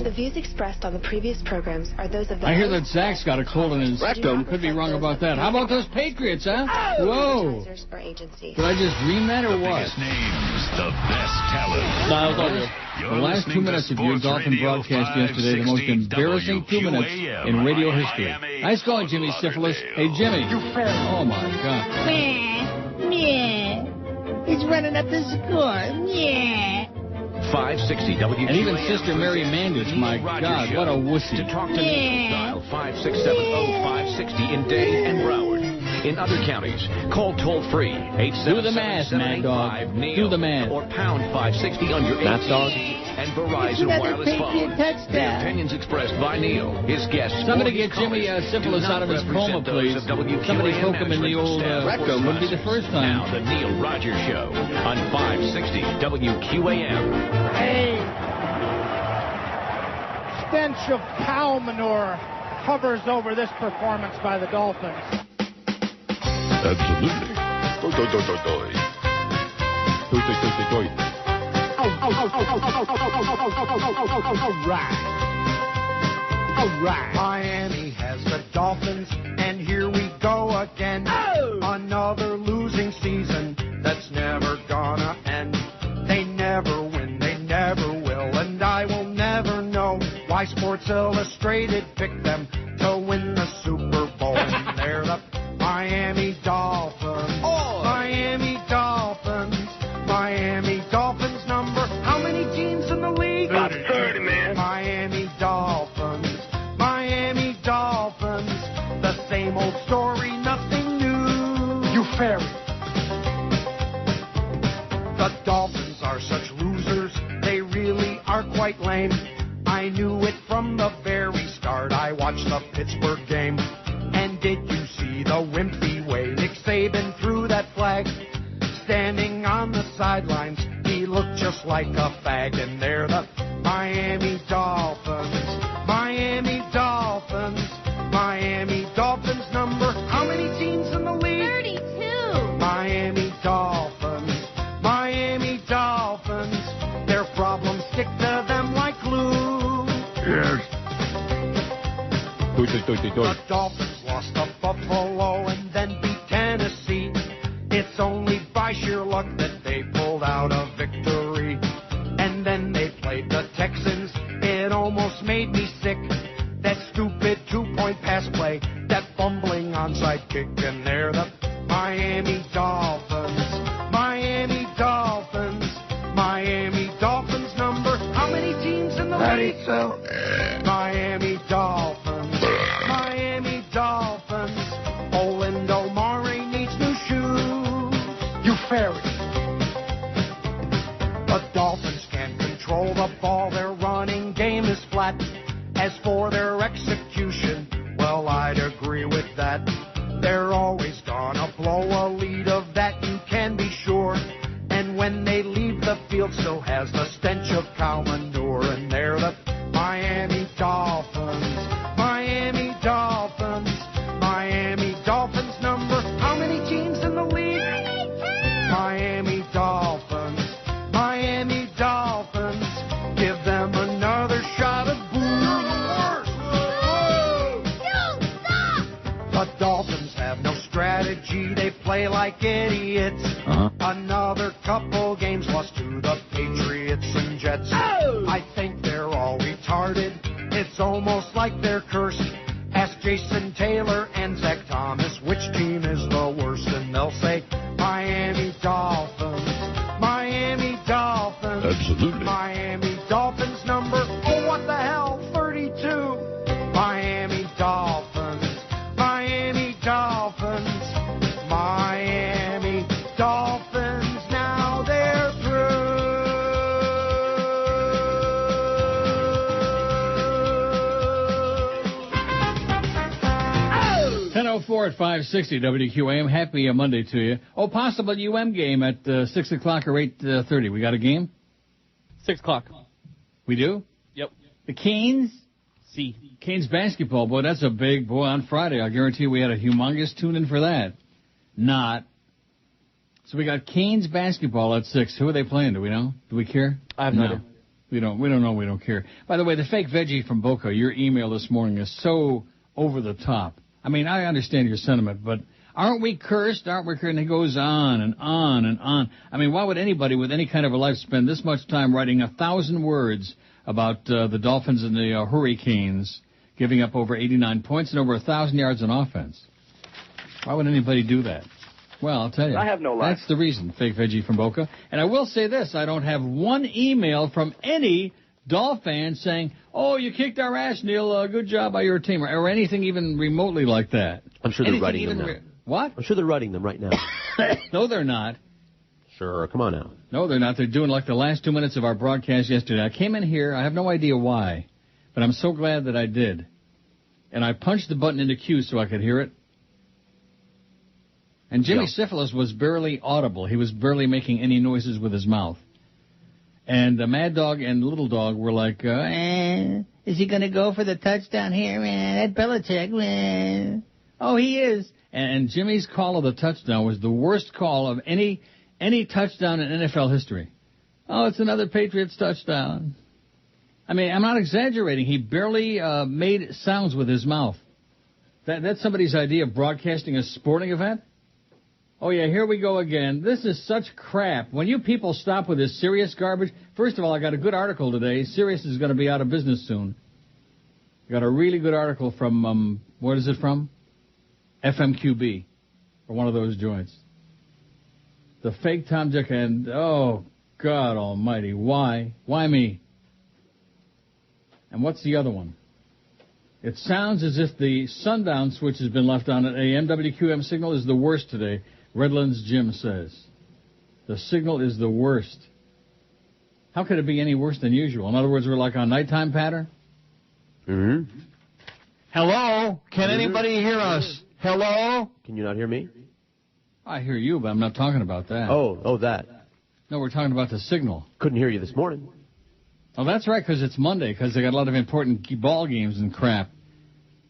The views expressed on the previous programs are those of the... I hear that Zach's got a cold in his rectum. Could be wrong about that. How about those Patriots, huh? Whoa. Did I just dream that or what? The biggest names, the best talent. No, it was all good. The last 2 minutes of your Dolphin broadcast yesterday, the most embarrassing 2 minutes in radio history. Nice going, Jimmy Cifala. Hey, Jimmy. Oh, my God. Yeah. He's running up the score. Yeah. 560 WQAM. And even Sister Mary Mandich, my God, what a wussy. To talk to me, dial 5670560 in Dade and Broward. In other counties, call toll-free 877-785-NEO. Do the math, Mad Dog. Do the math. Or pound 560 on your AT&T and Verizon wireless phone. The opinions expressed by Neil, his guests. Somebody get Jimmy Cifala out of his coma, please. Somebody poke him in the old rectum. Wouldn't be the first time. Now, the Neil Rogers Show on 560 WQAM. A stench of cow manure hovers over this performance by the Dolphins. Absolutely. All right. Miami has the Dolphins, and here we go again. Another losing season that's never gonna end. They never win, they never will, and I will never know why Sports Illustrated picked them to win the Super Bowl. And they're the Miami Dolphins. Miami Dolphins. Miami Dolphins number. How many teams in the league? About 30, man. Miami Dolphins. Miami Dolphins. The same old story, nothing new. You fairy. The Dolphins are such losers, they really are quite lame. I knew it from the very start. I watched the Pittsburgh game. And did you see the wimpy way Nick Saban threw that flag? Standing on the sidelines, he looked just like a fag. And they're the Miami Dolphins. Miami Dolphins. Miami Dolphins number. How many teams in the league? 32. Miami Dolphins. Miami Dolphins. Their problems stick to them like glue. Yes. The Dolphins lost to Buffalo and then beat Tennessee. It's only by sheer luck that they pulled out a victory. And then they played the Texans. It almost made me sick. That stupid two-point pass play, that fumbling onside kick, and they're the Miami Dolphins. Miami Dolphins. Miami Dolphins number. How many teams in the league? Miami Dolphins. Miami Dolphins. Orlando Murray needs new shoes. You fairy. The Dolphins can't control the ball. Their running game is flat. As for their execution, well, I'd agree with that. They're always gonna blow a lead, of that you can be sure. And when they leave the field, still has the stench of cow manure. And they're the Miami Dolphins. Miami Dolphins. Miami Dolphins number. How many teams in the league? 32. Miami Dolphins. Miami Dolphins. Give them another shot of booze. The Dolphins have no strategy. They play like idiots. Another couple games lost to the Patriots and Jets. I think they're all retarded. It's almost like they're cursed. Ask Jason Taylor and Zach Thomas which team is the worst, and they'll say Miami Dolphins. Miami Dolphins. Absolutely. Miami Dolphins number. Oh, what the hell? 32. Miami Dolphins. Miami Dolphins. Miami Dolphins. Now they're through. 10:04 at 560 WQAM. Happy Monday to you. Oh, possible UM game at 6 o'clock or 8:30. We got a game? 6 o'clock. We do? Yep. The Canes? See. Canes basketball. Boy, that's a big boy on Friday. I guarantee we had a humongous tune-in for that. Not. So we got Canes basketball at 6. Who are they playing? Do we know? Do we care? I have no idea. We don't know. We don't care. By the way, the fake veggie from Boca, your email this morning is so over the top. I mean, I understand your sentiment, but aren't we cursed? Aren't we cursed? And it goes on and on and on. I mean, why would anybody with any kind of a life spend this much time writing 1,000 words about the Dolphins and the Hurricanes giving up over 89 points and over 1,000 yards on offense? Why would anybody do that? Well, I'll tell you. I have no life. That's the reason, fake veggie from Boca. And I will say this, I don't have one email from any Dolphin fan saying, oh, you kicked our ass, Neil, good job by your team, or anything even remotely like that. I'm sure they're writing them now. What? I'm sure they're writing them right now. No, they're not. Sure, come on now. No, they're not. They're doing like the last 2 minutes of our broadcast yesterday. I came in here, I have no idea why, but I'm so glad that I did. And I punched the button into Q so I could hear it. And Jimmy Cifala was barely audible. He was barely making any noises with his mouth. And Mad Dog and Little Dog were like, is he going to go for the touchdown here, man? That Belichick, man. Oh, he is. And Jimmy's call of the touchdown was the worst call of any touchdown in NFL history. Oh, it's another Patriots touchdown. I mean, I'm not exaggerating. He barely made sounds with his mouth. That's somebody's idea of broadcasting a sporting event? Oh, yeah, here we go again. This is such crap. When you people stop with this Sirius garbage, first of all, I got a good article today. Sirius is going to be out of business soon. Got a really good article from, what is it from? FMQB, or one of those joints. The fake Tom, Dick, and, oh, God almighty, why? Why me? And what's the other one? It sounds as if the sundown switch has been left on at AM. WQAM signal is the worst today. Redlands Jim says. The signal is the worst. How could it be any worse than usual? In other words, we're like on nighttime pattern? Mm-hmm. Hello? Can anybody hear us? Hello? Can you not hear me? I hear you, but I'm not talking about that. Oh, that. No, we're talking about the signal. Couldn't hear you this morning. Oh, that's right, because it's Monday, because they got a lot of important ball games and crap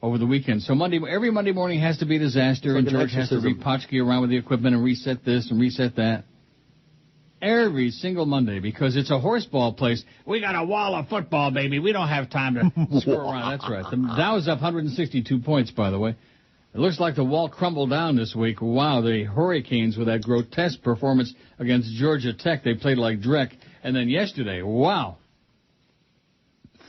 over the weekend. So every Monday morning has to be a disaster, and George has to re-potchkey around with the equipment and reset this and reset that. Every single Monday, because it's a horseball place. We got a wall of football, baby. We don't have time to screw around. That's right. The Dow's up 162 points, by the way. It looks like the wall crumbled down this week. Wow, the Hurricanes with that grotesque performance against Georgia Tech. They played like dreck. And then yesterday, wow.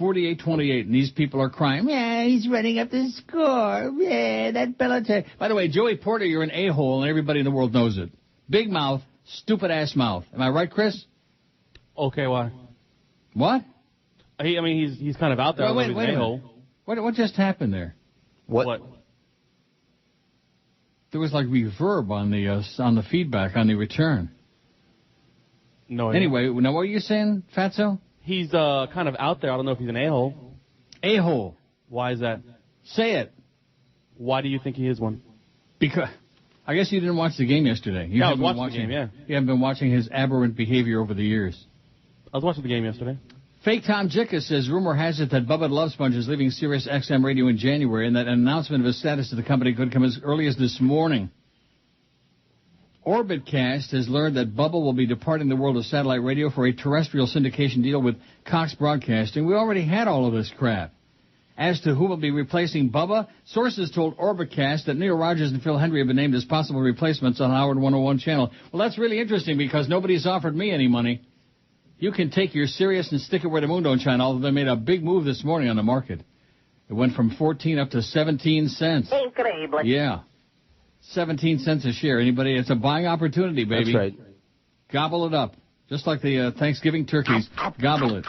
48-28, and these people are crying. Yeah, he's running up the score. Yeah, that Belichick. By the way, Joey Porter, you're an a-hole, and everybody in the world knows it. Big mouth, stupid-ass mouth. Am I right, Chris? Okay, why? What? He's kind of out there. Well, wait a minute. What just happened there? What? There was like reverb on the feedback, on the return. No. Anyway, now what were you saying, Fatso? He's kind of out there. I don't know if he's an a-hole. A-hole. Why is that? Say it. Why do you think he is one? Because I guess you didn't watch the game yesterday. I was watching the game, yeah. You haven't been watching his aberrant behavior over the years. I was watching the game yesterday. Fake Tom Jicka says, rumor has it that Bubba the Love Sponge is leaving Sirius XM Radio in January, and that an announcement of his status to the company could come as early as this morning. Orbitcast has learned that Bubba will be departing the world of satellite radio for a terrestrial syndication deal with Cox Broadcasting. We already had all of this crap. As to who will be replacing Bubba, sources told Orbitcast that Neil Rogers and Phil Hendry have been named as possible replacements on Howard 101 channel. Well, that's really interesting because nobody's offered me any money. You can take your Sirius and stick it where the moon don't shine, although they made a big move this morning on the market. It went from 14 up to 17 cents. Incredible. Yeah. 17 cents a share. Anybody? It's a buying opportunity, baby. That's right. Gobble it up. Just like the Thanksgiving turkeys. Gobble it.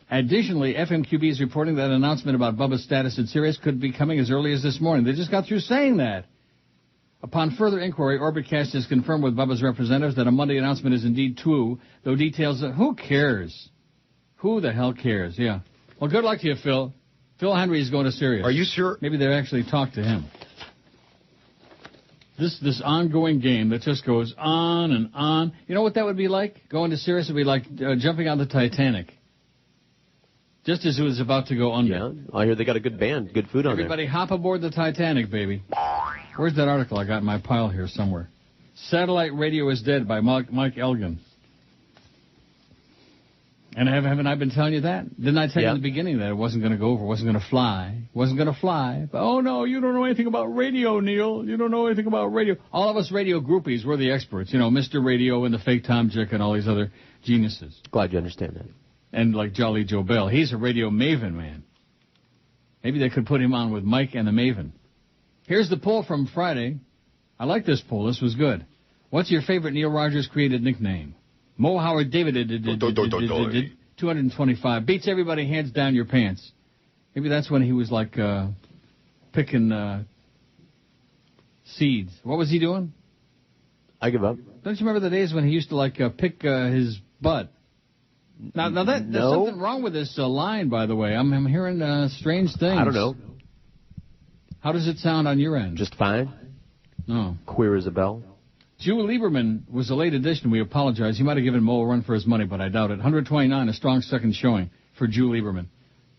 Additionally, FMQB is reporting that an announcement about Bubba's status at Sirius could be coming as early as this morning. They just got through saying that. Upon further inquiry, Orbitcast has confirmed with Bubba's representatives that a Monday announcement is indeed true, though details who cares? Who the hell cares? Yeah. Well, good luck to you, Phil. Phil Henry is going to Sirius. Are you sure? Maybe they actually talked to him. This ongoing game that just goes on and on. You know what that would be like? Going to Sirius would be like jumping on the Titanic. Just as it was about to go under. Yeah, I hear they got a good band, good food on Everybody hop aboard the Titanic, baby. Where's that article I got in my pile here somewhere? Satellite Radio is Dead by Mike Elgin. And haven't I been telling you that? Didn't I tell you in the beginning that it wasn't going to go over, wasn't going to fly, wasn't going to fly? But, oh, no, you don't know anything about radio, Neil. You don't know anything about radio. All of us radio groupies, we're the experts. You know, Mr. Radio and the fake Tom Jick and all these other geniuses. Glad you understand that. And like Jolly Joe Bell. He's a radio maven, man. Maybe they could put him on with Mike and the Maven. Here's the poll from Friday. I like this poll. This was good. What's your favorite Neil Rogers created nickname? Mo Howard David 225. Beats everybody hands down your pants. Maybe that's when he was like picking seeds. What was he doing? I give up. Don't you remember the days when he used to like pick his butt? Now there's something wrong with this line, by the way. I'm hearing strange things. I don't know. How does it sound on your end? Just fine. No. Queer as a bell. Jew Lieberman was a late addition. We apologize. He might have given Mo a run for his money, but I doubt it. 129, a strong second showing for Jew Lieberman.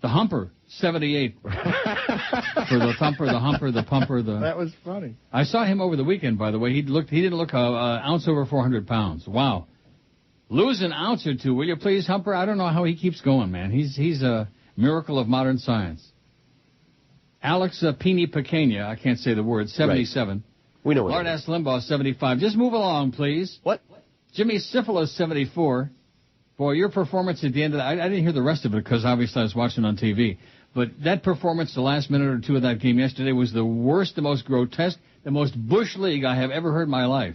The Humper, 78. For the Thumper, the Humper, the Pumper, the... That was funny. I saw him over the weekend, by the way. He didn't look an ounce over 400 pounds. Wow. Lose an ounce or two, will you please, Humper? I don't know how he keeps going, man. He's a miracle of modern science. Alex Pini Pequena, I can't say the word, 77. Right. We know what Lord S. Limbaugh, 75. Just move along, please. What? Jimmy Cifala, 74. Boy, your performance at the end of that, I didn't hear the rest of it because obviously I was watching on TV. But that performance, the last minute or two of that game yesterday, was the worst, the most grotesque, the most Bush League I have ever heard in my life.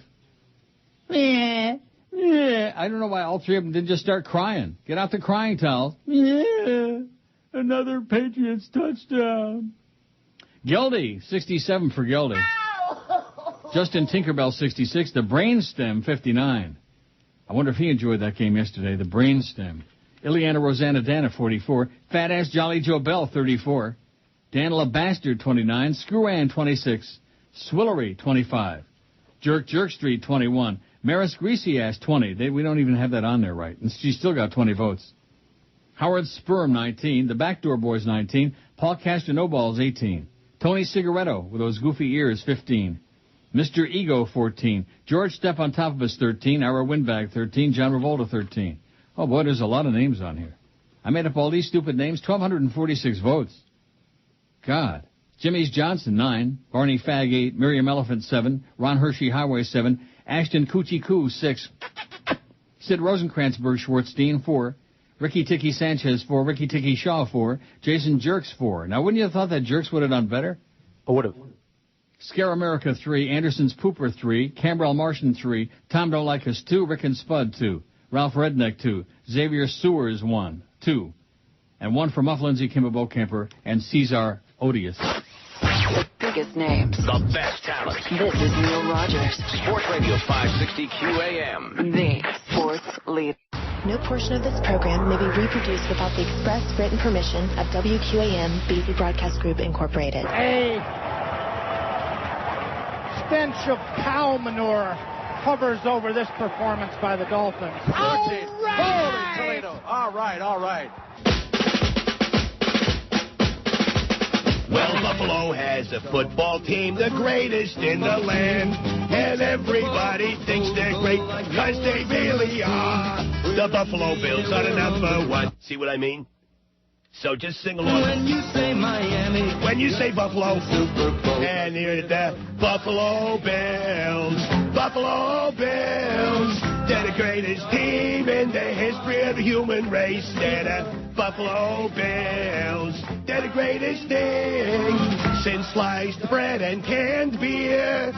I don't know why all three of them didn't just start crying. Get out the crying towels. Another Patriots touchdown. Geldy, 67 for Geldy. Justin Tinkerbell, 66. The Brainstem, 59. I wonder if he enjoyed that game yesterday, the Brainstem. Ileana Rosanna Dana, 44. Fat Ass Jolly Joe Bell, 34. Danila Bastard, 29. Screwan, 26. Swillery, 25. Jerk Street, 21. Maris Greasy Ass, 20. We don't even have that on there right. And she still got 20 votes. Howard Sperm, 19. The Backdoor Boys, 19. Paul Castro-Balls, 18. Tony Cigaretto, with those goofy ears, 15. Mr. Ego, 14. George Step on Top of Us, 13. Ira Windbag, 13. John Revolta, 13. Oh, boy, there's a lot of names on here. I made up all these stupid names. 1,246 votes. God. Jimmy's Johnson, 9. Barney Fag, 8. Miriam Elephant, 7. Ron Hershey Highway, 7. Ashton Coochie Coo, 6. Sid Rosenkrantzberg Schwartzstein, 4. Ricky Tiki Sanchez, 4. Ricky Tiki Shaw, 4. Jason Jerks, 4. Now, wouldn't you have thought that Jerks would have done better? I would have. Scare America, 3. Anderson's Pooper, 3. Cambrell Martian, 3. Tom Don't Like Us, 2. Rick and Spud, 2. Ralph Redneck, 2. Xavier Sewers, 1. 2. And 1 for Muff Lindsay, Kimba Camper, and Cesar Odious. The biggest names. The best talent. This is Neil Rogers. Sports Radio 560 QAM. The sports lead. No portion of this program may be reproduced without the express written permission of WQAM BZ Broadcast Group, Incorporated. A stench of cow manure hovers over this performance by the Dolphins. All right! Holy Toledo. All right. Well, Buffalo has a football team, the greatest in the land. And everybody thinks they're great, because they really are. The Buffalo Bills are the number one. See what I mean? So just sing along. When you say Miami. When you say Buffalo. Super Bowl. And hear the Buffalo Bills. Buffalo Bills. They're the greatest team in the history of the human race. They're the Buffalo Bills. They're the greatest thing since sliced bread and canned beer.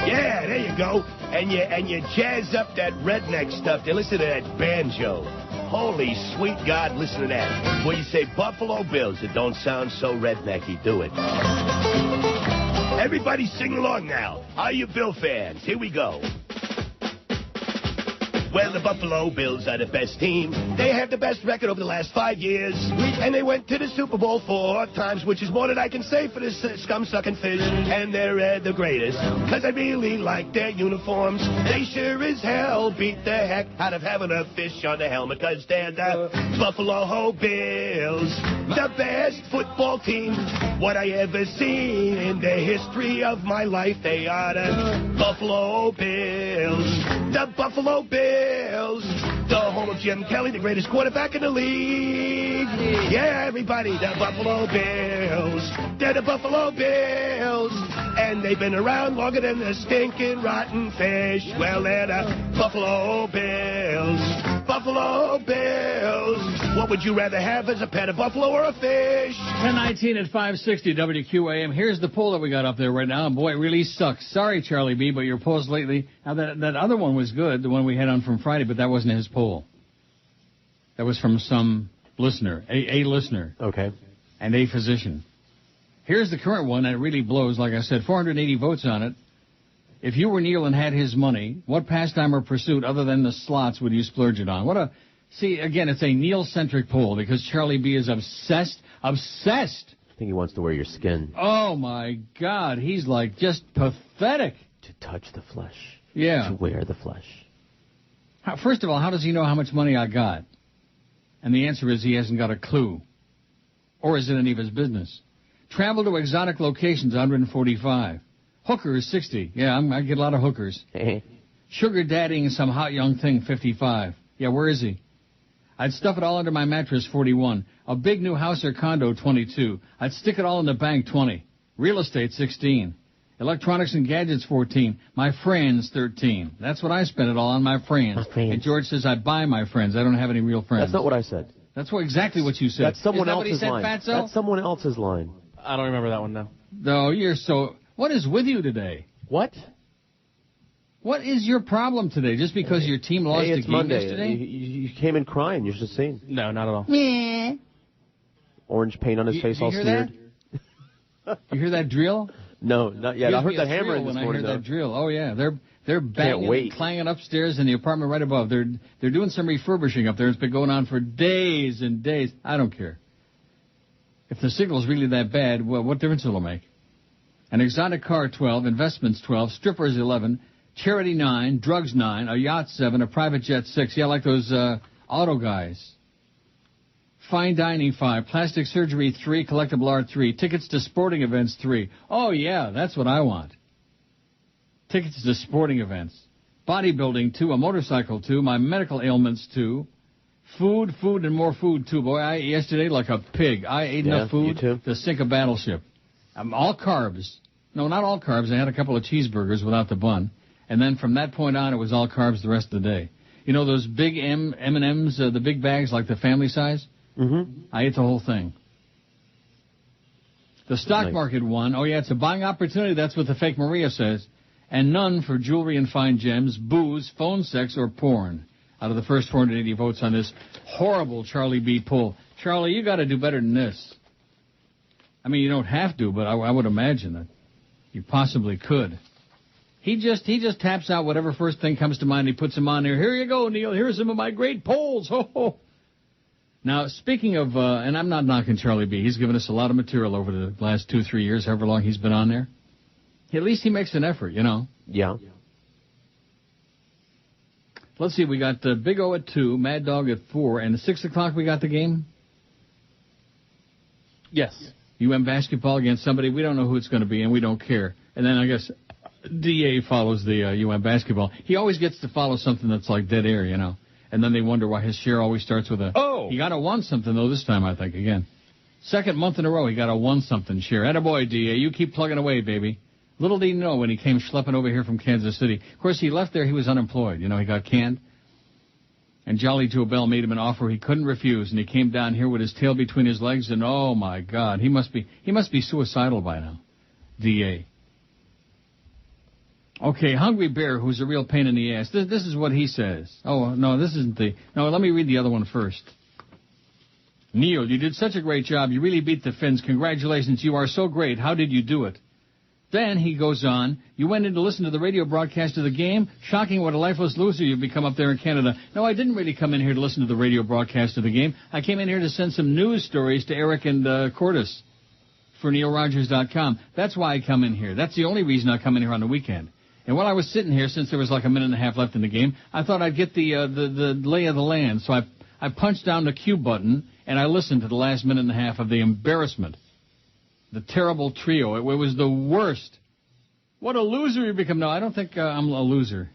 Yeah, there you go. And you jazz up that redneck stuff. They listen to that banjo. Holy sweet God, listen to that. When you say Buffalo Bills, it don't sound so rednecky, do it? Everybody sing along now. Are you Bill fans? Here we go. Well, the Buffalo Bills are the best team. They have the best record over the last 5 years. And they went to the Super Bowl 4 times, which is more than I can say for this scum-sucking fish. And they're the greatest, because I really like their uniforms. They sure as hell beat the heck out of having a fish on the helmet, because they're the Buffalo Bills. The best football team what I ever seen in the history of my life. They are the Buffalo Bills. The Buffalo Bills. The home of Jim Kelly, the greatest quarterback in the league. Yeah, everybody, the Buffalo Bills. They're the Buffalo Bills. And they've been around longer than the stinking rotten fish. Well, they're the Buffalo Bills. Buffalo Bills. What would you rather have as a pet, a buffalo or a fish? 10:19 at 560 WQAM. Here's the poll that we got up there right now. And boy, it really sucks. Sorry, Charlie B., but your polls lately. Now, that other one was good, the one we had on from Friday, but that wasn't his poll. That was from some listener, a listener. Okay. And a physician. Here's the current one, and it really blows. Like I said, 480 votes on it. If you were Neil and had his money, what pastime or pursuit other than the slots would you splurge it on? See, again, it's a Neil-centric poll because Charlie B. is obsessed. I think he wants to wear your skin. Oh, my God. He's like just pathetic. To touch the flesh. Yeah. To wear the flesh. First of all, how does he know how much money I got? And the answer is he hasn't got a clue. Or is it any of his business? Travel to exotic locations, 145. Hookers, 60. Yeah, I get a lot of hookers. Sugar daddying some hot young thing, 55. Yeah, where is he? I'd stuff it all under my mattress, 41. A big new house or condo, 22. I'd stick it all in the bank, 20. Real estate, 16. Electronics and gadgets, 14. My friends, 13. That's what I spent it all on, my friends. My friends. And George says I buy my friends. I don't have any real friends. That's not what I said. That's exactly what you said. That's someone else's said, line. Fatso? That's someone else's line. I don't remember that one, no. No, you're so... What is with you today? What? What is your problem today? Just because your team lost it's a game Monday. yesterday? You came in crying. You should have seen. No, not at all. Yeah. Orange paint on his face, all smeared. You hear that drill? No, not yet. I heard the hammer in this morning. I heard that drill. Oh yeah, they're banging and clanging upstairs in the apartment right above. They're doing some refurbishing up there. It's been going on for days and days. I don't care. If the signal's really that bad, well, what difference will it make? An exotic car, 12. Investments, 12. Strippers, 11. Charity, 9. Drugs, 9. A yacht, 7. A private jet, 6. Yeah, like those auto guys. Fine dining, 5. Plastic surgery, 3. Collectible art, 3. Tickets to sporting events, 3. Oh, yeah, that's what I want. Tickets to sporting events. Bodybuilding, 2. A motorcycle, 2. My medical ailments, 2. Food, and more food, too. Boy, I ate yesterday like a pig. I ate enough food to sink a battleship. All carbs. No, not all carbs. I had a couple of cheeseburgers without the bun. And then from that point on, it was all carbs the rest of the day. You know those big M&Ms, the big bags like the family size? Mm-hmm. I ate the whole thing. The stock market won. Oh, yeah, it's a buying opportunity. That's what the fake Maria says. And none for jewelry and fine gems, booze, phone sex, or porn. Out of the first 480 votes on this horrible Charlie B. poll. Charlie, you got to do better than this. I mean, you don't have to, but I would imagine that you possibly could. He just taps out whatever first thing comes to mind. He puts them on there. Here you go, Neil. Here's some of my great polls. Ho, ho. Now, speaking of, and I'm not knocking Charlie B. He's given us a lot of material over the last 2-3 years, however long he's been on there. At least he makes an effort, you know. Yeah. Let's see, we got Big O at 2, Mad Dog at 4, and at 6 o'clock we got the game? Yes. UM basketball against somebody. We don't know who it's going to be, and we don't care. And then I guess DA follows the UM basketball. He always gets to follow something that's like dead air, you know. And then they wonder why his share always starts with a... Oh! He got a 1-something, though, this time, I think, again. Second month in a row, he got a 1-something share. Attaboy, DA. You keep plugging away, baby. Little did he know when he came schlepping over here from Kansas City. Of course, he left there, he was unemployed. You know, he got canned. And Jolly Joe Bell made him an offer he couldn't refuse, and he came down here with his tail between his legs, and oh, my God, he must be suicidal by now. DA. Okay, Hungry Bear, who's a real pain in the ass. This is what he says. Oh, no, this isn't the... No, let me read the other one first. Neil, you did such a great job. You really beat the Finns. Congratulations. You are so great. How did you do it? Then he goes on, you went in to listen to the radio broadcast of the game. Shocking what a lifeless loser you've become up there in Canada. No, I didn't really come in here to listen to the radio broadcast of the game. I came in here to send some news stories to Eric and Cordes for NeilRogers.com. That's why I come in here. That's the only reason I come in here on the weekend. And while I was sitting here, since there was like a minute and a half left in the game, I thought I'd get the lay of the land. So I punched down the Q button, and I listened to the last minute and a half of the embarrassment. The terrible trio. It was the worst. What a loser you become. No, I don't think I'm a loser.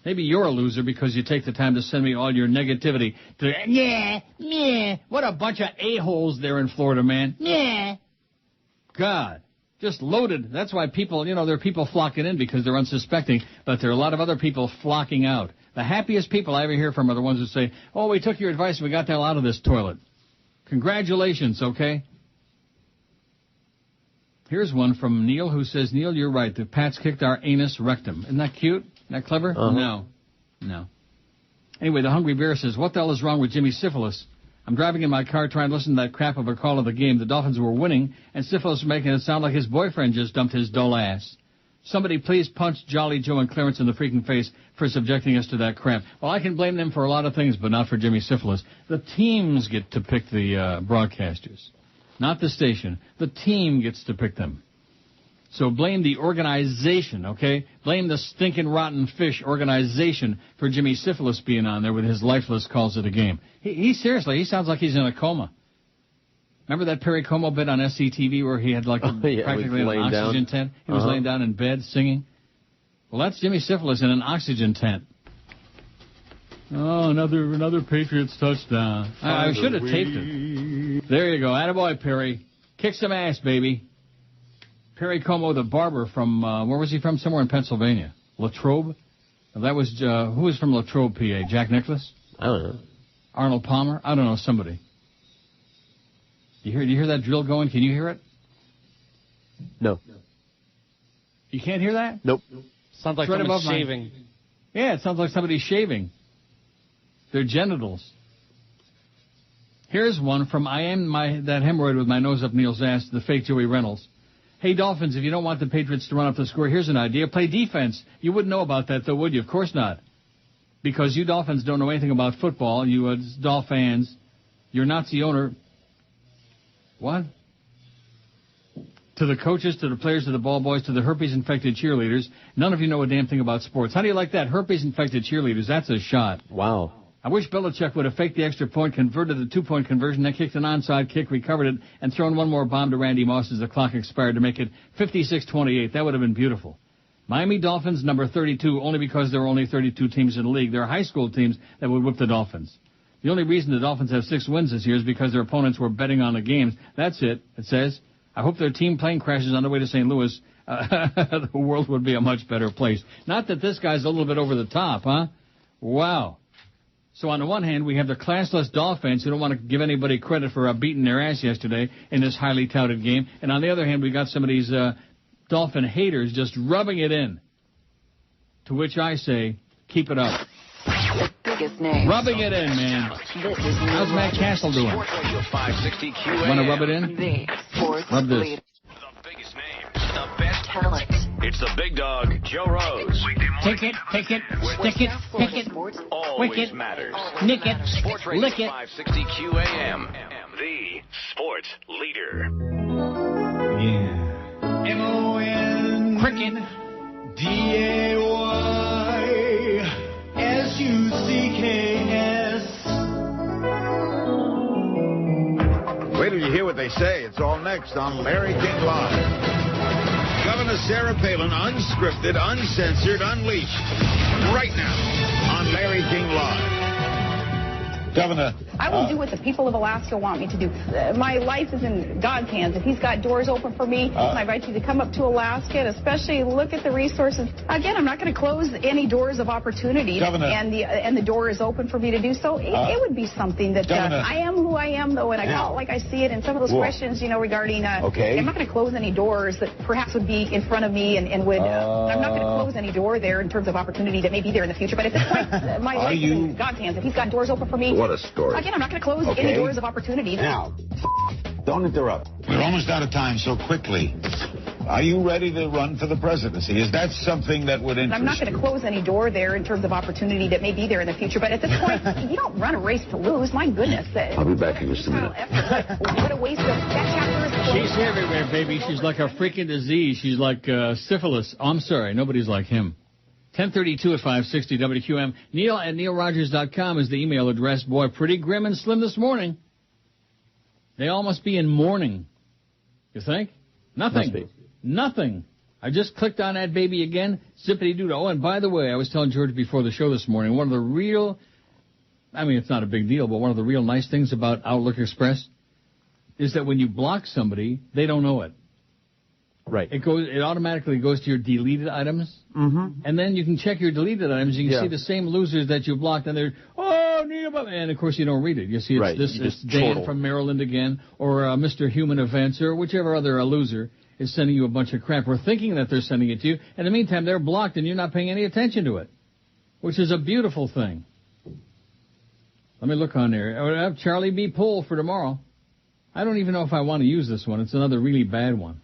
Maybe you're a loser because you take the time to send me all your negativity. Yeah. What a bunch of a-holes there in Florida, man. Yeah. God. Just loaded. That's why people, there are people flocking in because they're unsuspecting, but there are a lot of other people flocking out. The happiest people I ever hear from are the ones who say, oh, we took your advice and we got the hell out of this toilet. Congratulations, okay? Here's one from Neil who says, Neil, you're right. The Pats kicked our anus rectum. Isn't that cute? Isn't that clever? Uh-huh. No. Anyway, the Hungry Bear says, what the hell is wrong with Jimmy Cifala? I'm driving in my car trying to listen to that crap of a call of the game. The Dolphins were winning, and Cifala was making it sound like his boyfriend just dumped his dull ass. Somebody please punch Jolly Joe and Clarence in the freaking face for subjecting us to that crap. Well, I can blame them for a lot of things, but not for Jimmy Cifala. The teams get to pick the broadcasters, not the station. The team gets to pick them. So blame the organization, okay? Blame the stinking rotten fish organization for Jimmy Cifala being on there with his lifeless calls of the game. He seriously, he sounds like he's in a coma. Remember that Perry Como bit on SCTV where he had practically an oxygen tent? He was laying down in bed singing. Well, that's Jimmy Cifala in an oxygen tent. Oh, another Patriots touchdown. I should have taped it. There you go. Attaboy, Perry. Kick some ass, baby. Perry Como, the barber from, where was he from? Somewhere in Pennsylvania. Latrobe? That was, who was from Latrobe, PA? Jack Nicklaus? I don't know. Arnold Palmer? I don't know, somebody. Do you hear that drill going? Can you hear it? No. You can't hear that? Nope. Sounds like someone's shaving. Yeah, it sounds like somebody's shaving their genitals. Here's one from I am that hemorrhoid with my nose up Neil's ass, the fake Joey Reynolds. Hey, Dolphins, if you don't want the Patriots to run up the score, here's an idea. Play defense. You wouldn't know about that, though, would you? Of course not. Because you Dolphins don't know anything about football. You Dolph fans. Your Nazi owner. What? To the coaches, to the players, to the ball boys, to the herpes-infected cheerleaders. None of you know a damn thing about sports. How do you like that? Herpes-infected cheerleaders. That's a shot. Wow. I wish Belichick would have faked the extra point, converted the two-point conversion, then kicked an onside kick, recovered it, and thrown one more bomb to Randy Moss as the clock expired to make it 56-28. That would have been beautiful. Miami Dolphins, number 32, only because there are only 32 teams in the league. There are high school teams that would whip the Dolphins. The only reason the Dolphins have 6 wins this year is because their opponents were betting on the games. That's it, it says. I hope their team plane crashes on the way to St. Louis. The world would be a much better place. Not that this guy's a little bit over the top, huh? Wow. So on the one hand, we have the classless Dolphins who don't want to give anybody credit for beating their ass yesterday in this highly touted game. And on the other hand, we got some of these Dolphin haters just rubbing it in. To which I say, keep it up. The biggest name. Rubbing it in, man. How's Matt Cassel doing? Want to rub it in? The sports Rub this. leader. The biggest names, the best Talent. It's the big dog, Joe Rose. Take it, stick it, pick it, Always wick it, matters. nick it, Sports Radio lick it. 560 QAM. The sports leader. Yeah. M-O-N Cricket. D-A-Y-S-U-C-K-S. Wait till you hear what they say. It's all next on Larry King Live. Governor Sarah Palin, unscripted, uncensored, unleashed. Right now on Larry King Live. Governor. I will do what the people of Alaska want me to do. My life is in God's hands. If he's got doors open for me, I invite you to come up to Alaska and especially look at the resources. Again, I'm not going to close any doors of opportunity. Governor. And the door is open for me to do so. It would be something that I am who I am, though, and I call it like I see it. And some of those questions, regarding, I'm not going to close any doors that perhaps would be in front of me and would, I'm not going to close any door there in terms of opportunity that may be there in the future. But at this point, my life is in God's hands. If he's got doors open for me. What a story. Again, I'm not going to close any doors of opportunity. Now, don't interrupt. We're almost out of time so quickly. Are you ready to run for the presidency? Is that something that would interest you? I'm not going to close any door there in terms of opportunity that may be there in the future. But at this point, you don't run a race to lose. My goodness. I'll be back in just a minute. What a waste of that chapter is closed. She's everywhere, baby. She's like a freaking disease. She's like syphilis. Oh, I'm sorry. Nobody's like him. 1032 at 560 WQAM. Neil at neilrogers.com is the email address. Boy, pretty grim and slim this morning. They all must be in mourning. You think? Nothing. Must be. Nothing. I just clicked on that baby again, zippity-doo. Oh, and by the way, I was telling George before the show this morning, one of the real, I mean, it's not a big deal, but one of the real nice things about Outlook Express is that when you block somebody, they don't know it. Right. It automatically goes to your deleted items, and then you can check your deleted items. You can see the same losers that you blocked, and they're, and of course you don't read it. You see it's Dan from Maryland again, or Mr. Human Events, or whichever other loser is sending you a bunch of crap. We're thinking that they're sending it to you. In the meantime, they're blocked, and you're not paying any attention to it, which is a beautiful thing. Let me look on there. I have Charlie B. Poll for tomorrow. I don't even know if I want to use this one. It's another really bad one.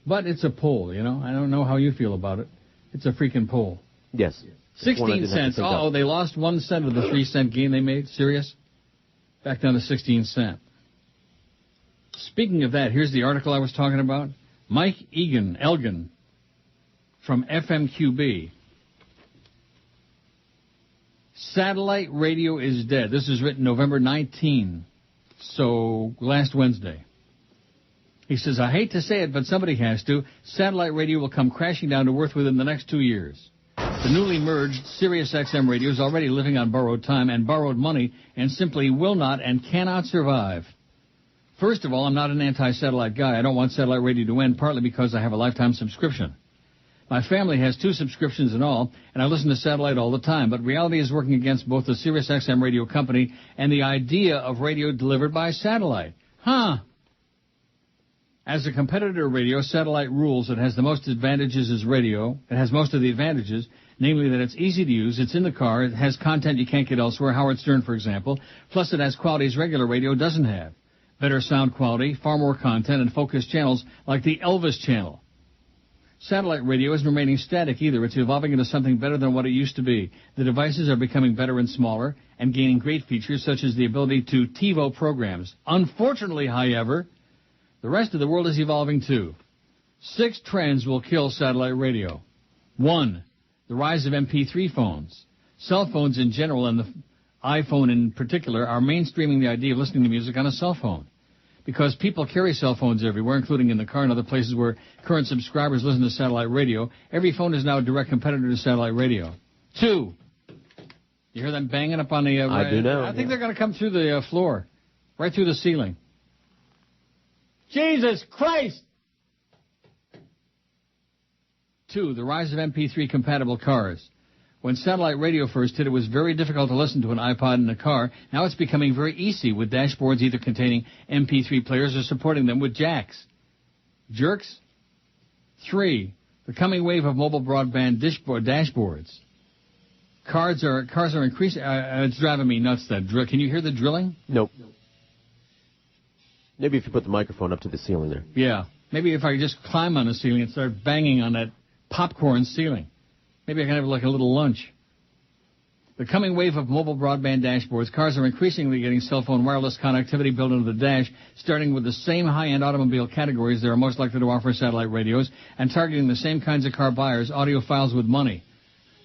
But it's a poll, you know. I don't know how you feel about it. It's a freaking poll. Yes. 16 cents. Oh, they lost 1 cent of the 3-cent gain they made. Sirius? Back down to 16 cents. Speaking of that, here's the article I was talking about. Mike Elgin from FMQB. Satellite radio is dead. This is written November 19, so last Wednesday. He says, I hate to say it, but somebody has to. Satellite radio will come crashing down to earth within the next 2 years. The newly merged Sirius XM radio is already living on borrowed time and borrowed money and simply will not and cannot survive. First of all, I'm not an anti-satellite guy. I don't want satellite radio to end, partly because I have a lifetime subscription. My family has 2 subscriptions in all, and I listen to satellite all the time, but reality is working against both the Sirius XM radio company and the idea of radio delivered by satellite. As a competitor to radio, satellite rules. It has the most advantages as radio. It has most of the advantages, namely that it's easy to use, it's in the car, it has content you can't get elsewhere, Howard Stern, for example, plus it has qualities regular radio doesn't have. Better sound quality, far more content, and focused channels like the Elvis channel. Satellite radio isn't remaining static either. It's evolving into something better than what it used to be. The devices are becoming better and smaller and gaining great features such as the ability to TiVo programs. Unfortunately, however, the rest of the world is evolving too. 6 trends will kill satellite radio. 1, the rise of MP3 phones. Cell phones in general and the iPhone in particular are mainstreaming the idea of listening to music on a cell phone. Because people carry cell phones everywhere, including in the car and other places where current subscribers listen to satellite radio, every phone is now a direct competitor to satellite radio. 2, you hear them banging up on the... I do know. I think they're going to come through the floor, right through the ceiling. Jesus Christ! 2, the rise of MP3-compatible cars. When satellite radio first hit, it was very difficult to listen to an iPod in a car. Now it's becoming very easy with dashboards either containing MP3 players or supporting them with jacks. Jerks? 3, the coming wave of mobile broadband dashboards. Cars are increasing. It's driving me nuts, that drill. Can you hear the drilling? Nope. Maybe if you put the microphone up to the ceiling there. Yeah. Maybe if I just climb on the ceiling and start banging on that popcorn ceiling. Maybe I can have like a little lunch. The coming wave of mobile broadband dashboards. Cars are increasingly getting cell phone wireless connectivity built into the dash, starting with the same high-end automobile categories that are most likely to offer satellite radios, and targeting the same kinds of car buyers, audiophiles with money.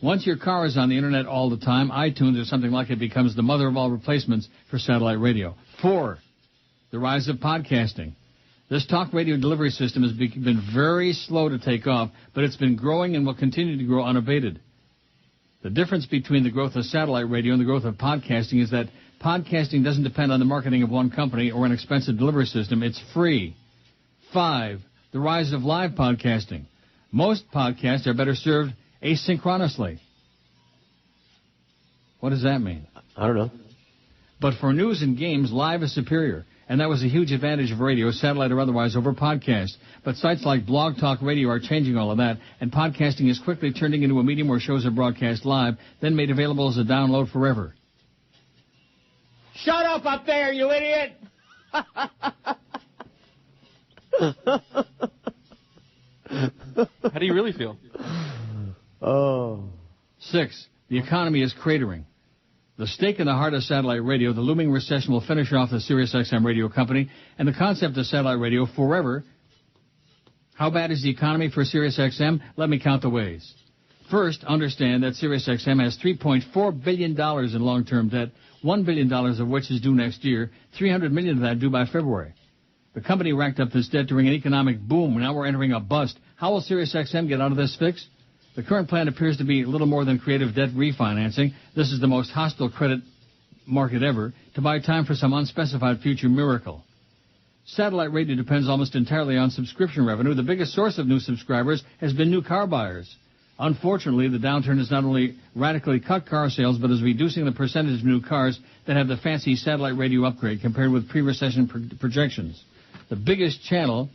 Once your car is on the internet all the time, iTunes or something like it becomes the mother of all replacements for satellite radio. 4, the rise of podcasting. This talk radio delivery system has been very slow to take off, but it's been growing and will continue to grow unabated. The difference between the growth of satellite radio and the growth of podcasting is that podcasting doesn't depend on the marketing of one company or an expensive delivery system. It's free. 5, the rise of live podcasting. Most podcasts are better served asynchronously. What does that mean? I don't know. But for news and games, live is superior. And that was a huge advantage of radio, satellite or otherwise, over podcast. But sites like Blog Talk Radio are changing all of that, and podcasting is quickly turning into a medium where shows are broadcast live, then made available as a download forever. Shut up there, you idiot! How do you really feel? 6, the economy is cratering. The stake in the heart of satellite radio, the looming recession will finish off the Sirius XM radio company, and the concept of satellite radio forever. How bad is the economy for Sirius XM? Let me count the ways. First, understand that Sirius XM has $3.4 billion in long-term debt, $1 billion of which is due next year, $300 million of that due by February. The company racked up this debt during an economic boom. Now we're entering a bust. How will Sirius XM get out of this fix? The current plan appears to be little more than creative debt refinancing. This is the most hostile credit market ever, to buy time for some unspecified future miracle. Satellite radio depends almost entirely on subscription revenue. The biggest source of new subscribers has been new car buyers. Unfortunately, the downturn has not only radically cut car sales, but is reducing the percentage of new cars that have the fancy satellite radio upgrade compared with pre-recession projections. The biggest channel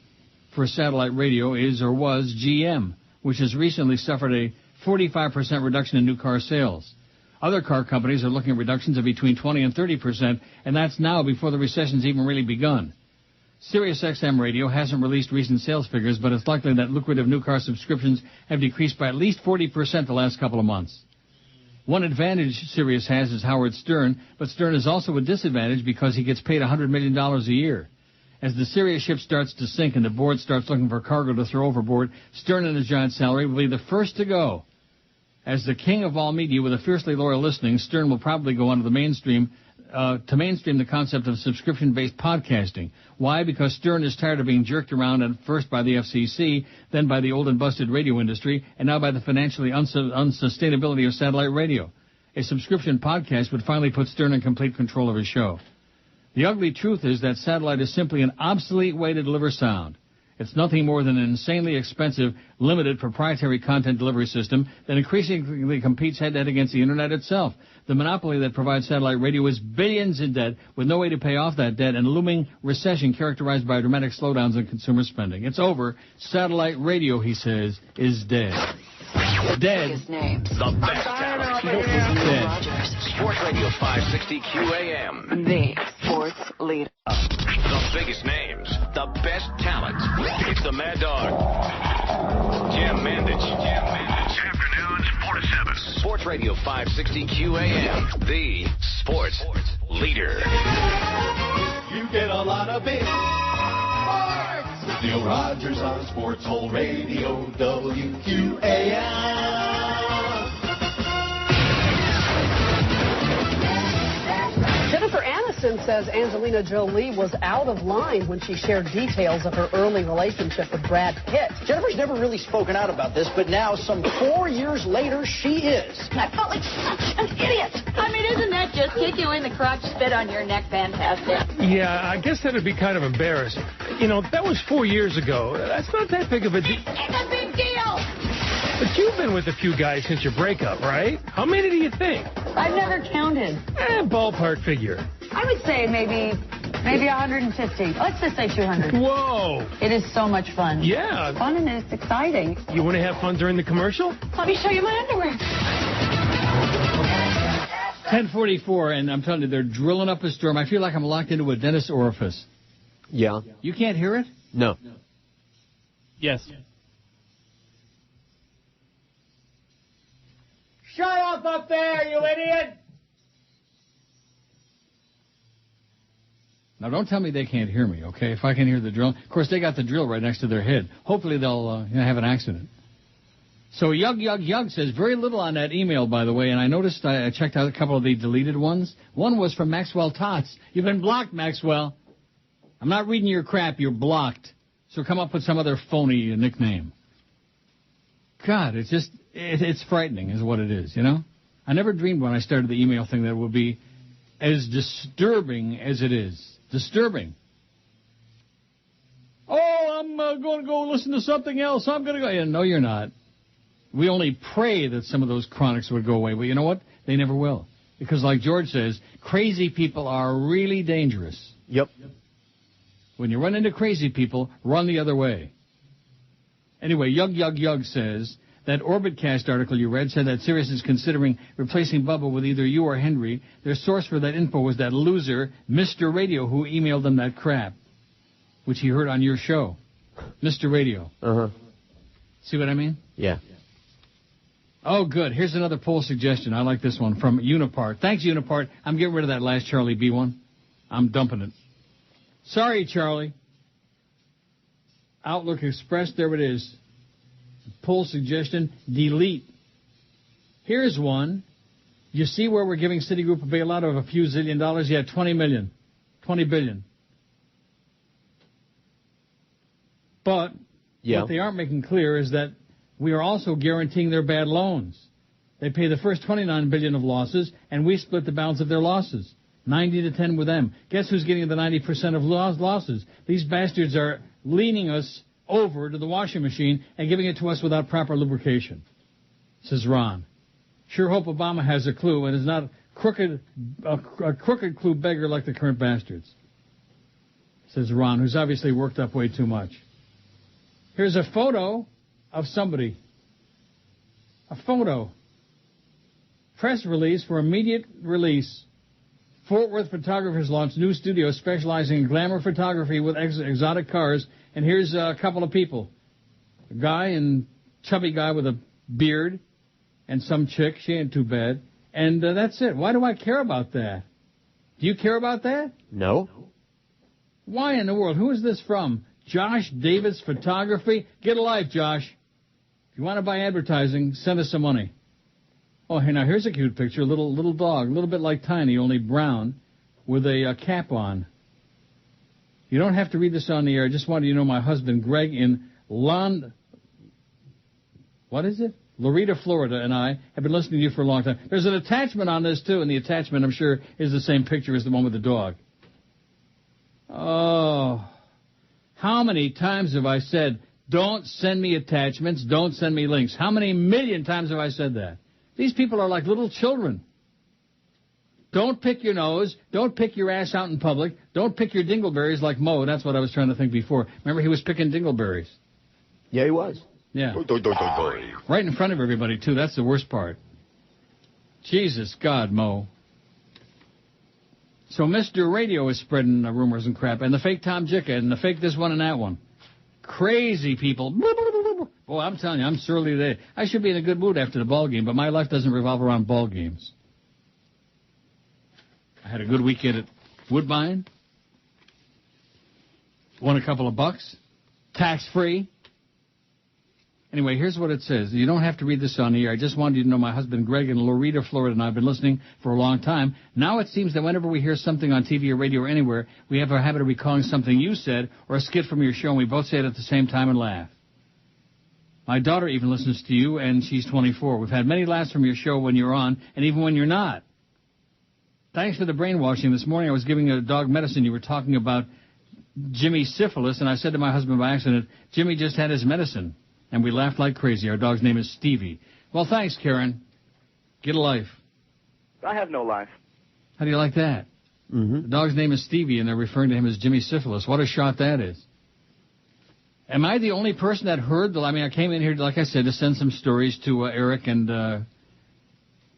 for satellite radio is or was GM, which has recently suffered a 45% reduction in new car sales. Other car companies are looking at reductions of between 20 and 30%, and that's now before the recession's even really begun. Sirius XM Radio hasn't released recent sales figures, but it's likely that lucrative new car subscriptions have decreased by at least 40% the last couple of months. One advantage Sirius has is Howard Stern, but Stern is also a disadvantage because he gets paid $100 million a year. As the Sirius ship starts to sink and the board starts looking for cargo to throw overboard, Stern and his giant salary will be the first to go. As the king of all media with a fiercely loyal listening, Stern will probably go onto the mainstream to mainstream the concept of subscription-based podcasting. Why? Because Stern is tired of being jerked around at first by the FCC, then by the old and busted radio industry, and now by the financially unsustainability of satellite radio. A subscription podcast would finally put Stern in complete control of his show. The ugly truth is that satellite is simply an obsolete way to deliver sound. It's nothing more than an insanely expensive, limited proprietary content delivery system that increasingly competes head-to-head against the Internet itself. The monopoly that provides satellite radio is billions in debt with no way to pay off that debt and a looming recession characterized by dramatic slowdowns in consumer spending. It's over. Satellite radio, he says, is dead. Dead. The best talent. Rogers. Sports Radio 560 QAM. The sports leader. The biggest names. The best talent. It's the Mad Dog. Jim Mandich. Afternoons 4 to 7. Sports Radio 560 QAM. The sports leader. You get a lot of big sports. Neil Rogers on Sports Hole Radio, WQAM. Jennifer Aniston says Angelina Jolie was out of line when she shared details of her early relationship with Brad Pitt. Jennifer's never really spoken out about this, but now, some 4 years later, she is. I felt like such an idiot. I mean, isn't that just kick you in the crotch, spit on your neck fantastic? Yeah, I guess that would be kind of embarrassing. You know, that was 4 years ago. That's not that big of a deal. It's a big deal. But you've been with a few guys since your breakup, right? How many do you think? I've never counted. Ballpark figure. I would say maybe 150. Let's just say 200. Whoa. It is so much fun. Yeah. It's fun and it's exciting. You want to have fun during the commercial? Let me show you my underwear. 10:44, and I'm telling you, they're drilling up a storm. I feel like I'm locked into a dentist's orifice. Yeah. You can't hear it? No. Yes. Shut up there, you idiot! Now, don't tell me they can't hear me, okay? If I can hear the drill. Of course, they got the drill right next to their head. Hopefully they'll have an accident. So Yug says very little on that email, by the way, and I noticed I checked out a couple of the deleted ones. One was from Maxwell Tots. You've been blocked, Maxwell. I'm not reading your crap. You're blocked. So come up with some other phony nickname. God, it's frightening is what it is, you know? I never dreamed when I started the email thing that it would be as disturbing as it is. Disturbing. Oh, I'm going to go listen to something else. I'm going to go. Yeah, no, you're not. We only pray that some of those chronics would go away. But you know what? They never will. Because like George says, crazy people are really dangerous. Yep. When you run into crazy people, run the other way. Anyway, Yug says that Orbitcast article you read said that Sirius is considering replacing Bubba with either you or Henry. Their source for that info was that loser, Mr. Radio, who emailed them that crap, which he heard on your show. Mr. Radio. Uh-huh. See what I mean? Yeah. Oh, good. Here's another poll suggestion. I like this one from Unipart. Thanks, Unipart. I'm getting rid of that last Charlie B one. I'm dumping it. Sorry, Charlie. Outlook Express, there it is. Poll suggestion, delete. Here's one. You see where we're giving Citigroup a bailout of a few zillion dollars? Yeah, $20 million. $20 billion. But what they aren't making clear is that we are also guaranteeing their bad loans. They pay the first $29 billion of losses, and we split the balance of their losses. 90-10 with them. Guess who's getting the 90% of losses? These bastards are leaning us over to the washing machine and giving it to us without proper lubrication, says Ron. Sure hope Obama has a clue and is not a crooked clue beggar like the current bastards, says Ron, who's obviously worked up way too much. Here's a photo of somebody. A photo. Press release for immediate release. Fort Worth photographers launch new studio specializing in glamour photography with exotic cars. And here's a couple of people. A guy and chubby guy with a beard and some chick. She ain't too bad. And that's it. Why do I care about that? Do you care about that? No. Why in the world? Who is this from? Josh Davis Photography? Get a life, Josh. If you want to buy advertising, send us some money. Oh, hey, now here's a cute picture. A little dog, a little bit like Tiny, only brown, with a cap on. You don't have to read this on the air. I just wanted you to know my husband, Greg, in Loretta, Florida, and I have been listening to you for a long time. There's an attachment on this, too, and the attachment, I'm sure, is the same picture as the one with the dog. Oh, how many times have I said, don't send me attachments, don't send me links? How many million times have I said that? These people are like little children. Don't pick your nose. Don't pick your ass out in public. Don't pick your dingleberries like Mo. That's what I was trying to think before. Remember, he was picking dingleberries. Yeah, he was. Yeah. Right in front of everybody, too. That's the worst part. Jesus God, Mo. So Mr. Radio is spreading rumors and crap, and the fake Tom Jicka, and the fake this one and that one. Crazy people. Boy, I'm telling you, I'm surly today. I should be in a good mood after the ball game, but my life doesn't revolve around ball games. I had a good weekend at Woodbine. Won a couple of bucks. Tax-free. Anyway, here's what it says. You don't have to read this on the air. I just wanted you to know my husband Greg in Loretta, Florida, and I've been listening for a long time. Now it seems that whenever we hear something on TV or radio or anywhere, we have a habit of recalling something you said or a skit from your show, and we both say it at the same time and laugh. My daughter even listens to you, and she's 24. We've had many laughs from your show when you're on, and even when you're not. Thanks for the brainwashing. This morning I was giving a dog medicine. You were talking about Jimmy Syphilis, and I said to my husband by accident, Jimmy just had his medicine. And we laughed like crazy. Our dog's name is Stevie. Well, thanks, Karen. Get a life. I have no life. How do you like that? Mm-hmm. The dog's name is Stevie, and they're referring to him as Jimmy Syphilis. What a shot that is. Am I the only person that heard? I mean, I came in here, like I said, to send some stories to Eric and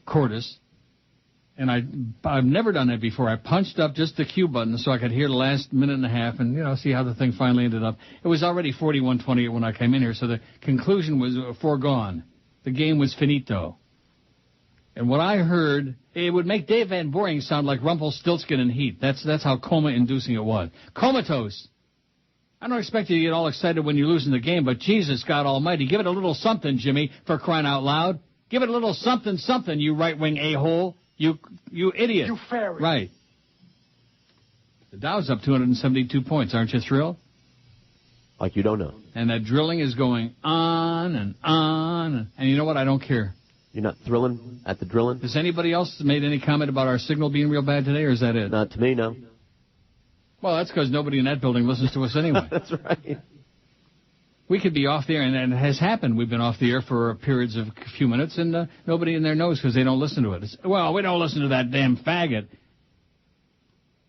Cordis. And I've never done that before. I punched up just the cue button so I could hear the last minute and a half and, see how the thing finally ended up. It was already 41-28 when I came in here, so the conclusion was foregone. The game was finito. And what I heard, it would make Dave Van Boring sound like Rumpelstiltskin in Heat. That's how coma-inducing it was. Comatose. I don't expect you to get all excited when you're losing the game, but Jesus, God almighty, give it a little something, Jimmy, for crying out loud. Give it a little something, you right-wing a-hole. You idiot. You fairy. Right. The Dow's up 272 points. Aren't you thrilled? Like you don't know. And that drilling is going on and on. And you know what? I don't care. You're not thrilling at the drilling? Has anybody else made any comment about our signal being real bad today, or is that it? Not to me, no. Well, that's because nobody in that building listens to us anyway. That's right. We could be off the air, and it has happened. We've been off the air for periods of a few minutes, and nobody in there knows because they don't listen to it. Well, we don't listen to that damn faggot.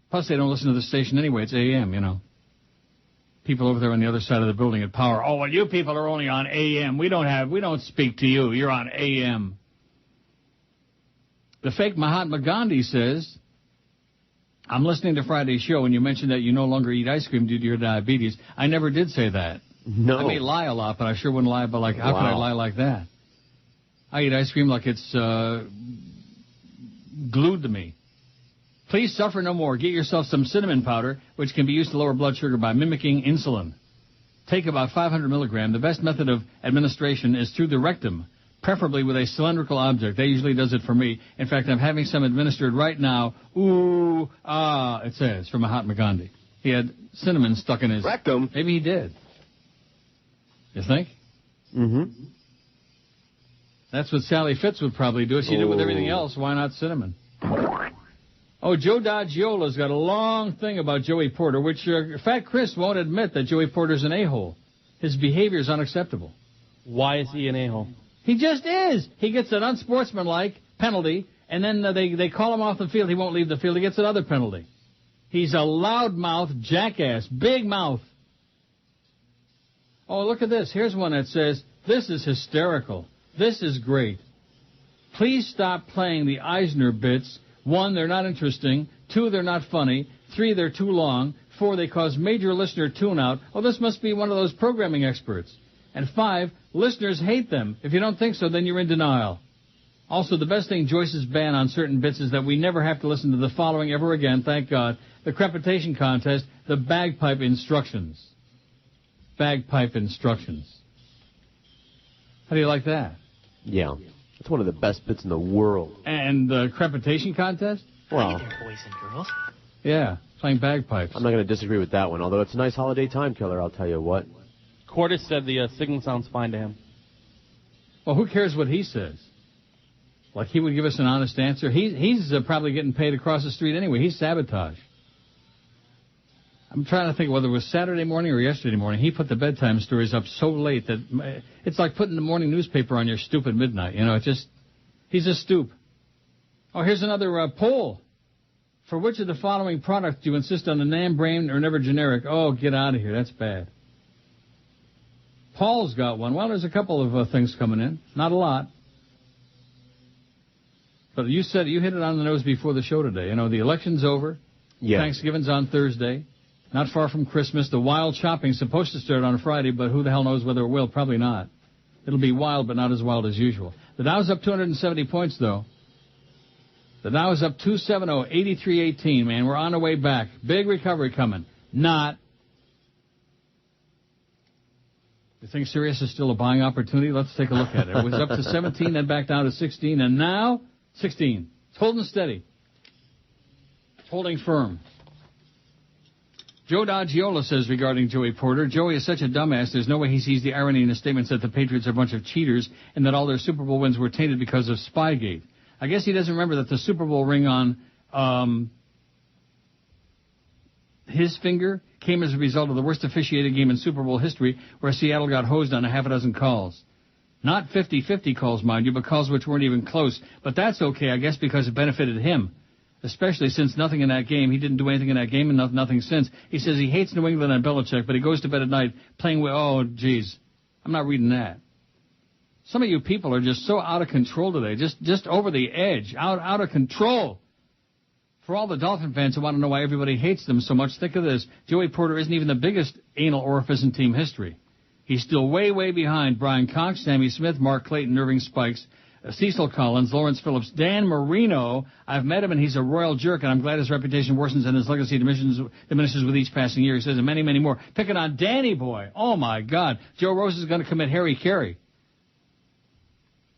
Plus, they don't listen to the station anyway. It's AM, People over there on the other side of the building at Power. Oh, well, you people are only on AM. We don't speak to you. You're on AM. The fake Mahatma Gandhi says, I'm listening to Friday's show, and you mentioned that you no longer eat ice cream due to your diabetes. I never did say that. No. I may lie a lot, but I sure wouldn't lie about, how could I lie like that? I eat ice cream like it's glued to me. Please suffer no more. Get yourself some cinnamon powder, which can be used to lower blood sugar by mimicking insulin. Take about 500 milligrams. The best method of administration is through the rectum, preferably with a cylindrical object. That usually does it for me. In fact, I'm having some administered right now. Ooh, it says, from Mahatma Gandhi. He had cinnamon stuck in his... Rectum? Maybe he did. You think? Mm-hmm. That's what Sally Fitz would probably do. She did with everything else. Why not cinnamon? Oh, Joe Dodgiola's got a long thing about Joey Porter, which Fat Chris won't admit that Joey Porter's an a-hole. His behavior is unacceptable. Why is he an a-hole? He just is. He gets an unsportsmanlike penalty, and then they call him off the field. He won't leave the field. He gets another penalty. He's a loudmouth jackass. Big mouth. Oh, look at this. Here's one that says, "This is hysterical. This is great. Please stop playing the Eisner bits. 1, they're not interesting. 2, they're not funny. 3, they're too long. 4, they cause major listener tune-out. Oh, this must be one of those programming experts. And 5, listeners hate them. If you don't think so, then you're in denial. Also, the best thing Joyce's ban on certain bits is that we never have to listen to the following ever again, thank God. The crepitation contest, the bagpipe instructions." Bagpipe instructions. How do you like that? Yeah. It's one of the best bits in the world. And the crepitation contest? Well, boys and girls. Yeah, playing bagpipes. I'm not going to disagree with that one, although it's a nice holiday time killer, I'll tell you what. Cordes said the signal sounds fine to him. Well, who cares what he says? Like he would give us an honest answer. He's probably getting paid across the street anyway. He's sabotage. I'm trying to think whether it was Saturday morning or yesterday morning. He put the bedtime stories up so late that it's like putting the morning newspaper on your stupid midnight. You know, it just, he's a stoop. Oh, here's another poll. For which of the following products do you insist on the name brand or never generic? Oh, get out of here. That's bad. Paul's got one. Well, there's a couple of things coming in. Not a lot. But you said, you hit it on the nose before the show today. You know, the election's over. Yeah. Thanksgiving's on Thursday. Not far from Christmas. The wild shopping's supposed to start on Friday, but who the hell knows whether it will? Probably not. It'll be wild, but not as wild as usual. The Dow's up 270 points, though. The Dow is up 270, 83.18, man. We're on our way back. Big recovery coming. Not. You think Sirius is still a buying opportunity? Let's take a look at it. It was up to 17, then back down to 16, and now 16. It's holding steady. It's holding firm. Joe Dodgiola says regarding Joey Porter, Joey is such a dumbass, there's no way he sees the irony in his statements that the Patriots are a bunch of cheaters and that all their Super Bowl wins were tainted because of Spygate. I guess he doesn't remember that the Super Bowl ring on his finger came as a result of the worst officiated game in Super Bowl history, where Seattle got hosed on a half a dozen calls. Not 50-50 calls, mind you, but calls which weren't even close. But that's okay, I guess, because it benefited him. Especially since nothing in that game, he didn't do anything in that game and nothing since. He says he hates New England and Belichick, but he goes to bed at night playing with, oh, geez, I'm not reading that. Some of you people are just so out of control today, just over the edge, out of control. For all the Dolphin fans who want to know why everybody hates them so much, think of this. Joey Porter isn't even the biggest anal orifice in team history. He's still way, way behind Brian Cox, Sammy Smith, Mark Clayton, Irving Spikes, Cecil Collins, Lawrence Phillips, Dan Marino. I've met him, and he's a royal jerk, and I'm glad his reputation worsens and his legacy diminishes with each passing year. He says, and many, many more. Picking on Danny Boy. Oh, my God. Joe Rose is going to commit Harry Carey.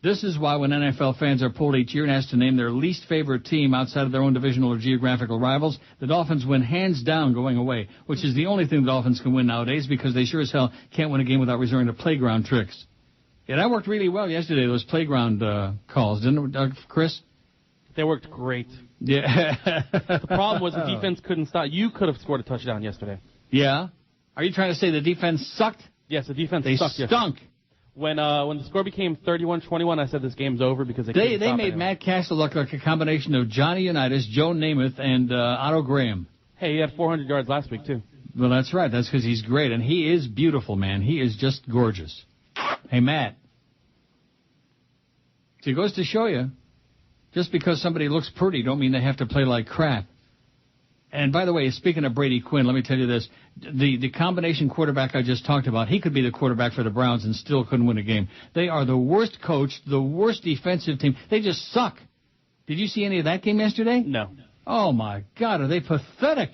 This is why when NFL fans are polled each year and asked to name their least favorite team outside of their own divisional or geographical rivals, the Dolphins win hands down going away, which is the only thing the Dolphins can win nowadays because they sure as hell can't win a game without resorting to playground tricks. Yeah, that worked really well yesterday, those playground calls, didn't it, Chris? They worked great. Yeah. The problem was the defense couldn't stop. You could have scored a touchdown yesterday. Yeah? Are you trying to say the defense sucked? Yes, the defense They sucked yesterday. stunk. When the score became 31-21, I said this game's over because they couldn't stop made anyone. Matt Cassel look like a combination of Johnny Unitas, Joe Namath, and Otto Graham. Hey, he had 400 yards last week, too. Well, that's right. That's because he's great, and he is beautiful, man. He is just gorgeous. Hey, Matt. See, it goes to show you, just because somebody looks pretty don't mean they have to play like crap. And by the way, speaking of Brady Quinn, let me tell you this. The combination quarterback I just talked about, he could be the quarterback for the Browns and still couldn't win a game. They are the worst coached, the worst defensive team. They just suck. Did you see any of that game yesterday? No. Oh, my God, are they pathetic.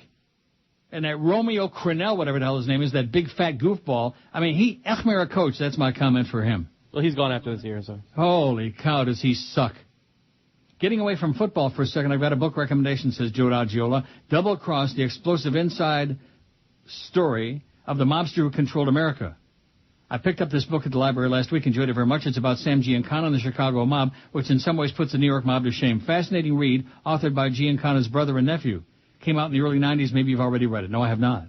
And that Romeo Crennel, whatever the hell his name is, that big fat goofball, I mean, Echmer a coach, that's my comment for him. Well, he's gone after this year, so. Holy cow, does he suck. Getting away from football for a second, I've got a book recommendation, says Joe Dodgiola. Double Cross, the explosive inside story of the mobster who controlled America. I picked up this book at the library last week, enjoyed it very much. It's about Sam Giancana and the Chicago mob, which in some ways puts the New York mob to shame. Fascinating read, authored by Giancana's brother and nephew. Came out in the early 90s. Maybe you've already read it. No, I have not.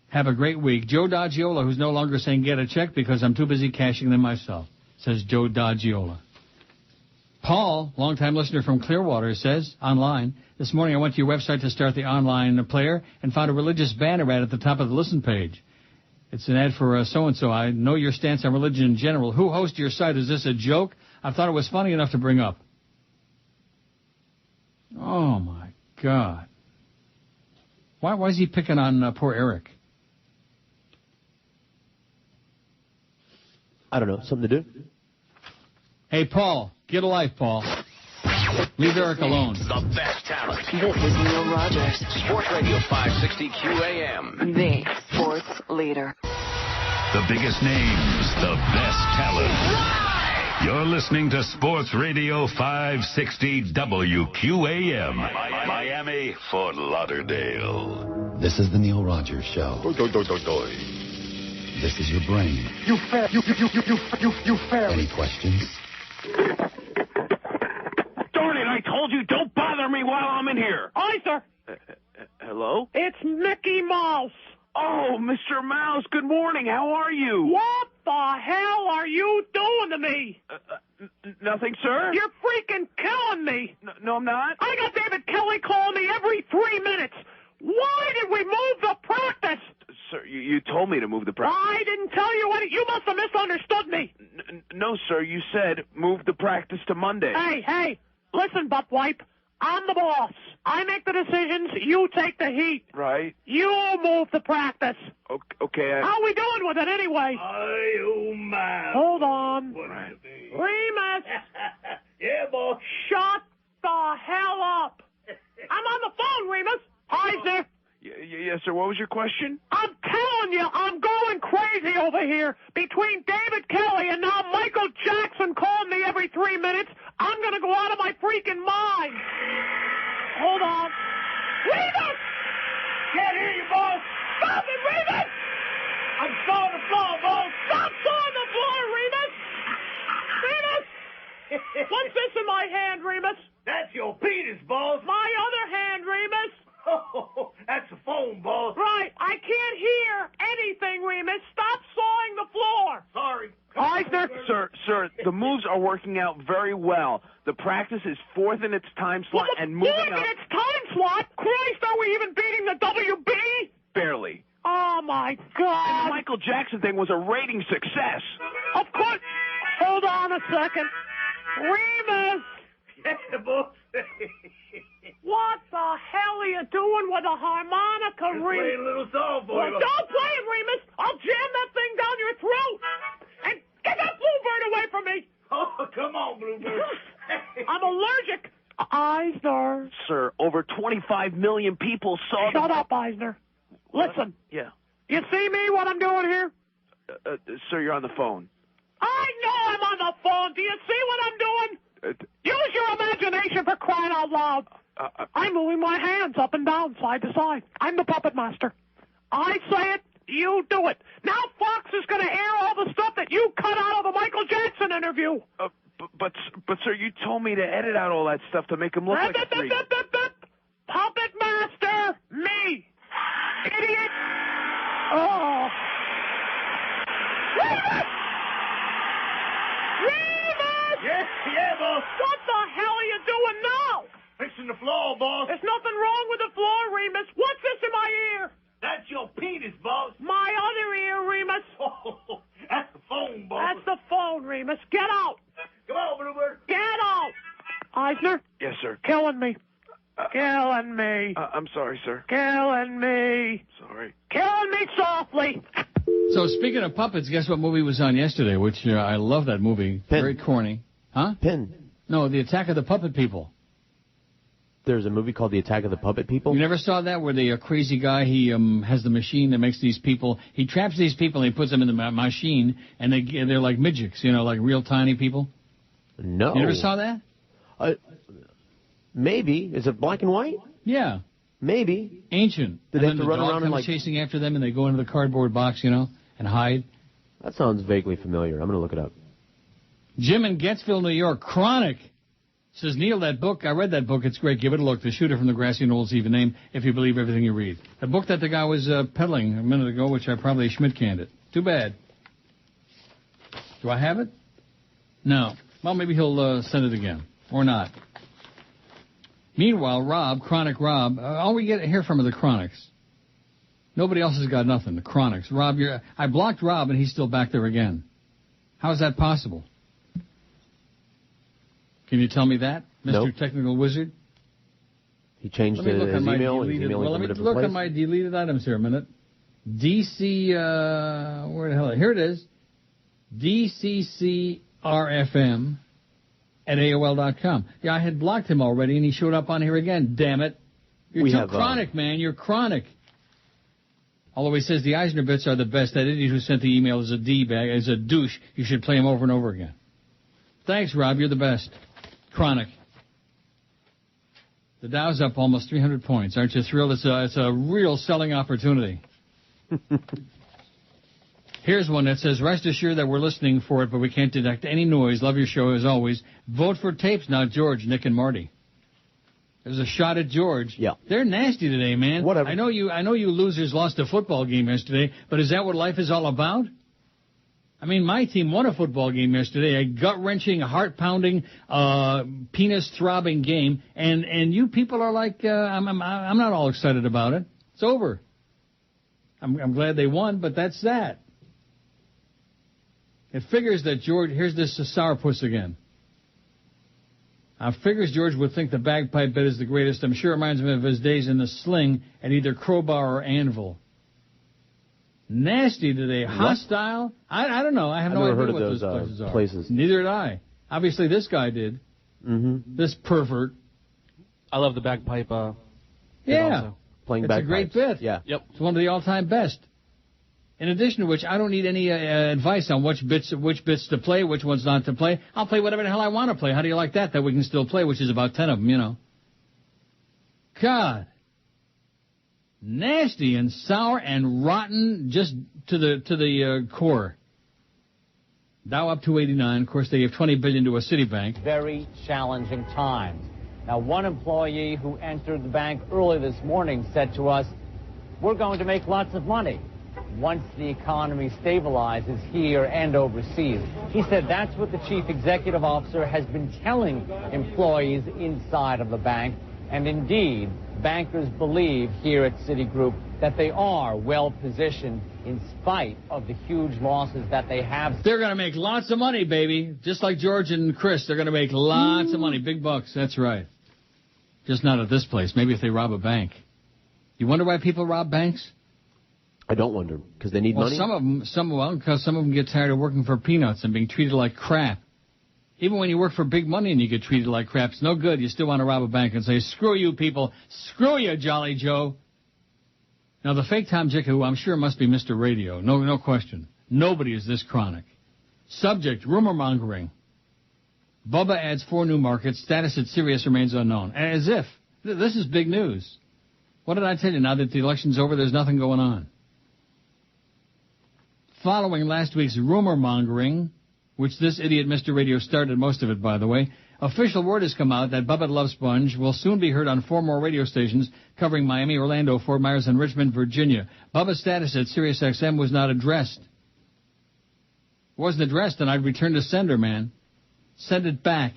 Have a great week. Joe Doggiola, who's no longer saying get a check because I'm too busy cashing them myself, says Joe Doggiola. Paul, longtime listener from Clearwater, says online, this morning I went to your website to start the online player and found a religious banner ad at the top of the listen page. It's an ad for so-and-so. I know your stance on religion in general. Who hosts your site? Is this a joke? I thought it was funny enough to bring up. Oh, my God. Why is he picking on poor Eric? I don't know. Something to do? Hey, Paul. Get a life, Paul. Leave Eric alone. The best talent. This is Neil Rogers. Sports Radio 560 QAM. The sports leader. The biggest names, the best talent. You're listening to Sports Radio 560 WQAM. Miami, Fort Lauderdale. This is the Neil Rogers Show. This is your brain. You fair. You fair. Any questions? Darn it, I told you, don't bother me while I'm in here. Hi, sir. Hello? It's Mickey Mouse. Oh, Mr. Mouse, good morning. How are you? What the hell are you doing to me? Nothing, sir. You're freaking killing me. No, I'm not. I got David Kelly calling me every 3 minutes. Why did we move the practice? Sir, you told me to move the practice. I didn't tell you any. You must have misunderstood me. No, sir, you said move the practice to Monday. Hey, listen, butt wipe. I'm the boss. I make the decisions. You take the heat. Right. You move the practice. Okay. How we doing with it anyway? Oh, my. Hold on. Right. Remus. Yeah, boss. Shut the hell up. I'm on the phone, Remus. Eisner. Yes, sir. What was your question? I'm telling you, I'm going crazy over here. Between David Kelly and now Michael Jackson calling me every 3 minutes, I'm going to go out of my freaking mind. Hold on. Remus! Can't hear you, boss. Stop it, Remus! I'm sawing the floor, boss. Stop sawing the floor, Remus! Remus! What's this in my hand, Remus? That's your penis, boss. My other hand, Remus. Oh, that's a phone, boss. Right. I can't hear anything, Remus. Stop sawing the floor. Sorry. Eisner. Sir, the moves are working out very well. The practice is fourth in its time slot and moving up. Fourth in its time slot? Christ, are we even beating the WB? Barely. Oh, my God. And the Michael Jackson thing was a rating success. Of course. Hold on a second. Remus. Yeah, boss. What the hell are you doing with a harmonica, Remus? Playing a little song for you. Don't play it, Remus. I'll jam that thing down your throat. And get that bluebird away from me. Oh, come on, bluebird. I'm allergic. Eisner. Sir, over 25 million people saw Shut up, Eisner. Listen. Yeah. You see me, what I'm doing here? Sir, you're on the phone. I know I'm on the phone. Do you see what I'm doing? Use your imagination for crying out loud. I'm moving my hands up and down, side to side. I'm the puppet master. I say it, you do it. Now Fox is going to air all the stuff that you cut out of the Michael Jackson interview. But sir, you told me to edit out all that stuff to make him look like a freak. Puppet master, me. Idiot. Oh. Yeah, boss. What the hell are you doing now? Fixing the floor, boss. There's nothing wrong with the floor, Remus. What's this in my ear? That's your penis, boss. My other ear, Remus. Oh, that's the phone, boss. That's the phone, Remus. Get out. Come on, Bluebird. Get out. Eisner? Yes, sir. Killing me. Killing me. I'm sorry, sir. Killing me. Sorry. Killing me softly. So speaking of puppets, guess what movie was on yesterday, which I love that movie. Pin. Very corny. Huh? Pin. No, The Attack of the Puppet People. There's a movie called The Attack of the Puppet People? You never saw that, where the crazy guy, he has the machine that makes these people, he traps these people and he puts them in the machine, and they're like midgets, like real tiny people? No. You never saw that? Maybe. Is it black and white? Yeah. Maybe. Ancient. Did they have to run around and comes chasing after them, and they go into the cardboard box, and hide. That sounds vaguely familiar. I'm going to look it up. Jim in Gettsville, New York. Chronic. Says, Neil, that book, I read that book. It's great. Give it a look. The Shooter from the Grassy Knolls, even name, if you believe everything you read. The book that the guy was peddling a minute ago, which I probably Schmidt-canned it. Too bad. Do I have it? No. Well, maybe he'll send it again. Or not. Meanwhile, Rob, Chronic Rob, all we get hear from are the Chronics. Nobody else has got nothing. The Chronics. Rob, I blocked Rob, and he's still back there again. How is that possible? Can you tell me that, Mr. Nope. Technical Wizard? He changed his email. Let me look at my deleted items here a minute. DC, where the hell? Here it is. DCCRFM at AOL.com. Yeah, I had blocked him already, and he showed up on here again. Damn it. You're too chronic, man. You're chronic. Although he says the Eisner bits are the best. That idiot who sent the email is a D-bag, is a douche. You should play him over and over again. Thanks, Rob. You're the best. Chronic. The Dow's up almost 300 points. Aren't you thrilled? It's a real selling opportunity. Here's one that says, rest assured that we're listening for it, but we can't detect any noise. Love your show as always. Vote for tapes now, George, Nick, and Marty. There's a shot at George. Yeah. They're nasty today, man. Whatever. I know you losers lost a football game yesterday, but is that what life is all about? I mean, my team won a football game yesterday, a gut-wrenching, heart-pounding, penis-throbbing game, and you people are like, I'm not all excited about it. It's over. I'm glad they won, but that's that. It figures that George, here's this sourpuss again. Figures George would think the bagpipe bit is the greatest. I'm sure it reminds him of his days in the sling at either crowbar or anvil. Nasty today. Hostile? I don't know. I have no idea what those places are. Neither did I. Obviously, this guy did. Mm-hmm. This pervert. I love the bagpipe. Yeah. Playing it's bagpipes. A great bit. Yeah. Yep. It's one of the all-time best. In addition to which, I don't need any advice on which bits to play, which ones not to play. I'll play whatever the hell I want to play. How do you like that? That we can still play, which is about 10 of them, you know. God. Nasty and sour and rotten just to the core. Dow up 289. Of course, they gave $20 billion to a Citibank. Very challenging times. Now, one employee who entered the bank early this morning said to us, we're going to make lots of money once the economy stabilizes here and overseas. He said that's what the chief executive officer has been telling employees inside of the bank. And indeed, bankers believe here at Citigroup that they are well positioned in spite of the huge losses that they have. They're going to make lots of money, baby. Just like George and Chris, they're going to make lots of money. Big bucks, that's right. Just not at this place. Maybe if they rob a bank. You wonder why people rob banks? I don't wonder, because they need money? Because some of them get tired of working for peanuts and being treated like crap. Even when you work for big money and you get treated like crap, it's no good. You still want to rob a bank and say, screw you people, screw you, Jolly Joe. Now, the fake Tom Jick, who I'm sure must be Mr. Radio, no question. Nobody is this chronic. Subject, rumor mongering. Bubba adds 4 new markets. Status at Sirius remains unknown. As if. This is big news. What did I tell you? Now that the election's over, there's nothing going on. Following last week's rumor mongering, which this idiot Mr. Radio started most of it, by the way, official word has come out that Bubba the Love Sponge will soon be heard on 4 more radio stations covering Miami, Orlando, Fort Myers, and Richmond, Virginia. Bubba's status at Sirius XM was not addressed. It wasn't addressed, and I'd return to sender, man. Send it back.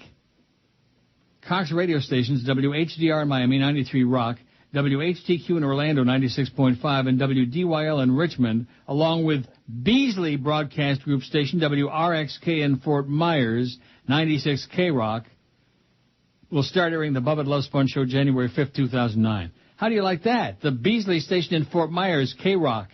Cox radio stations, WHDR in Miami, 93 Rock, WHTQ in Orlando, 96.5, and WDYL in Richmond, along with Beasley Broadcast Group Station, WRXK in Fort Myers, 96 K-Rock, will start airing the Bubba the Love Sponge Show January 5th, 2009. How do you like that? The Beasley Station in Fort Myers, K-Rock.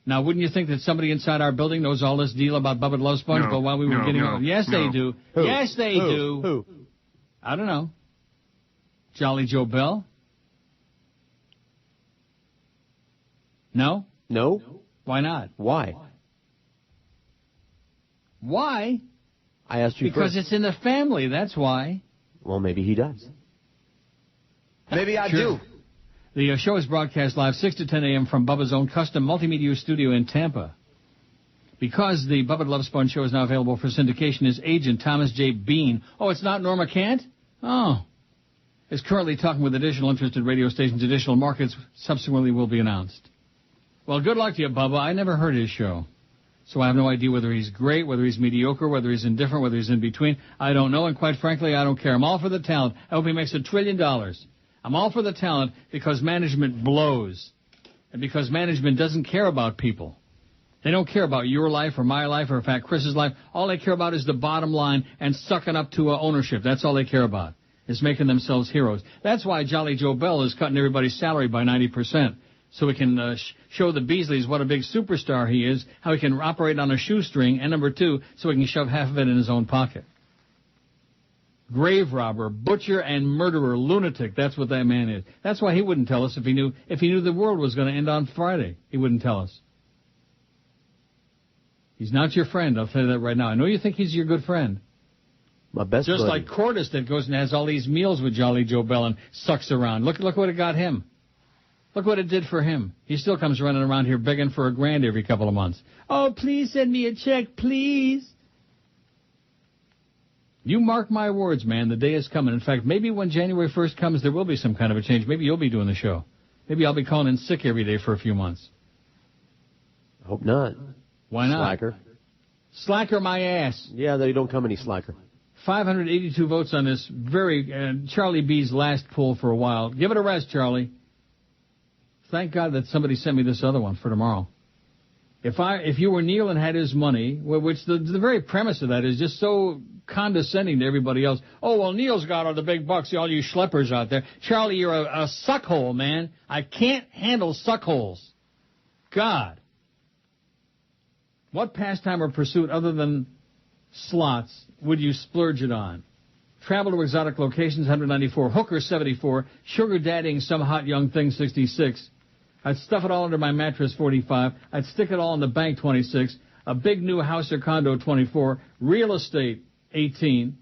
Now, wouldn't you think that somebody inside our building knows all this deal about Bubba the Love Sponge? No, but while we were getting on, yes, they do. Who? Yes, they do. Who? I don't know. Jolly Joe Bell? No? No? Why not? Why? Why? I asked you Because first. it's in the family, that's why. Well, maybe he does. Maybe I do. The show is broadcast live 6 to 10 a.m. from Bubba's own custom multimedia studio in Tampa. Because the Bubba the Love Sponge show is now available for syndication, his agent, Thomas J. Bean. Oh, it's not Norma Kant? Oh. Is currently talking with additional interested radio stations. Additional markets subsequently will be announced. Well, good luck to you, Bubba. I never heard his show. So I have no idea whether he's great, whether he's mediocre, whether he's indifferent, whether he's in between. I don't know, and quite frankly, I don't care. I'm all for the talent. I hope he makes $1 trillion. I'm all for the talent because management blows. And because management doesn't care about people. They don't care about your life or my life or, in fact, Chris's life. All they care about is the bottom line and sucking up to ownership. That's all they care about, is making themselves heroes. That's why Jolly Joe Bell is cutting everybody's salary by 90%. So we can show the Beasleys what a big superstar he is, how he can operate on a shoestring, and number two, so he can shove half of it in his own pocket. Grave robber, butcher, and murderer, lunatic. That's what that man is. That's why he wouldn't tell us if he knew the world was going to end on Friday. He wouldn't tell us. He's not your friend, I'll tell you that right now. I know you think he's your good friend. My best Just buddy. like Cordis that goes and has all these meals with Jolly Joe Bell and sucks around. Look what it got him. Look what it did for him. He still comes running around here begging for $1,000 every couple of months. Oh, please send me a check, please. You mark my words, man. The day is coming. In fact, maybe when January 1st comes, there will be some kind of a change. Maybe you'll be doing the show. Maybe I'll be calling in sick every day for a few months. Hope not. Why not? Slacker. Slacker my ass. Yeah, they don't come any slacker. 582 votes on this very Charlie B's last poll for a while. Give it a rest, Charlie. Thank God that somebody sent me this other one for tomorrow. If you were Neil and had his money, which the very premise of that is just so condescending to everybody else. Oh, well, Neil's got all the big bucks, all you schleppers out there. Charlie, you're a suckhole, man. I can't handle suckholes. God. What pastime or pursuit other than slots would you splurge it on? Travel to exotic locations, 194. Hooker, 74. Sugar daddying some hot young thing, 66. I'd stuff it all under my mattress, 45. I'd stick it all in the bank, 26. A big new house or condo, 24. Real estate, 18.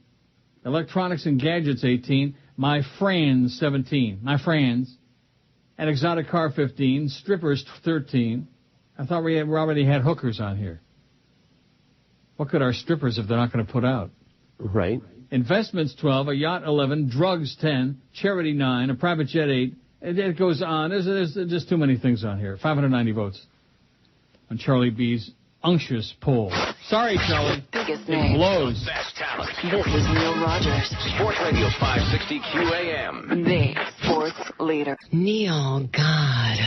Electronics and gadgets, 18. My friends, 17. My friends. An exotic car, 15. Strippers, 13. I thought we already had hookers on here. What could our strippers if they're not going to put out? Right. Investments, 12. A yacht, 11. Drugs, 10. Charity, 9. A private jet, 8. It goes on. There's just too many things on here. 590 votes on Charlie B's unctuous poll. Sorry, Charlie. Biggest it name. blows. Best talent. This is Neil Rogers. Sports Radio 560 QAM. The sports leader. Neil, God.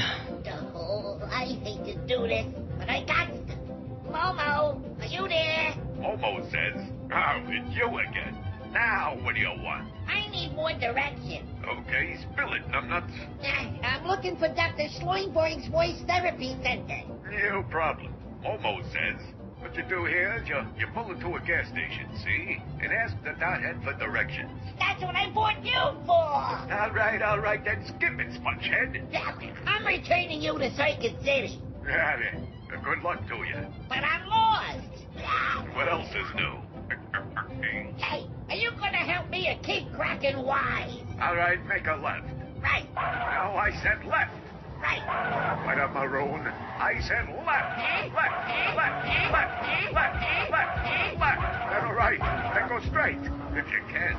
Oh, I hate to do this, but I got to. Momo, are you there? Momo says, oh, it's you again. Now, what do you want? I need more direction. Okay, spill it, numbnuts. I'm looking for Dr. Schloingborg's Voice Therapy Center. No problem. Momo says, what you do here is you pull into a gas station, see? And ask the dothead for directions. That's what I bought you for. All right, then skip it, spongehead. I'm returning you to Circuit City. Yeah, good luck to you. But I'm lost. What else is new? Hey, are you going to help me or keep cracking wise? All right, make a left. Right. No, I said left. Right. What a maroon. I said left. Left. Then all right. Then go straight, if you can.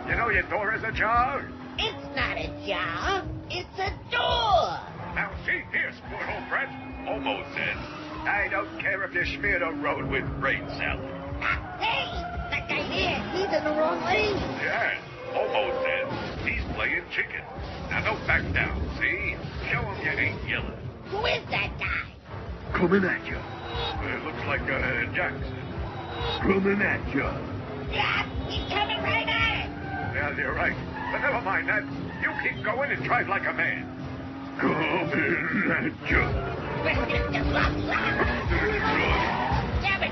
You know your door is ajar? It's not a jar. It's a door. Now see here, sport old friend. Momo says, I don't care if you smear the road with brain salad. Hey, that guy here, he's in the wrong lane. Yeah, Momo says he's playing chicken. Now don't back down, see? Show him you ain't yelling. Who is that guy? Coming at you. Looks like Jackson. Coming at you. Yeah, he's coming right at us. Yeah, you're right. But never mind that. You keep going and drive like a man. Coming at you. Damn it.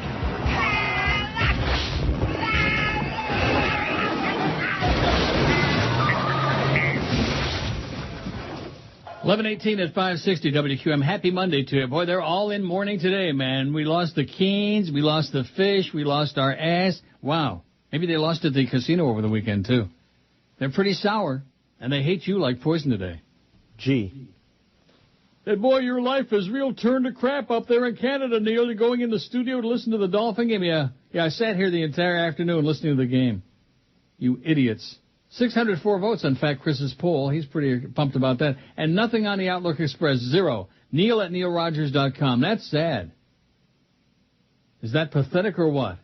11:18 at 560 WQAM. Happy Monday to you. Boy, they're all in mourning today, man. We lost the Keens. We lost the fish. We lost our ass. Wow. Maybe they lost at the casino over the weekend, too. They're pretty sour, and they hate you like poison today. Gee. And boy, your life is real turned to crap up there in Canada, Neil. You're going in the studio to listen to the Dolphin game. Yeah, I sat here the entire afternoon listening to the game. You idiots. 604 votes on Fat Chris's poll. He's pretty pumped about that. And nothing on the Outlook Express. 0. Neil at neilrogers.com. That's sad. Is that pathetic or what?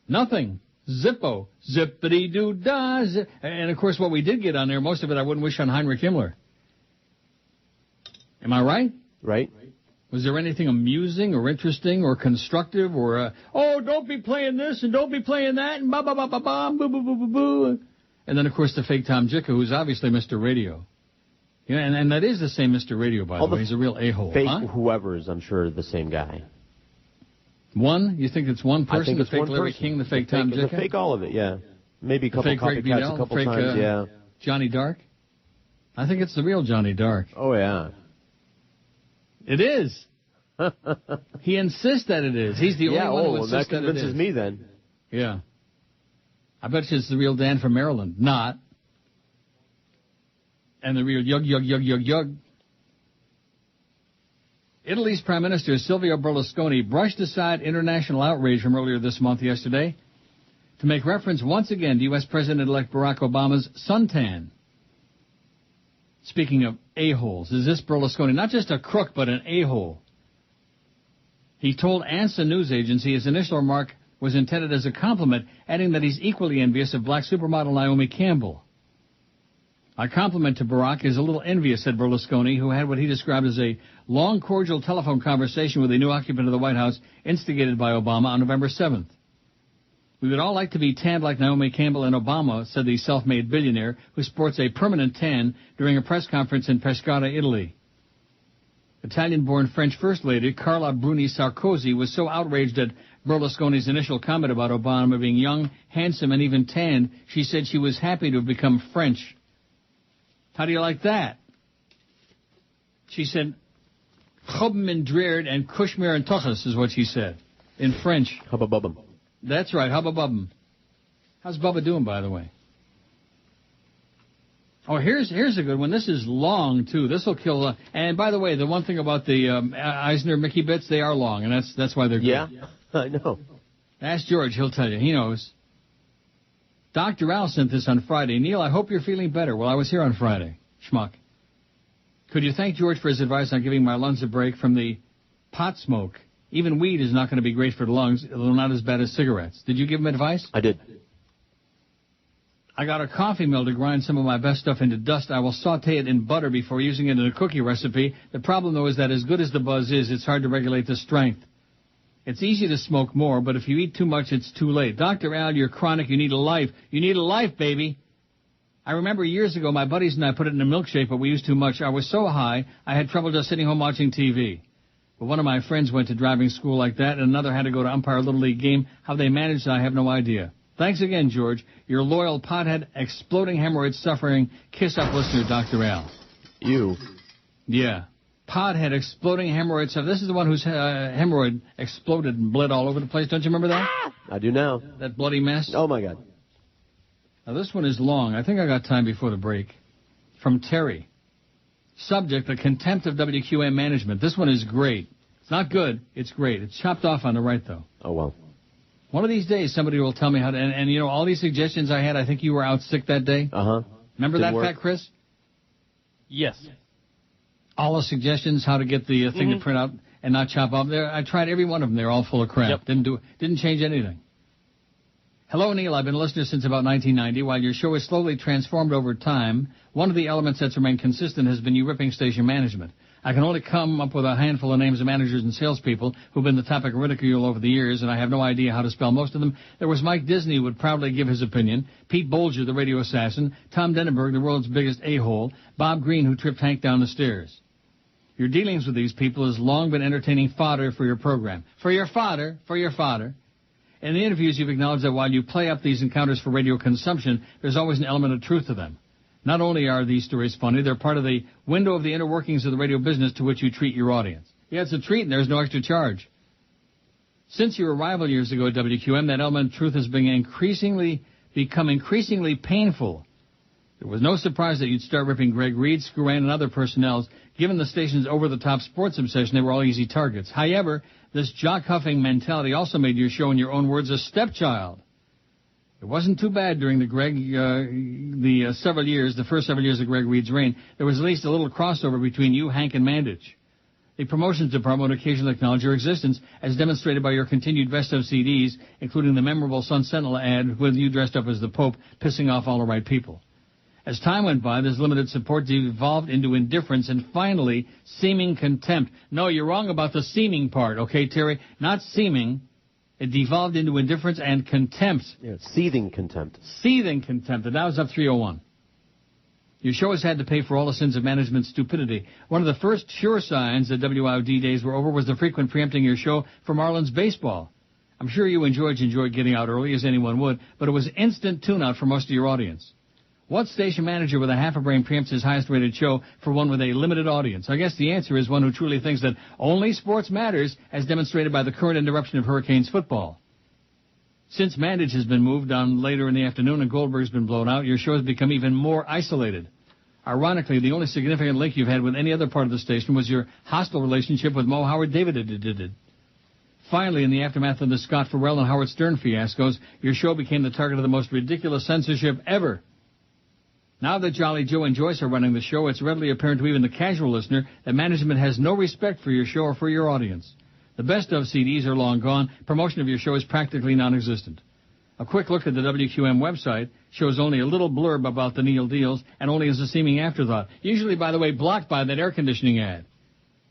Nothing. Zippo. Zippity-doo-dah. And, of course, what we did get on there, most of it I wouldn't wish on Heinrich Himmler. Am I right? Right. Was there anything amusing or interesting or constructive or, oh, don't be playing this and don't be playing that and ba-ba-ba-ba-ba, boo-boo-boo-boo-boo. And then, of course, the fake Tom Jicka, who's obviously Mr. Radio. Yeah, and that is the same Mr. Radio, by the way. He's a real a-hole. Fake whoever's, I'm sure, the same guy. One? You think it's one person? I think the it's fake one Larry person. King, the fake Tom Jicka? The fake all of it, yeah. Maybe a couple fake Greg copycats Bedell, a couple fake, times, yeah. Johnny Dark? I think it's the real Johnny Dark. Oh, yeah. It is. He insists that it is. He's the only one who insists that convinces me then. Yeah. I bet you it's the real Dan from Maryland. Not. And the real yug. Italy's Prime Minister Silvio Berlusconi brushed aside international outrage from earlier this month yesterday to make reference once again to U.S. President-elect Barack Obama's suntan. Speaking of a-holes, is this Berlusconi not just a crook, but an a-hole? He told ANSA news agency his initial remark was intended as a compliment, adding that he's equally envious of black supermodel Naomi Campbell. My compliment to Barack is a little envious, said Berlusconi, who had what he described as a long, cordial telephone conversation with a new occupant of the White House, instigated by Obama on November 7th. We would all like to be tanned like Naomi Campbell and Obama, said the self-made billionaire, who sports a permanent tan, during a press conference in Pescara, Italy. Italian-born French First Lady Carla Bruni Sarkozy was so outraged at Berlusconi's initial comment about Obama being young, handsome, and even tanned, she said she was happy to have become French. How do you like that? She said, Chobm and Dreard and Kushmir and Tochas is what she said, in French. Hubba bubbum. That's right, hubba bubbum. How's Bubba doing, by the way? Oh, here's a good one. This is long, too. This will kill... and, by the way, the one thing about the Eisner Mickey bits, they are long, and that's why they're good. Yeah, I know. Ask George, he'll tell you. He knows. Dr. Al sent this on Friday. Neil, I hope you're feeling better. Well, I was here on Friday. Schmuck. Could you thank George for his advice on giving my lungs a break from the pot smoke? Even weed is not going to be great for the lungs, although not as bad as cigarettes. Did you give him advice? I did. I got a coffee mill to grind some of my best stuff into dust. I will saute it in butter before using it in a cookie recipe. The problem, though, is that as good as the buzz is, it's hard to regulate the strength. It's easy to smoke more, but if you eat too much, it's too late. Dr. Al, you're chronic. You need a life. You need a life, baby. I remember years ago, my buddies and I put it in a milkshake, but we used too much. I was so high, I had trouble just sitting home watching TV. But one of my friends went to driving school like that, and another had to go to umpire a Little League game. How they managed, I have no idea. Thanks again, George. Your loyal pothead, exploding hemorrhoid suffering, kiss-up listener, Dr. Al. You? Yeah. Podhead, exploding hemorrhoid stuff. This is the one whose hemorrhoid exploded and bled all over the place. Don't you remember that? I do now. That bloody mess? Oh, my God. Now, this one is long. I think I got time before the break. From Terry. Subject, the contempt of WQAM management. This one is great. It's not good. It's great. It's chopped off on the right, though. Oh, well. One of these days, somebody will tell me how to... And you know, all these suggestions I had, I think you were out sick that day. Uh-huh. Remember that, Fat Chris? Yes. All the suggestions, how to get the thing to print out and not chop up. I tried every one of them. They're all full of crap. Yep. Didn't change anything. Hello, Neil. I've been a listener since about 1990. While your show has slowly transformed over time, one of the elements that's remained consistent has been you ripping station management. I can only come up with a handful of names of managers and salespeople who've been the topic of ridicule over the years, and I have no idea how to spell most of them. There was Mike Disney, who would proudly give his opinion, Pete Bolger, the radio assassin, Tom Denenberg, the world's biggest a-hole, Bob Green, who tripped Hank down the stairs. Your dealings with these people has long been entertaining fodder for your program. For your fodder. In the interviews, you've acknowledged that while you play up these encounters for radio consumption, there's always an element of truth to them. Not only are these stories funny, they're part of the window of the inner workings of the radio business to which you treat your audience. Yeah, it's a treat, and there's no extra charge. Since your arrival years ago at WQM, that element of truth has become increasingly painful. It was no surprise that you'd start ripping Greg Reed, Screwan, and other personnel's Given the station's over-the-top sports obsession, they were all easy targets. However, this jock-huffing mentality also made your show, in your own words, a stepchild. It wasn't too bad during the first several years of Greg Reed's reign. There was at least a little crossover between you, Hank, and Mandich. The promotions department would occasionally acknowledge your existence, as demonstrated by your continued best of CDs, including the memorable Sun Sentinel ad with you dressed up as the Pope, pissing off all the right people. As time went by, this limited support devolved into indifference and finally seeming contempt. No, you're wrong about the seeming part, okay, Terry? Not seeming. It devolved into indifference and contempt. Yeah, seething contempt. Seething contempt. And that was up 301. Your show has had to pay for all the sins of management's stupidity. One of the first sure signs that WIOD days were over was the frequent preempting your show for Marlins baseball. I'm sure you and George enjoyed getting out early, as anyone would, but it was instant tune-out for most of your audience. What station manager with a half-a-brain preempts his highest-rated show for one with a limited audience? I guess the answer is one who truly thinks that only sports matters, as demonstrated by the current interruption of Hurricanes football. Since Mandich has been moved on later in the afternoon and Goldberg's been blown out, your show has become even more isolated. Ironically, the only significant link you've had with any other part of the station was your hostile relationship with Mo Howard David. Finally, in the aftermath of the Scott Farrell and Howard Stern fiascos, your show became the target of the most ridiculous censorship ever. Now that Jolly Joe and Joyce are running the show, it's readily apparent to even the casual listener that management has no respect for your show or for your audience. The best of CDs are long gone. Promotion of your show is practically non-existent. A quick look at the WQAM website shows only a little blurb about the Neil deals and only as a seeming afterthought. Usually, by the way, blocked by that air conditioning ad.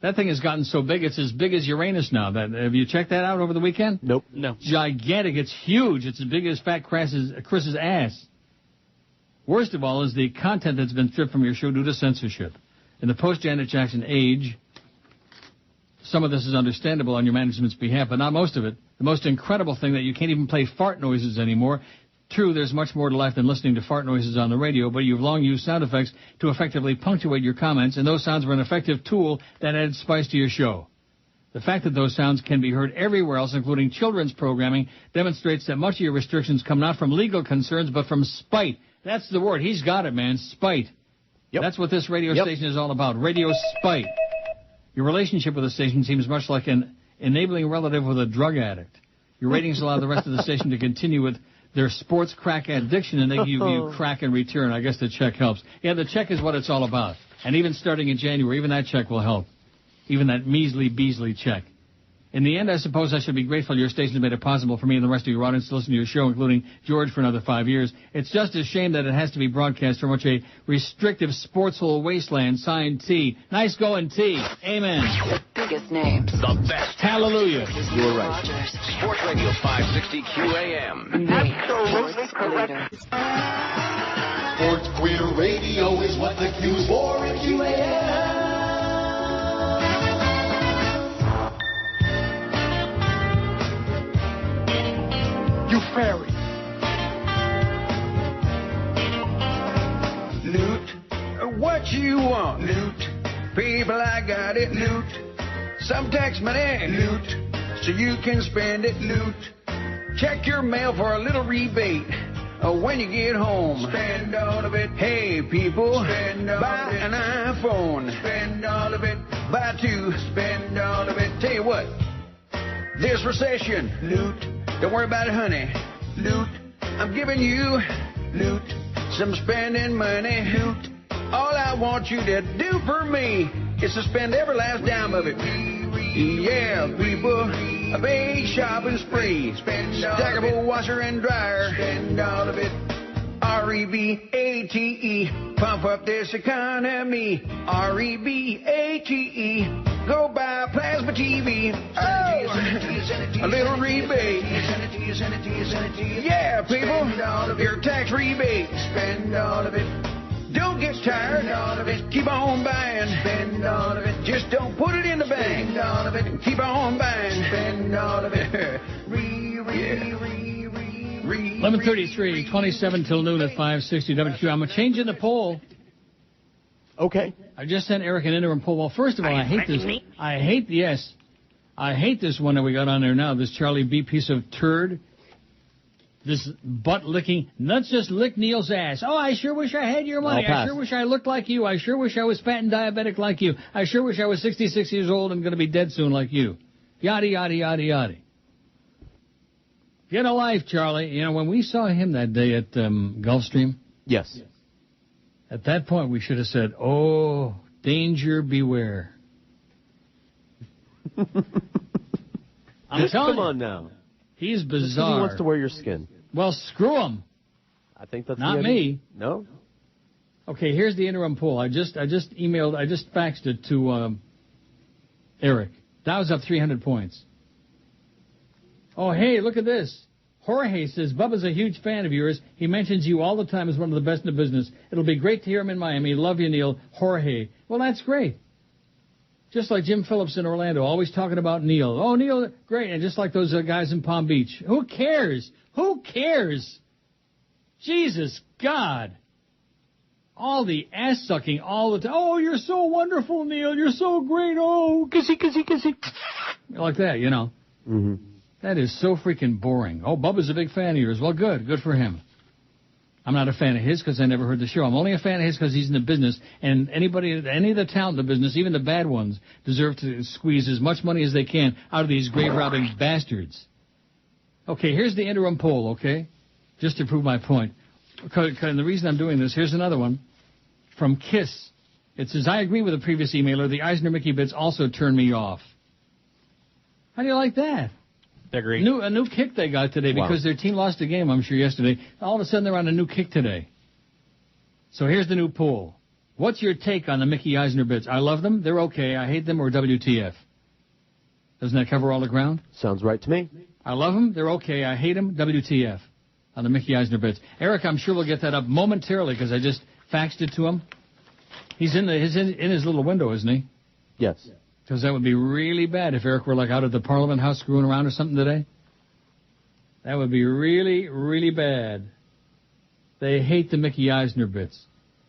That thing has gotten so big, it's as big as Uranus now. Have you checked that out over the weekend? Nope. No. Gigantic. It's huge. It's as big as Fat Chris's ass. Worst of all is the content that's been stripped from your show due to censorship. In the post-Janet Jackson age, some of this is understandable on your management's behalf, but not most of it. The most incredible thing that you can't even play fart noises anymore. True, there's much more to life than listening to fart noises on the radio, but you've long used sound effects to effectively punctuate your comments, and those sounds were an effective tool that added spice to your show. The fact that those sounds can be heard everywhere else, including children's programming, demonstrates that much of your restrictions come not from legal concerns, but from spite. That's the word. He's got it, man. Spite. Yep. That's what this radio station is all about. Radio spite. Your relationship with the station seems much like an enabling relative with a drug addict. Your ratings allow the rest of the station to continue with their sports crack addiction, and they give you crack in return. I guess the check helps. Yeah, the check is what it's all about. And even starting in January, even that check will help. Even that measly Beasley check. In the end, I suppose I should be grateful your station has made it possible for me and the rest of your audience to listen to your show, including George, for another 5 years. It's just a shame that it has to be broadcast from such a restrictive sports-hole wasteland. Signed, T. Nice going, T. Amen. The biggest names. The best. Hallelujah. You were right. Sports Radio 560 QAM. Absolutely correct. Sports Queer Radio is what the Q's for in QAM. You fairy. Newt, what you want? Newt, people, I got it. Newt, some tax money. Newt, so you can spend it. Newt, check your mail for a little rebate. When you get home, spend all of it. Hey, people, spend all buy of it. An iPhone, spend all of it. Buy two, spend all of it. Tell you what, this recession, Newt. Don't worry about it, honey. Newt, I'm giving you, Newt, some spending money. Newt, all I want you to do for me is to spend every last dime of it. Yeah, people, a big shopping spree. Stackable washer and dryer. Spend all of it. R-E-B-A-T-E, pump up this economy. R-E-B-A-T-E, go buy a plasma TV. Oh, a little rebate. Yeah, people, your tax rebate. Spend all of it. Don't get tired. Keep on buying. Spend all of it. Just don't put it in the bank. Spend all of it. Keep on buying. Spend all of it. 11:33, 27 till noon at 560 WQ. I'm changing the poll. Okay. I just sent Eric an interim poll. Well, first of all, I hate this. I hate this one that we got on there now, this Charlie B piece of turd. This butt-licking, let's just lick Neil's ass. Oh, I sure wish I had your money. I sure wish I looked like you. I sure wish I was fat and diabetic like you. I sure wish I was 66 years old and going to be dead soon like you. Yada, yada, yada, yada. Get a life, Charlie. You know, when we saw him that day at Gulfstream. Yes. At that point, we should have said, oh, danger beware. I'm telling you. Come on now. He's bizarre. He wants to wear your skin. Well, screw him. I think that's not me. No. Okay, here's the interim poll. I just faxed it to Eric. Dow's up 300 points. Oh, hey, look at this. Jorge says, Bubba's a huge fan of yours. He mentions you all the time as one of the best in the business. It'll be great to hear him in Miami. Love you, Neil. Jorge. Well, that's great. Just like Jim Phillips in Orlando, always talking about Neil. Oh, Neil, great. And just like those guys in Palm Beach. Who cares? Who cares? Jesus God. All the ass-sucking all the time. Oh, you're so wonderful, Neil. You're so great. Oh, kissy. Like that, you know. Mm-hmm. That is so freaking boring. Oh, Bubba's a big fan of yours. Well, good. Good for him. I'm not a fan of his because I never heard the show. I'm only a fan of his because he's in the business, and any of the talent in the business, even the bad ones, deserve to squeeze as much money as they can out of these grave-robbing bastards. Okay, here's the interim poll, okay? Just to prove my point. And the reason I'm doing this, here's another one from KISS. It says, I agree with the previous emailer. The Eisner Mickey bits also turn me off. How do you like that? Agree. A new kick they got today because their team lost a game, I'm sure, yesterday. All of a sudden, they're on a new kick today. So here's the new poll. What's your take on the Mickey Eisner bits? I love them. They're okay. I hate them, or WTF. Doesn't that cover all the ground? Sounds right to me. I love them. They're okay. I hate them. WTF on the Mickey Eisner bits. Eric, I'm sure we'll get that up momentarily because I just faxed it to him. He's in his little window, isn't he? Yes. Because that would be really bad if Eric were like out at the Parliament House screwing around or something today. That would be really, really bad. They hate the Mickey Eisner bits.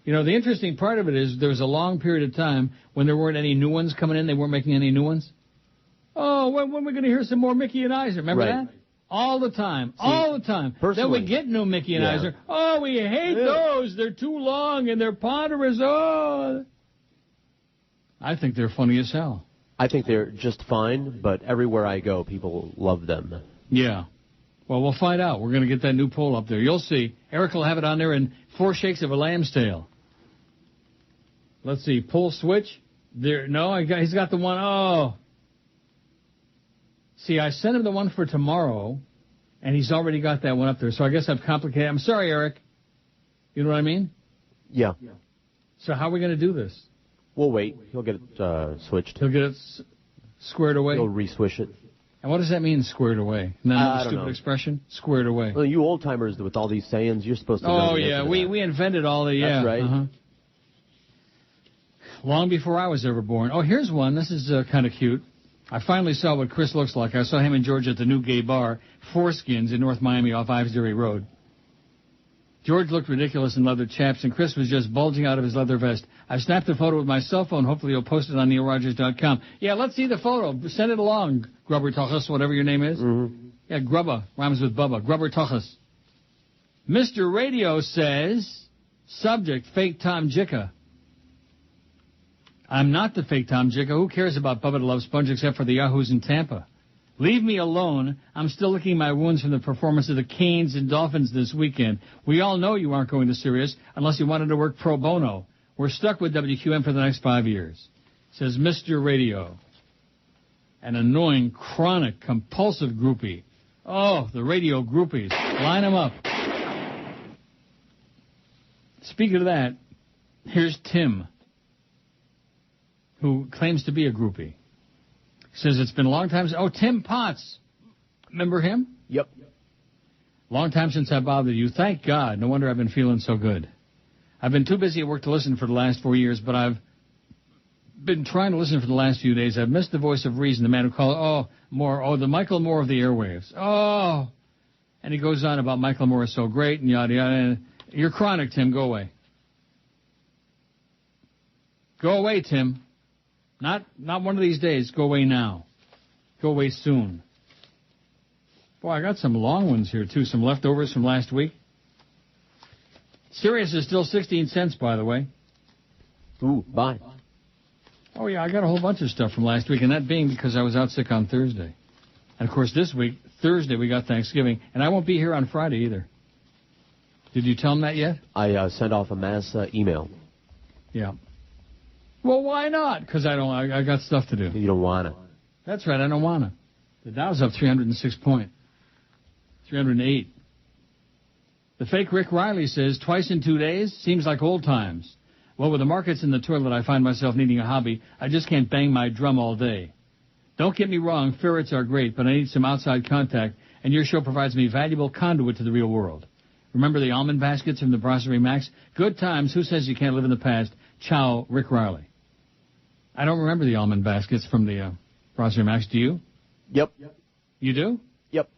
You know, the interesting part of it is there was a long period of time when there weren't any new ones coming in. They weren't making any new ones. Oh, when are we going to hear some more Mickey and Eisner? Remember that? All the time. All the time. Then we get new Mickey and Eisner. Oh, we hate those. They're too long and they're ponderous. Oh. I think they're funny as hell. I think they're just fine, but everywhere I go, people love them. Yeah. Well, we'll find out. We're going to get that new poll up there. You'll see. Eric will have it on there in 4 shakes of a lamb's tail. Let's see. Pull switch. There. No, he's got the one. Oh. See, I sent him the one for tomorrow, and he's already got that one up there. So I guess I've complicated. I'm sorry, Eric. You know what I mean? Yeah. So how are we going to do this? We'll wait. He'll get it switched. He'll get it squared away? He'll re-swish it. And what does that mean, squared away? Isn't that another stupid expression? Squared away. Well, you old-timers with all these sayings, you're supposed to know. Oh, yeah. We invented all the, That's right. Uh-huh. Long before I was ever born. Oh, here's one. This is kind of cute. I finally saw what Chris looks like. I saw him and George at the new gay bar, Foreskins, in North Miami off Ives-Dairy Road. George looked ridiculous in leather chaps, and Chris was just bulging out of his leather vest. I snapped the photo with my cell phone. Hopefully you'll post it on NeilRogers.com. Yeah, let's see the photo. Send it along, Grubber Tuchus, whatever your name is. Mm-hmm. Yeah, Grubba. Rhymes with Bubba. Grubber Tuchus. Mr. Radio says, subject, fake Tom Jicka. I'm not the fake Tom Jicka. Who cares about Bubba the Love Sponge except for the Yahoos in Tampa? Leave me alone. I'm still licking my wounds from the performance of the Canes and Dolphins this weekend. We all know you aren't going to Sirius unless you wanted to work pro bono. We're stuck with WQAM for the next 5 years. Says Mr. Radio. An annoying, chronic, compulsive groupie. Oh, the radio groupies. Line them up. Speaking of that, here's Tim, who claims to be a groupie. Says it's been a long time. Oh, Tim Potts. Remember him? Yep. Long time since I bothered you. Thank God. No wonder I've been feeling so good. I've been too busy at work to listen for the last 4 years, but I've been trying to listen for the last few days. I've missed the voice of reason, the man who called, the Michael Moore of the airwaves. Oh. And he goes on about Michael Moore is so great and yada, yada. And you're chronic, Tim. Go away. Go away, Tim. Not one of these days. Go away now. Go away soon. Boy, I got some long ones here, too. Some leftovers from last week. Sirius is still 16 cents, by the way. Ooh, bye. Oh, yeah, I got a whole bunch of stuff from last week, and that being because I was out sick on Thursday. And, of course, this week, Thursday, we got Thanksgiving, and I won't be here on Friday either. Did you tell them that yet? I sent off a mass email. Yeah. Well, why not? Because I got stuff to do. You don't want to. That's right, I don't want to. The Dow's up 306 points. 308. The fake Rick Riley says, twice in 2 days? Seems like old times. Well, with the markets in the toilet, I find myself needing a hobby. I just can't bang my drum all day. Don't get me wrong, ferrets are great, but I need some outside contact, and your show provides me valuable conduit to the real world. Remember the almond baskets from the Brasserie Max? Good times. Who says you can't live in the past? Ciao, Rick Riley. I don't remember the almond baskets from the Brasserie Max. Do you? Yep. You do? Yep.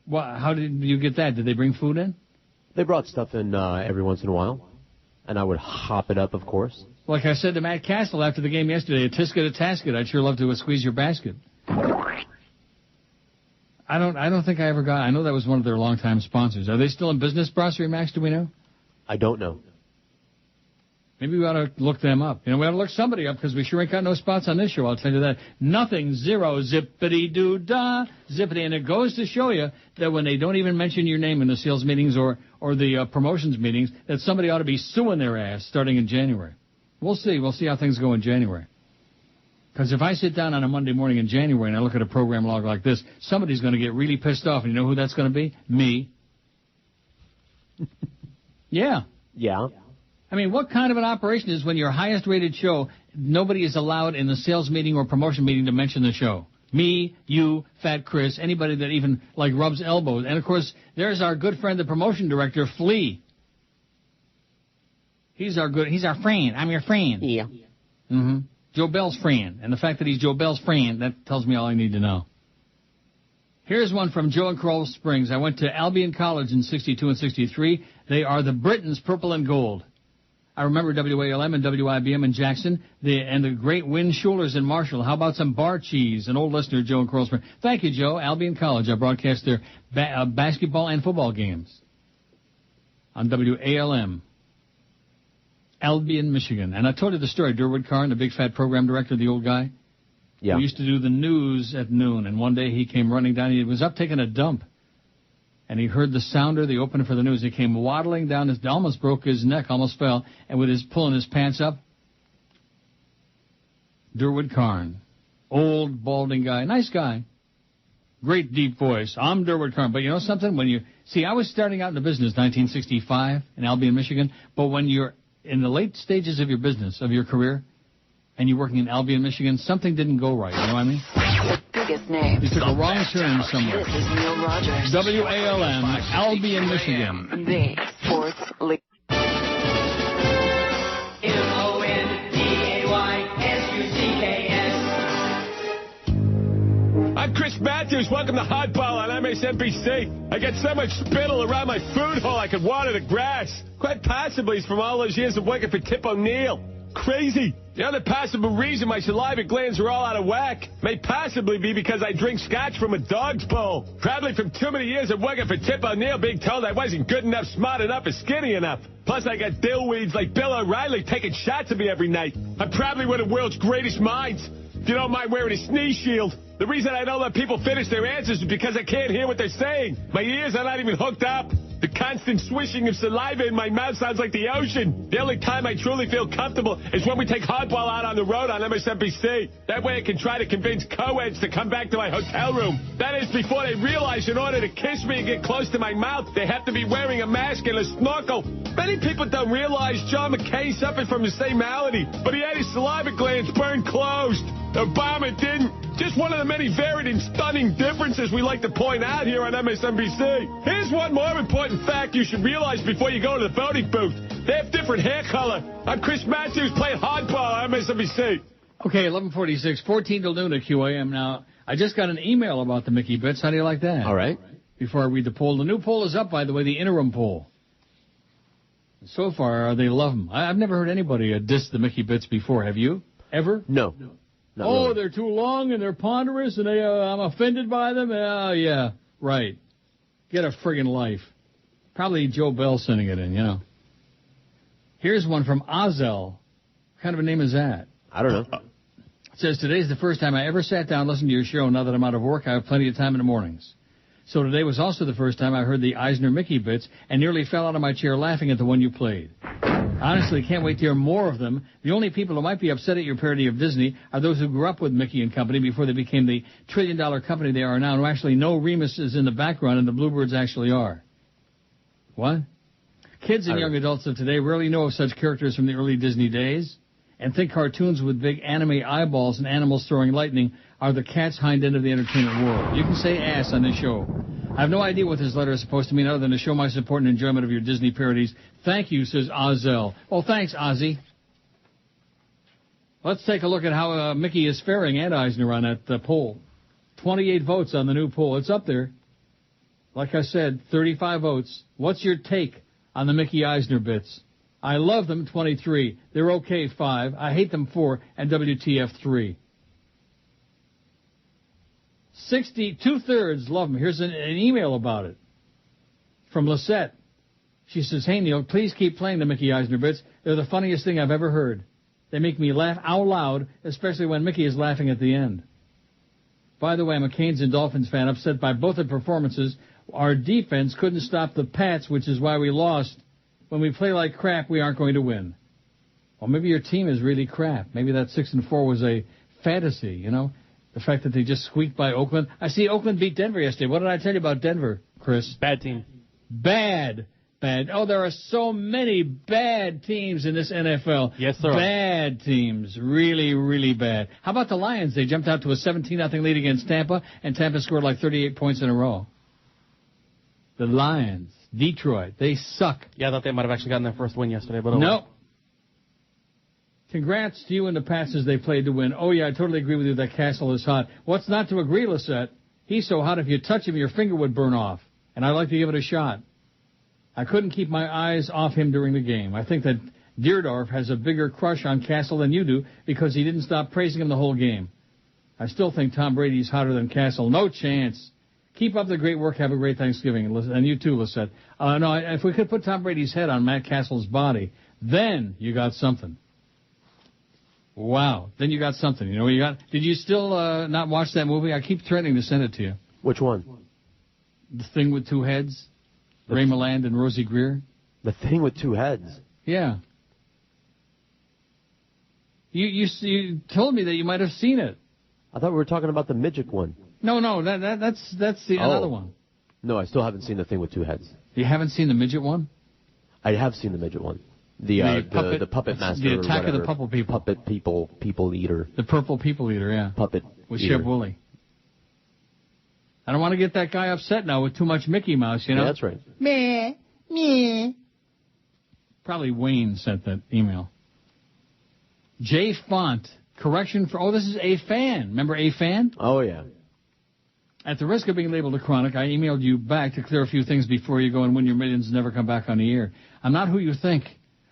Well, how did you get that? Did they bring food in? They brought stuff in every once in a while, and I would hop it up, of course. Like I said to Matt Cassel after the game yesterday, a tisket, a tasket. I'd sure love to squeeze your basket. I don't think I ever got. I know that was one of their longtime sponsors. Are they still in business, Brasserie Max? Do we know? I don't know. Maybe we ought to look them up. We ought to look somebody up because we sure ain't got no spots on this show. I'll tell you that. Nothing, zero, zippity-doo-dah, zippity. And it goes to show you that when they don't even mention your name in the sales meetings or the promotions meetings, that somebody ought to be suing their ass starting in January. We'll see. We'll see how things go in January. Because if I sit down on a Monday morning in January and I look at a program log like this, somebody's going to get really pissed off. And you know who that's going to be? Me. Yeah. Yeah. I mean, what kind of an operation is when your highest-rated show, nobody is allowed in the sales meeting or promotion meeting to mention the show? Me, you, Fat Chris, anybody that even, rubs elbows. And, of course, there's our good friend, the promotion director, Flea. He's our friend. I'm your friend. Yeah. Mm-hmm. Joe Bell's friend. And the fact that he's Joe Bell's friend, that tells me all I need to know. Here's one from Joe in Coral Springs. I went to Albion College in 62 and 63. They are the Britons, purple and gold. I remember WALM and WIBM in Jackson, and the great Win Schulers in Marshall. How about some bar cheese? An old listener, Joe in Coral Springs. Thank you, Joe. Albion College. I broadcast their basketball and football games on WALM. Albion, Michigan. And I told you the story. Durwood Carn, the big fat program director, the old guy. Yeah. We used to do the news at noon, and one day he came running down. He was up taking a dump. And he heard the sounder, the opener for the news. He came waddling down, almost broke his neck, almost fell, and with his pulling his pants up. Durwood Carn. Old, balding guy. Nice guy. Great deep voice. I'm Durwood Carn. But you know something? I was starting out in the business 1965 in Albion, Michigan. But when you're in the late stages of your business, of your career, and you're working in Albion, Michigan, something didn't go right. You know what I mean? Biggest name. You took a wrong turn somewhere. This is Neil Rogers. WALM, Albion, Michigan. The Sports League. MONDAYS. I'm Chris Matthews. Welcome to Hardball on MSNBC. I get so much spittle around my food hole I could water the grass. Quite possibly it's from all those years of working for Tip O'Neill. Crazy. The other possible reason my saliva glands are all out of whack may possibly be because I drink scotch from a dog's bowl. Probably from too many years of working for Tip O'Neill being told I wasn't good enough, smart enough, or skinny enough. Plus, I got dillweeds like Bill O'Reilly taking shots at me every night. I'm probably one of the world's greatest minds. If you don't mind wearing a sneeze shield. The reason I don't let people finish their answers is because I can't hear what they're saying. My ears are not even hooked up. The constant swishing of saliva in my mouth sounds like the ocean. The only time I truly feel comfortable is when we take Hardball out on the road on MSNBC. That way I can try to convince co-eds to come back to my hotel room. That is before they realize in order to kiss me and get close to my mouth, they have to be wearing a mask and a snorkel. Many people don't realize John McCain suffered from the same malady, but he had his saliva glands burned closed. Obama didn't. Just one of the many varied and stunning differences we like to point out here on MSNBC. Here's one more important fact you should realize before you go to the voting booth. They have different hair color. I'm Chris Matthews playing Hardball on MSNBC. Okay, 11:46, 14 till noon at QAM. Now, I just got an email about the Mickey Bits. How do you like that? All right. Before I read the poll. The new poll is up, by the way, the interim poll. So far, they love them. I've never heard anybody diss the Mickey Bits before. Have you? Ever? No. Not really. really. They're too long and they're ponderous and I'm offended by them? Yeah, right. Get a friggin' life. Probably Joe Bell sending it in, you know. Here's one from Ozel. What kind of a name is that? I don't know. It says, today's the first time I ever sat down and listened to your show. Now that I'm out of work, I have plenty of time in the mornings. So today was also the first time I heard the Eisner Mickey bits and nearly fell out of my chair laughing at the one you played. Honestly, can't wait to hear more of them. The only people who might be upset at your parody of Disney are those who grew up with Mickey and Company before they became the trillion-dollar company they are now, and who actually know Remus is in the background and the Bluebirds actually are. What? Kids and young adults of today rarely know of such characters from the early Disney days and think cartoons with big anime eyeballs and animals throwing lightning are the cat's hind end of the entertainment world. You can say ass on this show. I have no idea what this letter is supposed to mean other than to show my support and enjoyment of your Disney parodies. Thank you, says Ozel. Well, thanks, Ozzy. Let's take a look at how Mickey is faring and Eisner on that poll. 28 votes on the new poll. It's up there. Like I said, 35 votes. What's your take on the Mickey Eisner bits? I love them, 23. They're okay, 5. I hate them, 4. And WTF, 3. 2/3 love them. Here's an email about it from Lisette. She says, hey, Neil, please keep playing the Mickey Eisner bits. They're the funniest thing I've ever heard. They make me laugh out loud, especially when Mickey is laughing at the end. By the way, I'm a Canes and Dolphins fan, upset by both the performances. Our defense couldn't stop the Pats, which is why we lost. When we play like crap, we aren't going to win. Well, maybe your team is really crap. Maybe that 6-4 was a fantasy, you know? The fact that they just squeaked by Oakland. I see Oakland beat Denver yesterday. What did I tell you about Denver, Chris? Bad team. Bad. Oh, there are so many bad teams in this NFL. Yes, there are. Bad teams. Really, really bad. How about the Lions? They jumped out to a 17-0 lead against Tampa, and Tampa scored like 38 points in a row. The Lions. Detroit. They suck. Yeah, I thought they might have actually gotten their first win yesterday, but no. Congrats to you and the passes they played to win. Oh, yeah, I totally agree with you that Cassel is hot. What's not to agree, Lisette? He's so hot if you touch him, your finger would burn off. And I'd like to give it a shot. I couldn't keep my eyes off him during the game. I think that Deerdorf has a bigger crush on Cassel than you do because he didn't stop praising him the whole game. I still think Tom Brady's hotter than Cassel. No chance. Keep up the great work. Have a great Thanksgiving. And you too, Lisette. No, if we could put Tom Brady's head on Matt Cassel's body, then you got something. Wow. Then you got something. You know what you got? Did you still not watch that movie? I keep threatening to send it to you. Which one? The Thing with Two Heads. Ray Milland and Rosie Greer. The Thing with Two Heads. Yeah. You told me that you might have seen it. I thought we were talking about the midget one. No, that's the another one. No, I still haven't seen The Thing with Two Heads. You haven't seen the midget one? I have seen the midget one. The puppet master. The Attack of the Purple People. Puppet people eater. The Purple People Eater, yeah. Puppet with eater. Shep Woolley. I don't want to get that guy upset now with too much Mickey Mouse, you know? Yeah, that's right. Meh. Probably Wayne sent that email. J Font. Correction for... Oh, this is A Fan. Remember A Fan? Oh, yeah. At the risk of being labeled a chronic, I emailed you back to clear a few things before you go and win your millions and never come back on the air. I'm not who you think.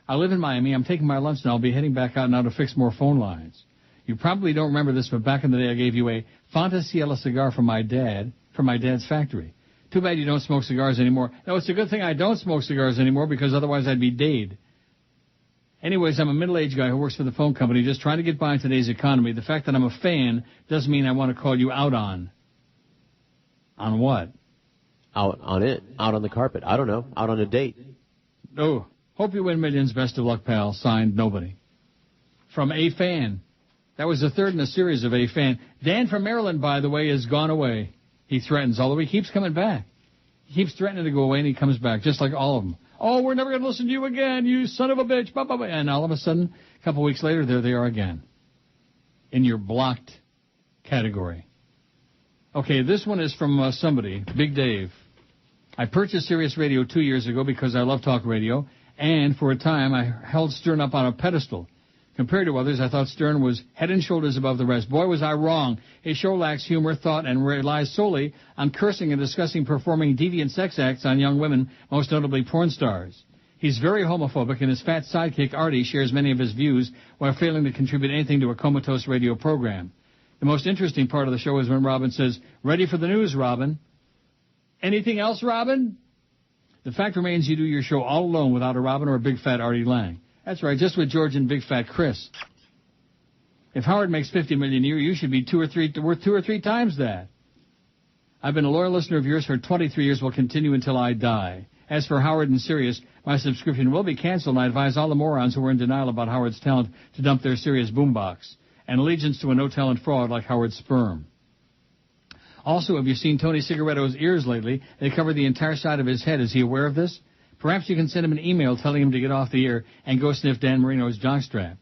I live in Miami. I'm taking my lunch now. I'll be heading back out now to fix more phone lines. You probably don't remember this, but back in the day I gave you a Fanta Ciela cigar from my dad's factory. Too bad you don't smoke cigars anymore. No, it's a good thing I don't smoke cigars anymore because otherwise I'd be dead. Anyways, I'm a middle-aged guy who works for the phone company just trying to get by in today's economy. The fact that I'm a fan doesn't mean I want to call you out on. On what? Out on it. Out on the carpet. I don't know. Out on a date. Oh, hope you win millions. Best of luck, pal. Signed, nobody. From A Fan. That was the third in a series of A Fan. Dan from Maryland, by the way, has gone away. He threatens, although he keeps coming back. He keeps threatening to go away, and he comes back, just like all of them. Oh, we're never going to listen to you again, you son of a bitch. Blah, blah, blah. And all of a sudden, a couple weeks later, there they are again. In your blocked category. Okay, this one is from somebody, Big Dave. I purchased Sirius Radio 2 years ago because I love talk radio, and for a time I held Stern up on a pedestal. Compared to others, I thought Stern was head and shoulders above the rest. Boy, was I wrong. His show lacks humor, thought, and relies solely on cursing and discussing performing deviant sex acts on young women, most notably porn stars. He's very homophobic, and his fat sidekick, Artie, shares many of his views while failing to contribute anything to a comatose radio program. The most interesting part of the show is when Robin says, "Ready for the news, Robin?" Anything else, Robin? The fact remains you do your show all alone without a Robin or a big fat Artie Lang. That's right, just with George and big fat Chris. If Howard makes $50 million a year, you should be worth two or three times that. I've been a loyal listener of yours for 23 years, will continue until I die. As for Howard and Sirius, my subscription will be canceled, and I advise all the morons who are in denial about Howard's talent to dump their Sirius boombox and allegiance to a no-talent fraud like Howard's sperm. Also, have you seen Tony Cigaretto's ears lately? They cover the entire side of his head. Is he aware of this? Perhaps you can send him an email telling him to get off the air and go sniff Dan Marino's jockstrap.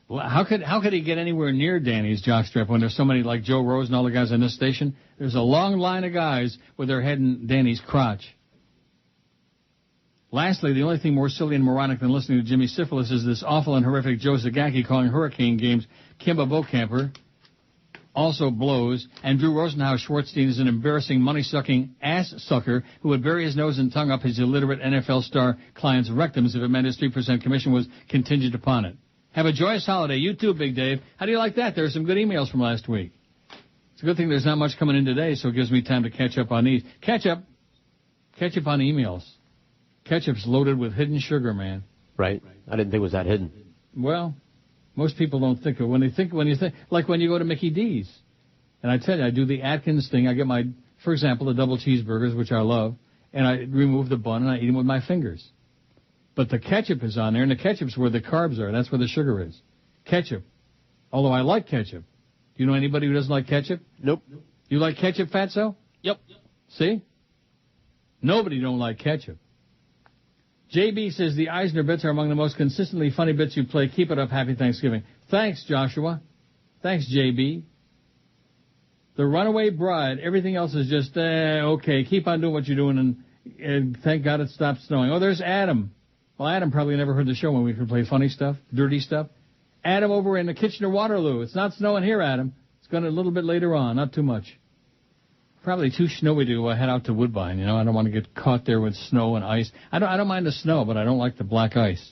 Well, how could he get anywhere near Danny's jockstrap when there's so many like Joe Rose and all the guys on this station? There's a long line of guys with their head in Danny's crotch. Lastly, the only thing more silly and moronic than listening to Jimmy Cifala is this awful and horrific Joe Zagacki calling hurricane games Kimba Bocamper also blows, and Drew Rosenhaus-Schwartzstein is an embarrassing money-sucking ass-sucker who would bury his nose and tongue up his illiterate NFL star client's rectums if it meant his 3% commission was contingent upon it. Have a joyous holiday. You too, Big Dave. How do you like that? There are some good emails from last week. It's a good thing there's not much coming in today, so it gives me time to catch up on these. Catch up on emails. Ketchup's loaded with hidden sugar, man. Right. I didn't think it was that hidden. Well, most people don't think of when you think like when you go to Mickey D's. And I tell you, I do the Atkins thing. I get for example, the double cheeseburgers, which I love, and I remove the bun and I eat them with my fingers. But the ketchup is on there, and the ketchup's where the carbs are. That's where the sugar is. Ketchup. Although I like ketchup. Do you know anybody who doesn't like ketchup? Nope. You like ketchup, Fatso? Yep. See? Nobody don't like ketchup. JB says the Eisner bits are among the most consistently funny bits you play. Keep it up. Happy Thanksgiving. Thanks, Joshua. Thanks, JB. The Runaway Bride. Everything else is just, okay. Keep on doing what you're doing, and thank God it stopped snowing. Oh, there's Adam. Well, Adam probably never heard the show when we could play funny stuff, dirty stuff. Adam over in the Kitchener-Waterloo. It's not snowing here, Adam. It's going to a little bit later on, not too much. Probably too snowy to head out to Woodbine. You know, I don't want to get caught there with snow and ice. I don't mind the snow, but I don't like the black ice.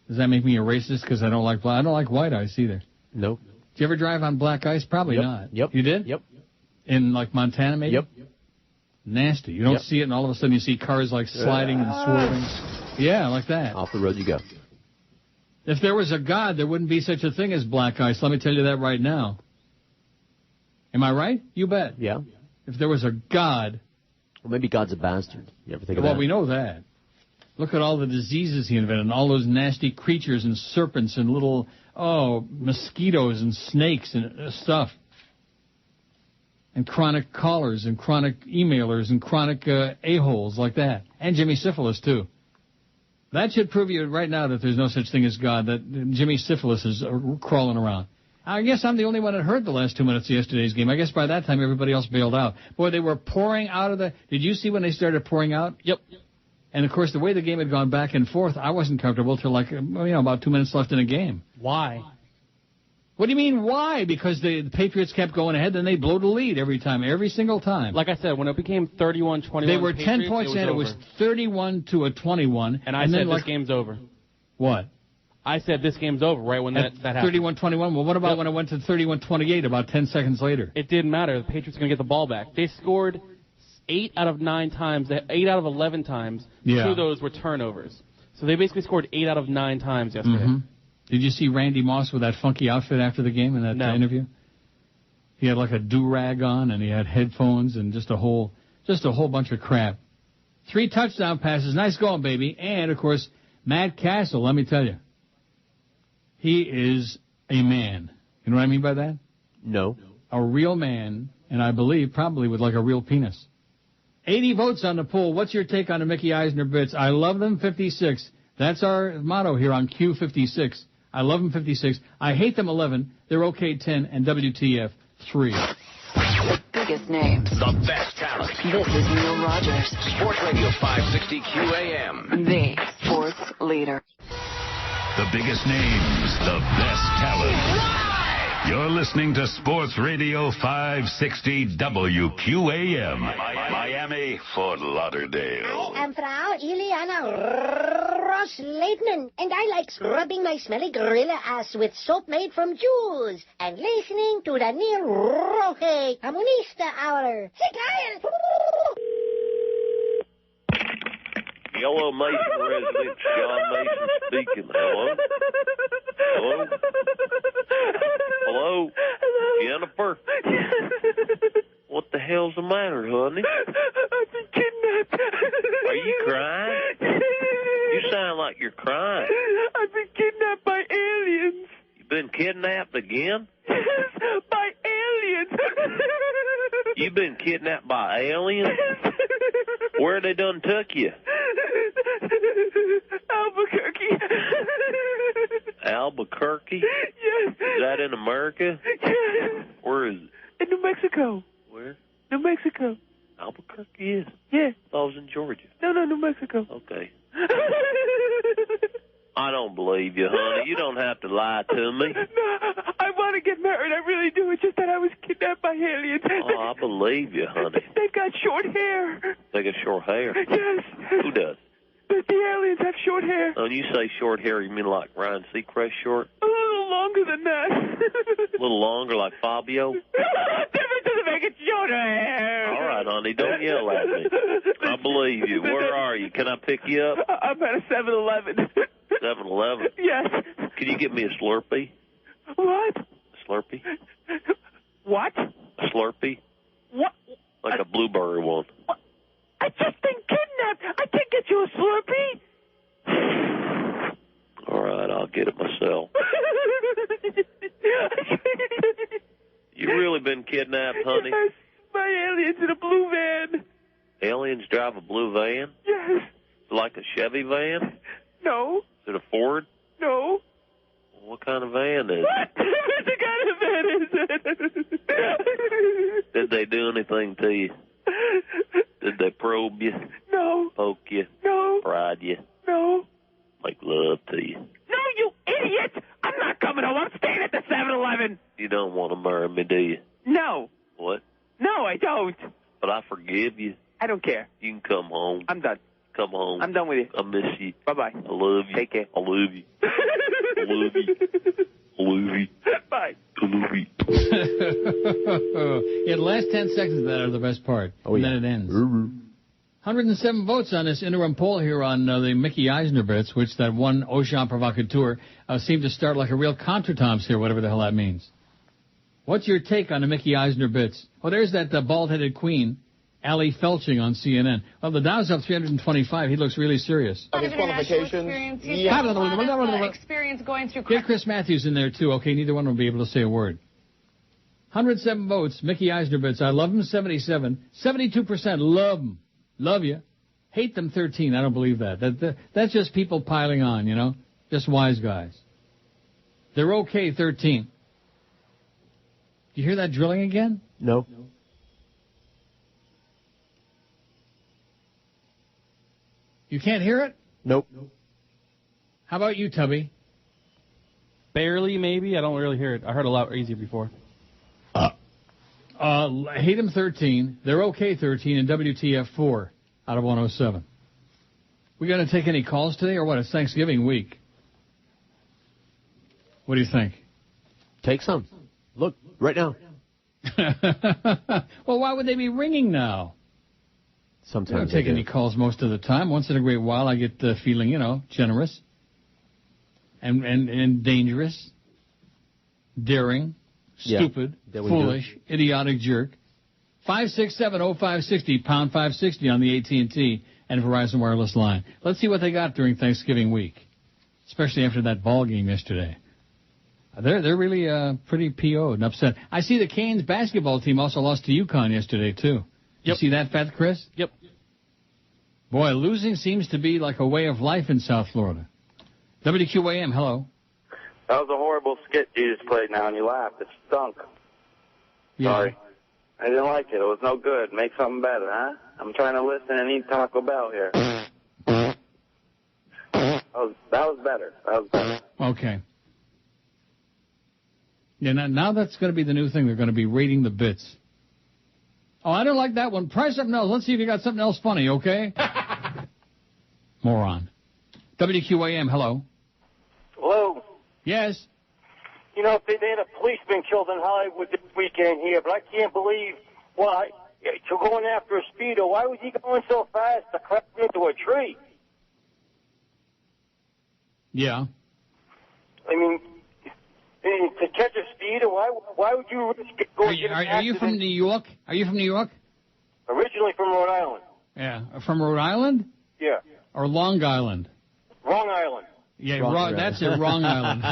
Does that make me a racist because I don't like white ice either? Nope. Did you ever drive on black ice? Probably not. Yep. You did? Yep. In like Montana, maybe? Yep. Nasty. You don't see it, and all of a sudden you see cars like sliding and swerving. Yeah, like that. Off the road you go. If there was a God, there wouldn't be such a thing as black ice. Let me tell you that right now. Am I right? You bet. Yeah. If there was a God. Well, maybe God's a bastard. You ever think of that? Well, we know that. Look at all the diseases he invented, and all those nasty creatures and serpents and little, mosquitoes and snakes and stuff. And chronic callers and chronic emailers and chronic a-holes like that. And Jimmy Cifala, too. That should prove you right now that there's no such thing as God, that Jimmy Cifala is crawling around. I guess I'm the only one that heard the last 2 minutes of yesterday's game. I guess by that time everybody else bailed out. Boy, they were pouring out of the... Did you see when they started pouring out? Yep. And, of course, the way the game had gone back and forth, I wasn't comfortable till about 2 minutes left in the game. Why? What do you mean, why? Because the Patriots kept going ahead, then they blow the lead every time, every single time. Like I said, when it became 31-21, they were 10 points ahead. It was 31-21. And I said this game's over. What? I said this game's over right when that happened. 31-21. Well, what about when it went to 31-28 about 10 seconds later? It didn't matter. The Patriots were going to get the ball back. They scored 8 out of 9 times. 8 out of 11 times. Yeah. 2 of those were turnovers. So they basically scored 8 out of 9 times yesterday. Mm-hmm. Did you see Randy Moss with that funky outfit after the game in that interview? He had like a do-rag on, and he had headphones and just a whole bunch of crap. 3 touchdown passes. Nice going, baby. And, of course, Matt Cassel, let me tell you. He is a man. You know what I mean by that? No. A real man, and I believe probably with like a real penis. 80 votes on the poll. What's your take on the Mickey Eisner bits? I love them, 56. That's our motto here on Q56. I love them, 56. I hate them, 11. They're okay, 10. And WTF, 3. The biggest names. The best talent. This is Neil Rogers. Sports Radio 560 QAM. The sports leader. The biggest names, the best talent. You're listening to Sports Radio 560 WQAM. Miami, Fort Lauderdale. I am Frau Ileana Ross-Leitman, and I like scrubbing my smelly gorilla ass with soap made from Jews and listening to the Neil Roque Comunista Hour. Hey, Kyle! Yellow Mason resident, John Mason speaking. Hello? Hello? Hello? Jennifer? What the hell's the matter, honey? I've been kidnapped. Are you crying? You sound like you're crying. I've been kidnapped by aliens. You've been kidnapped again? Yes, by aliens. You've been kidnapped by aliens? Where they done took you? Albuquerque. Albuquerque? Yes. Is that in America? Yes. Where is it? In New Mexico. Where? New Mexico. Albuquerque is? Yeah. I thought it was in Georgia. No, New Mexico. Okay. I don't believe you, honey. You don't have to lie to me. No, I want to get married. I really do. It's just that I was kidnapped by aliens. Oh, I believe you, honey. They've got short hair. They got short hair? Yes. Who does? The aliens have short hair. When you say short hair, you mean like Ryan Seacrest short? A little longer than that. A little longer, like Fabio? Difference doesn't make it shorter hair. All right, honey, don't yell at me. I believe you. Where are you? Can I pick you up? I'm at a 7-Eleven. 7-Eleven? Yes. Can you get me a Slurpee? What? A Slurpee? What? A Slurpee? What? Like a blueberry one. What? I just been kidnapped. I can't get you a Slurpee. All right, I'll get it myself. You really been kidnapped, honey? Yes, by aliens in a blue van. Aliens drive a blue van? Yes. Like a Chevy van? No. Is it a Ford? No. What kind of van is it? What kind of van is it? Did they do anything to you? Did they probe you? No. Poke you? No. Prod you? No. Make love to you? No, you idiot! I'm not coming home. I'm staying at the 7-Eleven. You don't want to marry me, do you? No. What? No, I don't. But I forgive you. I don't care. You can come home. I'm done. Come home. I'm done with you. I miss you. Bye-bye. I love you. Take care. I love you. I love you. I love you. Bye. I love you. Yeah, the last 10 seconds of that are the best part. Oh, and yeah. then it ends. 107 votes on this interim poll here on the Mickey Eisner bits, which that one Auchan provocateur seemed to start like a real contretemps here, whatever the hell that means. What's your take on the Mickey Eisner bits? Oh, there's that bald-headed queen, Allie Felching on CNN. Well, the Dow's up 325. He looks really serious. Qualifications. Experience going through. Get Chris Matthews in there, too. Okay, neither one will be able to say a word. 107 votes. Mickey Eisner bits. I love him, 77. 72% love him. Love you. Hate them, 13. I don't believe that. That's just people piling on, you know? Just wise guys. They're okay, 13. You hear that drilling again? No. You can't hear it? Nope. How about you, Tubby? Barely, maybe. I don't really hear it. I heard a lot easier before. Hate them, 13. They're okay, 13. And WTF, 4 out of 107. We going to take any calls today or what? It's Thanksgiving week. What do you think? Take some. Look, right now. Well, why would they be ringing now? Sometimes I don't take any calls most of the time. Once in a great while, I get the feeling, you know, generous and dangerous, daring, stupid, foolish, idiotic jerk. 567-0560, pound 560 on the AT&T and Verizon wireless line. Let's see what they got during Thanksgiving week, especially after that ball game yesterday. They're really pretty PO'd and upset. I see the Canes basketball team also lost to UConn yesterday, too. You see that, Fat Chris? Yep. Boy, losing seems to be like a way of life in South Florida. WQAM, hello. That was a horrible skit you just played now, and you laughed. It stunk. Yeah. Sorry. I didn't like it. It was no good. Make something better, huh? I'm trying to listen and eat Taco Bell here. That was better. Okay. Yeah, now that's going to be the new thing. They're going to be rating the bits. Oh, I don't like that one. Try something else. Let's see if you got something else funny, okay? Moron. WQAM, hello. Hello. Yes. You know, they had a policeman killed in Hollywood this weekend here, but I can't believe why. To going after a speedo, why was he going so fast to crash into a tree? Yeah. I mean, to catch a speed, why would you go and get an Are you from New York? Are you from New York? Originally from Rhode Island. Yeah. From Rhode Island? Yeah. Or Long Island? Wrong Island. Yeah, wrong, that's it, Wrong Island.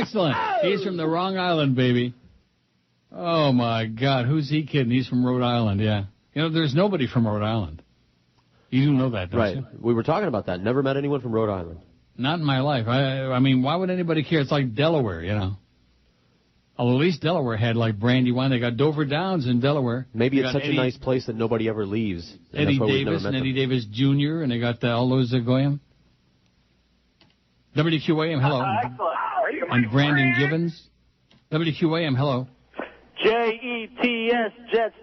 Excellent. He's from the wrong island, baby. Oh, my God. Who's he kidding? He's from Rhode Island, yeah. You know, there's nobody from Rhode Island. You do know that, don't you? We were talking about that. Never met anyone from Rhode Island. Not in my life. I mean, why would anybody care? It's like Delaware, you know. Although at least Delaware had, like, Brandywine. They got Dover Downs in Delaware. Maybe it's such a nice place that nobody ever leaves. Eddie Davis and Eddie Davis Jr., and they got all those Goyam. WQAM, hello. And Brandon Gibbons. WQAM, hello. Jets,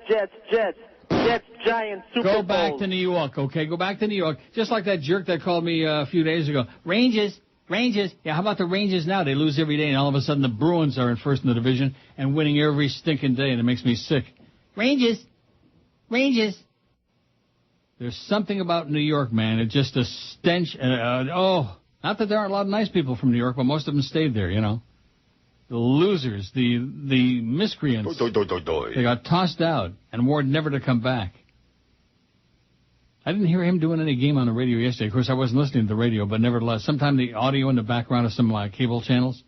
Jets, Giants, Super Bowl. Go back to New York, okay? Go back to New York. Just like that jerk that called me a few days ago. Rangers. Yeah, how about the Rangers now? They lose every day, and all of a sudden the Bruins are in first in the division and winning every stinking day, and it makes me sick. Rangers. There's something about New York, man. It's just a stench. Not that there aren't a lot of nice people from New York, but most of them stayed there, you know. The losers, the miscreants, they got tossed out and warned never to come back. I didn't hear him doing any game on the radio yesterday. Of course, I wasn't listening to the radio, but nevertheless, sometimes the audio in the background of some cable channels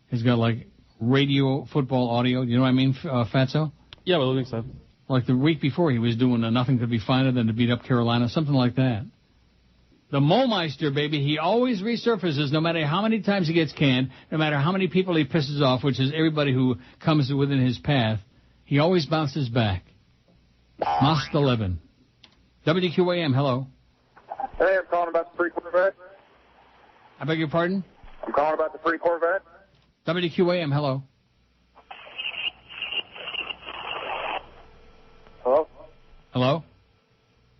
has got like radio football audio. You know what I mean, Fatso? Yeah, well, I think so. Like the week before, he was doing Nothing Could Be Finer Than to Beat Up Carolina, something like that. The Momeister, baby, he always resurfaces no matter how many times he gets canned, no matter how many people he pisses off, which is everybody who comes within his path. He always bounces back. Must 11. WQAM, hello. Hey, I'm calling about the free Corvette. I beg your pardon? I'm calling about the free Corvette. WQAM, hello. Hello? Hello?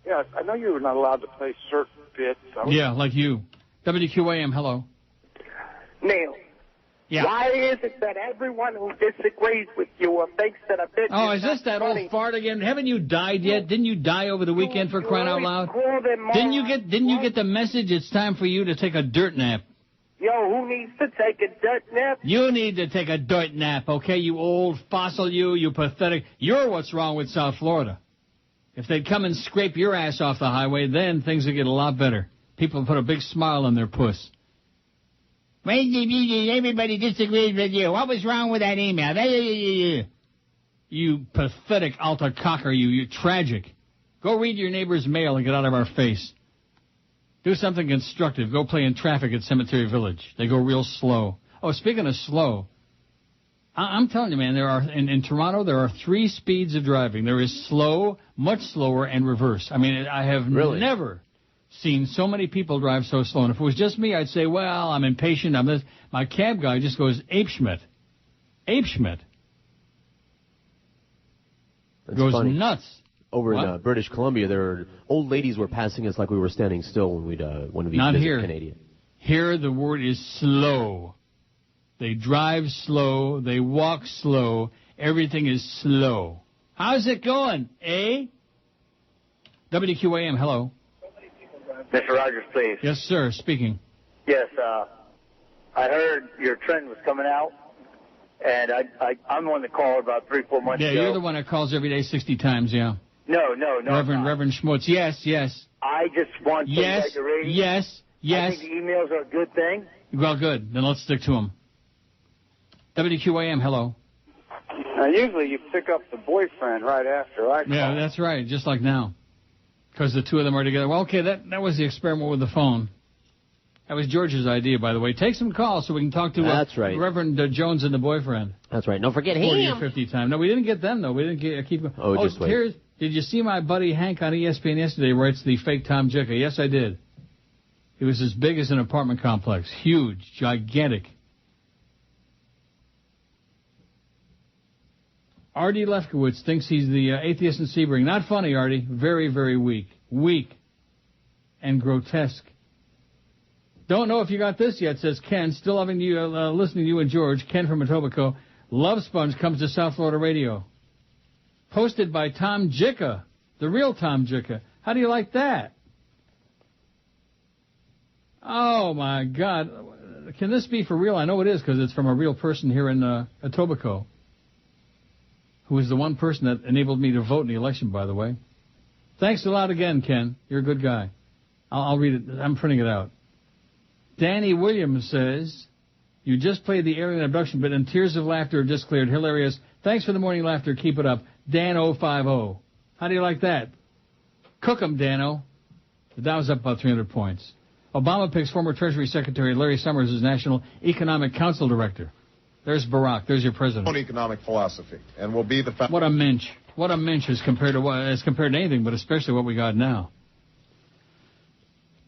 Yeah, I know you were not allowed to play certain bits. Yeah, like you. WQAM, hello. Neil. Yeah. Why is it that everyone who disagrees with you or thinks that a bit is this that old fart again? Haven't you died yet? Didn't you die over the weekend, for crying out loud? Didn't you get the message? It's time for you to take a dirt nap. Yo, who needs to take a dirt nap? You need to take a dirt nap, okay? You old fossil, you pathetic. You're what's wrong with South Florida. If they'd come and scrape your ass off the highway, then things would get a lot better. People put a big smile on their puss. Everybody disagrees with you. What was wrong with that email? You pathetic alta cocker, you tragic. Go read your neighbor's mail and get out of our face. Do something constructive. Go play in traffic at Cemetery Village. They go real slow. Oh, speaking of slow, I'm telling you, man, there are in Toronto, there are 3 speeds of driving. There is slow, much slower, and reverse. I mean, I have never seen so many people drive so slow. And if it was just me, I'd say, well, I'm impatient. I'm this. My cab guy just goes apeshmit. Apeshmit. Goes funny. Nuts. Over in British Columbia, old ladies were passing us like we were standing still when we'd Not visit here. Canadian. Here, the word is slow. They drive slow. They walk slow. Everything is slow. How's it going, eh? WQAM, hello. Mr. Rogers, please. Yes, sir, speaking. Yes, I heard your trend was coming out, and I'm the one that called about 3-4 months ago. Yeah, you're the one that calls every day 60 times, yeah. No. Reverend Schmutz, yes. I just want to Yes. I think the emails are a good thing. Well, good. Then let's stick to them. WQAM, hello. Usually you pick up the boyfriend right after I call. Yeah, that's right, just like now. Because the two of them are together. Well, okay, that was the experiment with the phone. That was George's idea, by the way. Take some calls so we can talk to That's right. Reverend Jones and the boyfriend. That's right. Don't forget 40 him. or 50 times. No, we didn't get them, though. We didn't keep going. Oh, just wait. Did you see my buddy Hank on ESPN yesterday where it's the fake Tom Jicha? Yes, I did. It was as big as an apartment complex. Huge, gigantic. Artie Lefkowitz thinks he's the atheist in Sebring. Not funny, Artie. Very, very weak. Weak and grotesque. Don't know if you got this yet, says Ken. Still loving you, listening to you and George. Ken from Etobicoke. Love Sponge comes to South Florida Radio. Posted by Tom Jicha, the real Tom Jicha. How do you like that? Oh, my God. Can this be for real? I know it is because it's from a real person here in Etobicoke, who is the one person that enabled me to vote in the election, by the way. Thanks a lot again, Ken. You're a good guy. I'll read it. I'm printing it out. Danny Williams says, you just played the alien abduction bit and tears of laughter are just cleared. Hilarious. Thanks for the morning laughter. Keep it up. Dan050. How do you like that? Cook 'em, Dano. The Dow's up about 300 points. Obama picks former Treasury Secretary Larry Summers as National Economic Council Director. There's Barack. There's your president. On economic philosophy, and will be the. What a mensch! What a mensch as compared to anything, but especially what we got now.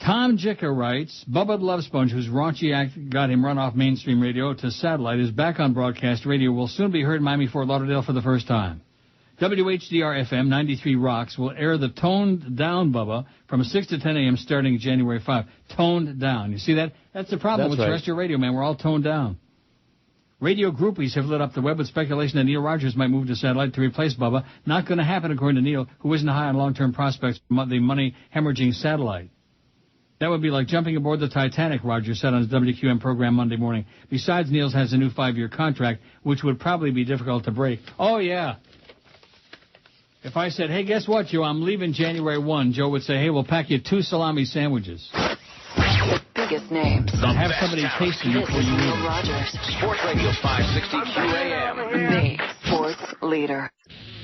Tom Jicker writes, Bubba the Love Sponge, whose raunchy act got him run off mainstream radio to satellite, is back on broadcast radio. Will soon be heard in Miami, Fort Lauderdale for the first time. WHDR-FM 93 Rocks will air the toned-down Bubba from 6 to 10 a.m. starting January 5. Toned down. You see that? That's the problem with terrestrial radio, man. We're all toned down. Radio groupies have lit up the web with speculation that Neil Rogers might move to satellite to replace Bubba. Not going to happen, according to Neil, who isn't high on long-term prospects for the money-hemorrhaging satellite. That would be like jumping aboard the Titanic, Rogers said on his WQAM program Monday morning. Besides, Neil's has a new 5-year contract, which would probably be difficult to break. Oh, yeah. If I said, hey, guess what, Joe, I'm leaving January 1, Joe would say, hey, we'll pack you 2 salami sandwiches. The biggest names. Have somebody tasting you before you leave. Neil Rogers. Sports Radio 560 QAM. The sports leader.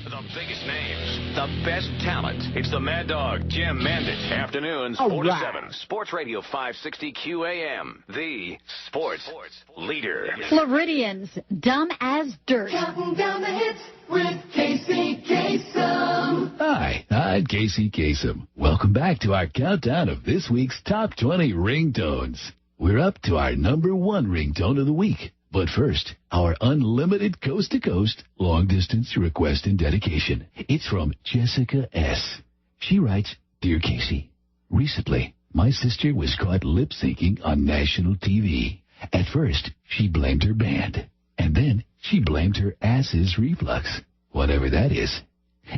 The biggest names, the best talent. It's the Mad Dog, Jim Mandich. Afternoons, 4 to 7. Sports Radio 560 QAM. The sports leader. Floridians, dumb as dirt. Counting down the hits with Casey Kasem. Hi, I'm Casey Kasem. Welcome back to our countdown of this week's top 20 ringtones. We're up to our number 1 ringtone of the week. But first, our unlimited coast-to-coast long-distance request and dedication. It's from Jessica S. She writes, Dear Casey, recently, my sister was caught lip-syncing on national TV. At first, she blamed her band. And then, she blamed her ass's reflux. Whatever that is.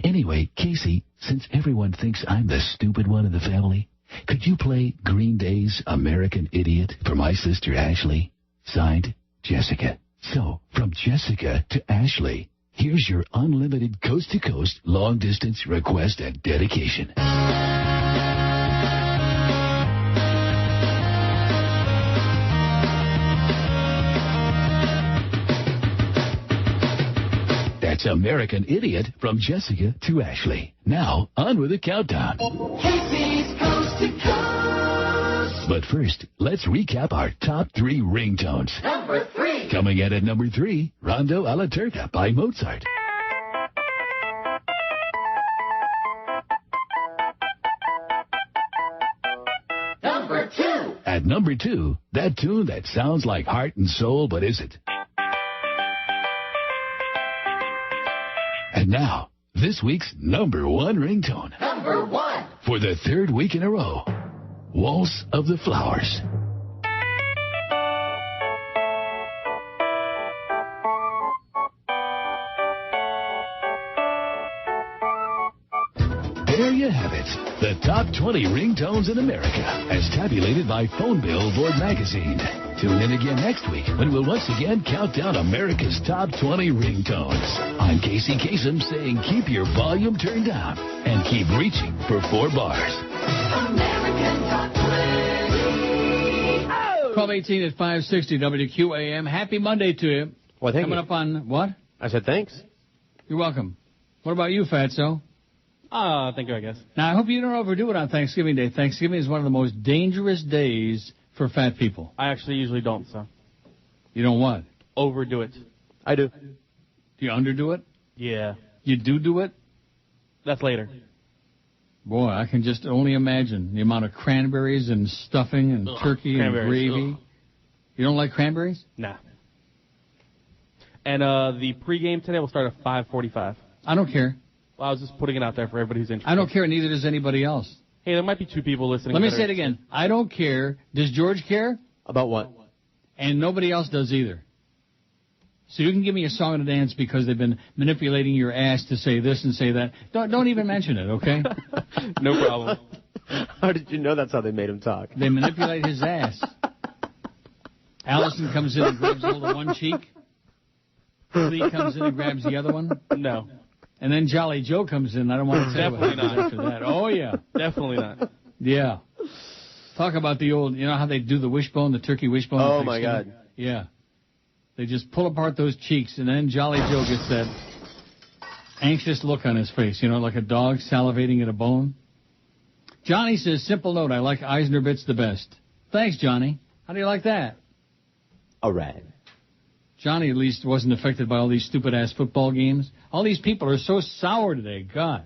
Anyway, Casey, since everyone thinks I'm the stupid one in the family, could you play Green Day's American Idiot for my sister Ashley? Signed, Jessica. So, from Jessica to Ashley, here's your unlimited coast-to-coast long-distance request and dedication. That's American Idiot from Jessica to Ashley. Now, on with the countdown. Casey's Coast to Coast. But first, let's recap our top 3 ringtones. Number 3. Coming in at number 3, Rondo alla Turca by Mozart. Number 2. At number 2, that tune that sounds like heart and soul but isn't. And now, this week's number 1 ringtone. Number 1. For the 3rd week in a row, Waltz of the Flowers. There you have it. The top 20 ringtones in America, as tabulated by Phone Billboard magazine. Tune in again next week when we'll once again count down America's top 20 ringtones. I'm Casey Kasem saying keep your volume turned down and keep reaching for 4 bars. American Top 20. 1218 at 560 WQAM. Happy Monday to you. Well, thank Coming you. up on what? I said thanks. You're welcome. What about you, Fatso? Thank you, I guess. Now, I hope you don't overdo it on Thanksgiving Day. Thanksgiving is one of the most dangerous days for fat people. I actually usually don't, so. You don't what? Overdo it. I do. Do you underdo it? Yeah. You do it? That's later. Boy, I can just only imagine the amount of cranberries and stuffing and turkey and gravy. Ugh. You don't like cranberries? Nah. And the pregame today will start at 5:45. I don't care. Well, I was just putting it out there for everybody who's interested. I don't care, neither does anybody else. Hey, there might be 2 people listening. Let me say it again. I don't care. Does George care? About what? And nobody else does either. So you can give me a song and a dance because they've been manipulating your ass to say this and say that. Don't even mention it, okay? No problem. How did you know that's how they made him talk? They manipulate his ass. Allison comes in and grabs hold of one cheek. Flea comes in and grabs the other one. No. And then Jolly Joe comes in. I don't want to say what happens after that. Oh, yeah. Definitely not. Yeah. Talk about the old, you know how they do the wishbone, the turkey wishbone? Oh, my God. Yeah. They just pull apart those cheeks, and then Jolly Joe gets that anxious look on his face, you know, like a dog salivating at a bone. Johnny says, simple note, I like Eisner bits the best. Thanks, Johnny. How do you like that? All right. Johnny at least wasn't affected by all these stupid-ass football games. All these people are so sour today. God.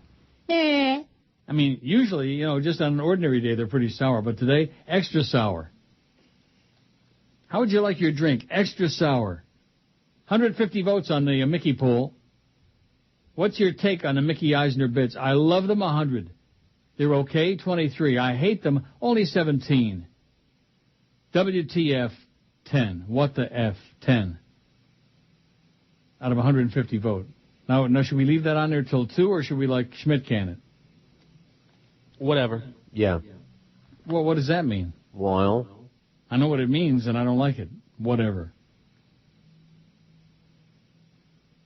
I mean, usually, you know, just on an ordinary day, they're pretty sour. But today, extra sour. How would you like your drink? Extra sour. 150 votes on the Mickey poll. What's your take on the Mickey Eisner bits? I love them, 100. They're okay, 23. I hate them, only 17. WTF, 10. What the F, 10. Out of 150 vote. Now, should we leave that on there till 2, or should we, like, Schmidt can it? Whatever. Yeah. Well, what does that mean? Well, I know what it means, and I don't like it. Whatever.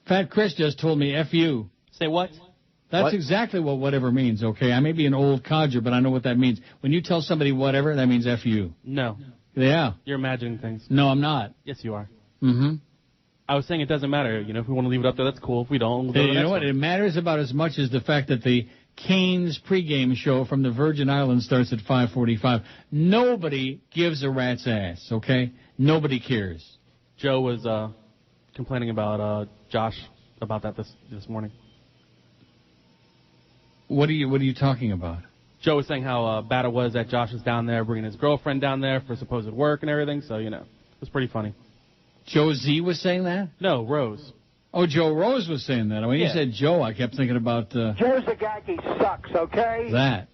Fat Chris just told me F you. Say what? That's exactly what whatever means, okay? I may be an old codger, but I know what that means. When you tell somebody whatever, that means F you. No. Yeah. You're imagining things. No, I'm not. Yes, you are. Mm-hmm. I was saying it doesn't matter. You know, if we want to leave it up there, that's cool. If we don't, we'll go to the you next know what? one. It matters about as much as the fact that the Canes pregame show from the Virgin Islands starts at 5:45. Nobody gives a rat's ass, okay? Nobody cares. Joe was complaining about Josh about that this morning. What are you talking about? Joe was saying how bad it was that Josh was down there bringing his girlfriend down there for supposed work and everything. So, you know, it was pretty funny. Joe Z was saying that? No, Rose. Oh, Joe Rose was saying that. When you said Joe, I kept thinking about... Joe's a guy, he sucks, okay? That.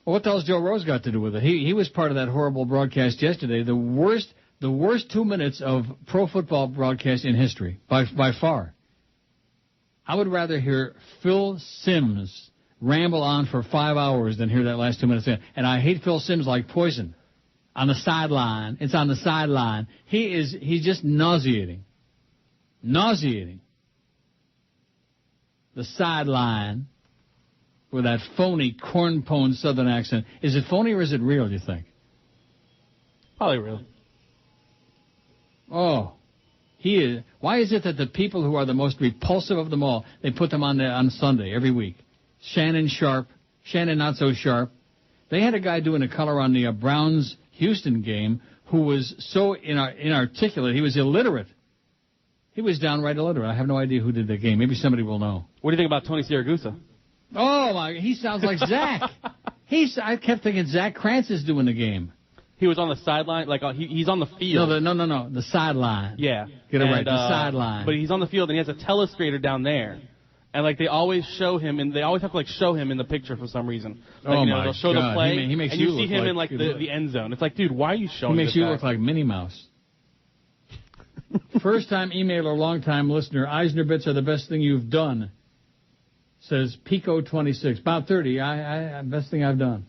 Well, what the hell's Joe Rose got to do with it? He was part of that horrible broadcast yesterday. The worst 2 minutes of pro football broadcast in history, by far. I would rather hear Phil Simms ramble on for 5 hours than hear that last 2 minutes. And I hate Phil Simms like poison. On the sideline. It's on the sideline. He's just nauseating. Nauseating. The sideline with that phony corn-pone southern accent. Is it phony or is it real, do you think? Probably real. Oh. He is. Why is it that the people who are the most repulsive of them all, they put them on Sunday every week? Shannon Sharp, Shannon Not So Sharp. They had a guy doing a color on the Browns-Houston game who was so inarticulate. He was illiterate. He was downright illiterate. I have no idea who did the game. Maybe somebody will know. What do you think about Tony Siragusa? Oh, my, he sounds like Zach. I kept thinking Zach Krantz is doing the game. He was on the sideline, like he's on the field. No, the sideline. Yeah. Get it right, the sideline. But he's on the field, and he has a telestrator down there. And, like, they always show him, and they always have to, like, show him in the picture for some reason. Like, my they'll show God. the play, He makes and you you see look him like in, like, the end zone. It's like, dude, why are you showing He makes this you guy? look like Minnie Mouse. First-time emailer, long-time listener, Eisner bits are the best thing you've done, says Pico26. About 30, best thing I've done.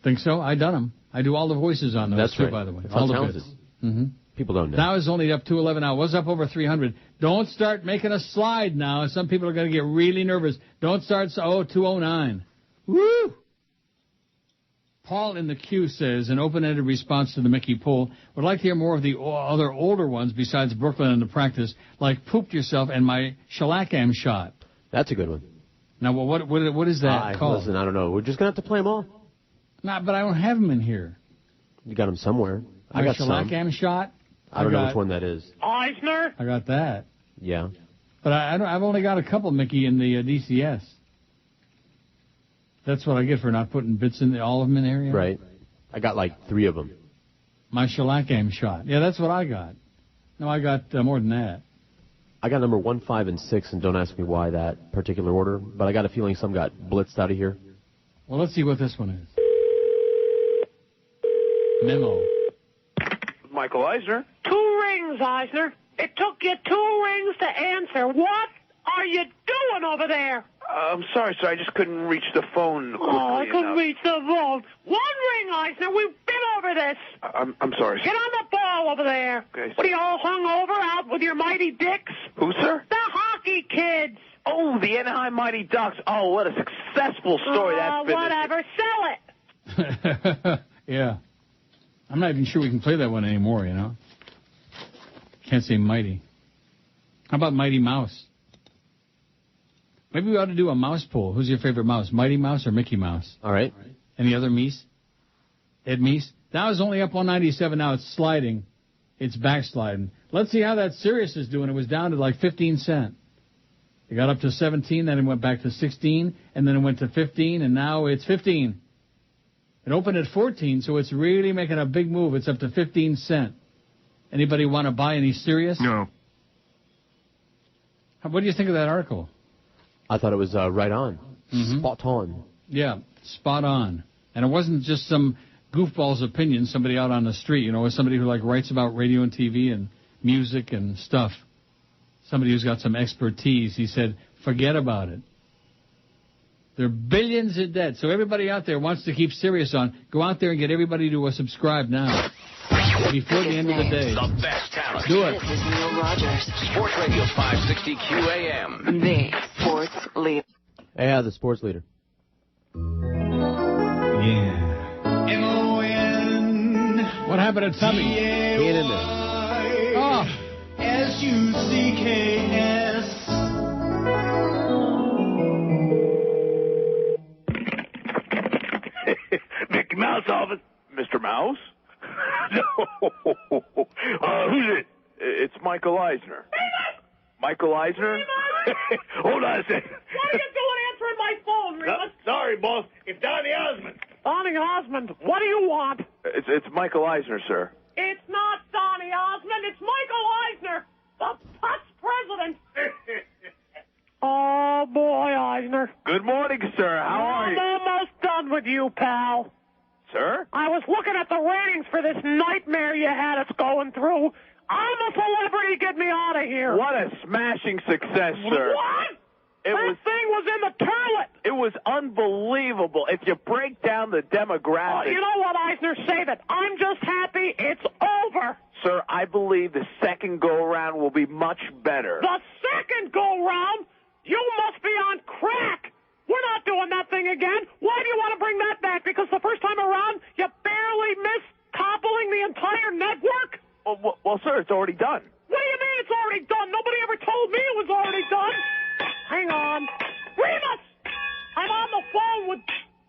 Think so? I done them. I do all the voices on those, that's too, right. by the way. That's all how the talented. bits. Mm-hmm. People don't know. Now is only up 211 now. Was up over 300. Don't start making a slide now. Some people are going to get really nervous. Don't start 209. Woo! Paul in the queue says, an open-ended response to the Mickey poll, would like to hear more of the other older ones besides Brooklyn and the practice, like Pooped Yourself and My Shellacam Shot. That's a good one. Now, what is that called? Listen, I don't know. We're just going to have to play them all. Nah, but I don't have them in here. You got them somewhere. I got Shellacam Shot? I don't know which one that is. Eisner? I got that. Yeah. But I've only got a couple, Mickey, in the DCS. That's what I get for not putting bits in all of them in the area. Right. I got like 3 of them. My Shellacam Shot. Yeah, that's what I got. No, I got more than that. I got number 1, 5, and 6, and don't ask me why that particular order, but I got a feeling some got blitzed out of here. Well, let's see what this one is. Memo. Michael Eisner. 2 rings, Eisner. It took you 2 rings to answer. What are you doing over there? I'm sorry, sir. I just couldn't reach the phone quickly I couldn't enough. reach the phone. One ring, Eisner. We've been over this. I'm sorry, Get sir. on the ball over there. Okay. What are you all hung over out with your mighty dicks? Who, sir? The hockey kids. Oh, the Anaheim Mighty Ducks. Oh, what a successful story that's been. Whatever. Sell it. Yeah. I'm not even sure we can play that one anymore, you know. Can't say Mighty. How about Mighty Mouse? Maybe we ought to do a mouse poll. Who's your favorite mouse, Mighty Mouse or Mickey Mouse? All right. Any other Meese? Ed Meese? Now it's only up 197. Now it's sliding. It's backsliding. Let's see how that Sirius is doing. It was down to like 15 cents. It got up to 17, then it went back to 16, and then it went to 15, and now it's 15. It opened at 14, so it's really making a big move. It's up to 15 cents. Anybody want to buy any Sirius? No. What do you think of that article? I thought it was right on. Mm-hmm. Spot on. Yeah, spot on. And it wasn't just some goofball's opinion, somebody out on the street. You know, it was somebody who like writes about radio and TV and music and stuff. Somebody who's got some expertise. He said, forget about it. There are billions in debt. So everybody out there wants to keep Sirius on. Go out there and get everybody to subscribe now. Before the end of the day. The best talent. Do it. This is Neil Rogers. Sports Radio 560 QAM. The sports leader. Yeah, the sports leader. Yeah. M-O-N. What happened to Tummy? He ain't in there. Oh. S-U-C-K-S. Mickey Mouse office. Mr. Mouse? No. Who's it? It's Michael Eisner. Michael Eisner? Hold on a second. What are you doing answering my phone, Remus? Sorry, boss. It's Donnie Osmond. Donnie Osmond, what do you want? It's Michael Eisner, sir. It's not Donnie Osmond. It's Michael Eisner, the putz president. Oh, boy, Eisner. Good morning, sir. How are you? I'm almost done with you, pal. Sir? I was looking at the ratings for this nightmare you had us going through. I'm a celebrity. Get me out of here. What a smashing success, sir. What? That thing was in the toilet. It was unbelievable. If you break down the demographics. Oh, you know what, Eisner? Save it. I'm just happy it's over. Sir, I believe the second go-around will be much better. The second go-round? You must be on crack. We're not doing that thing again. Why do you want to bring that back? Because the first time around, you barely missed toppling the entire network? Well, sir, it's already done. What do you mean it's already done? Nobody ever told me it was already done. Hang on. Remus! I'm on the phone with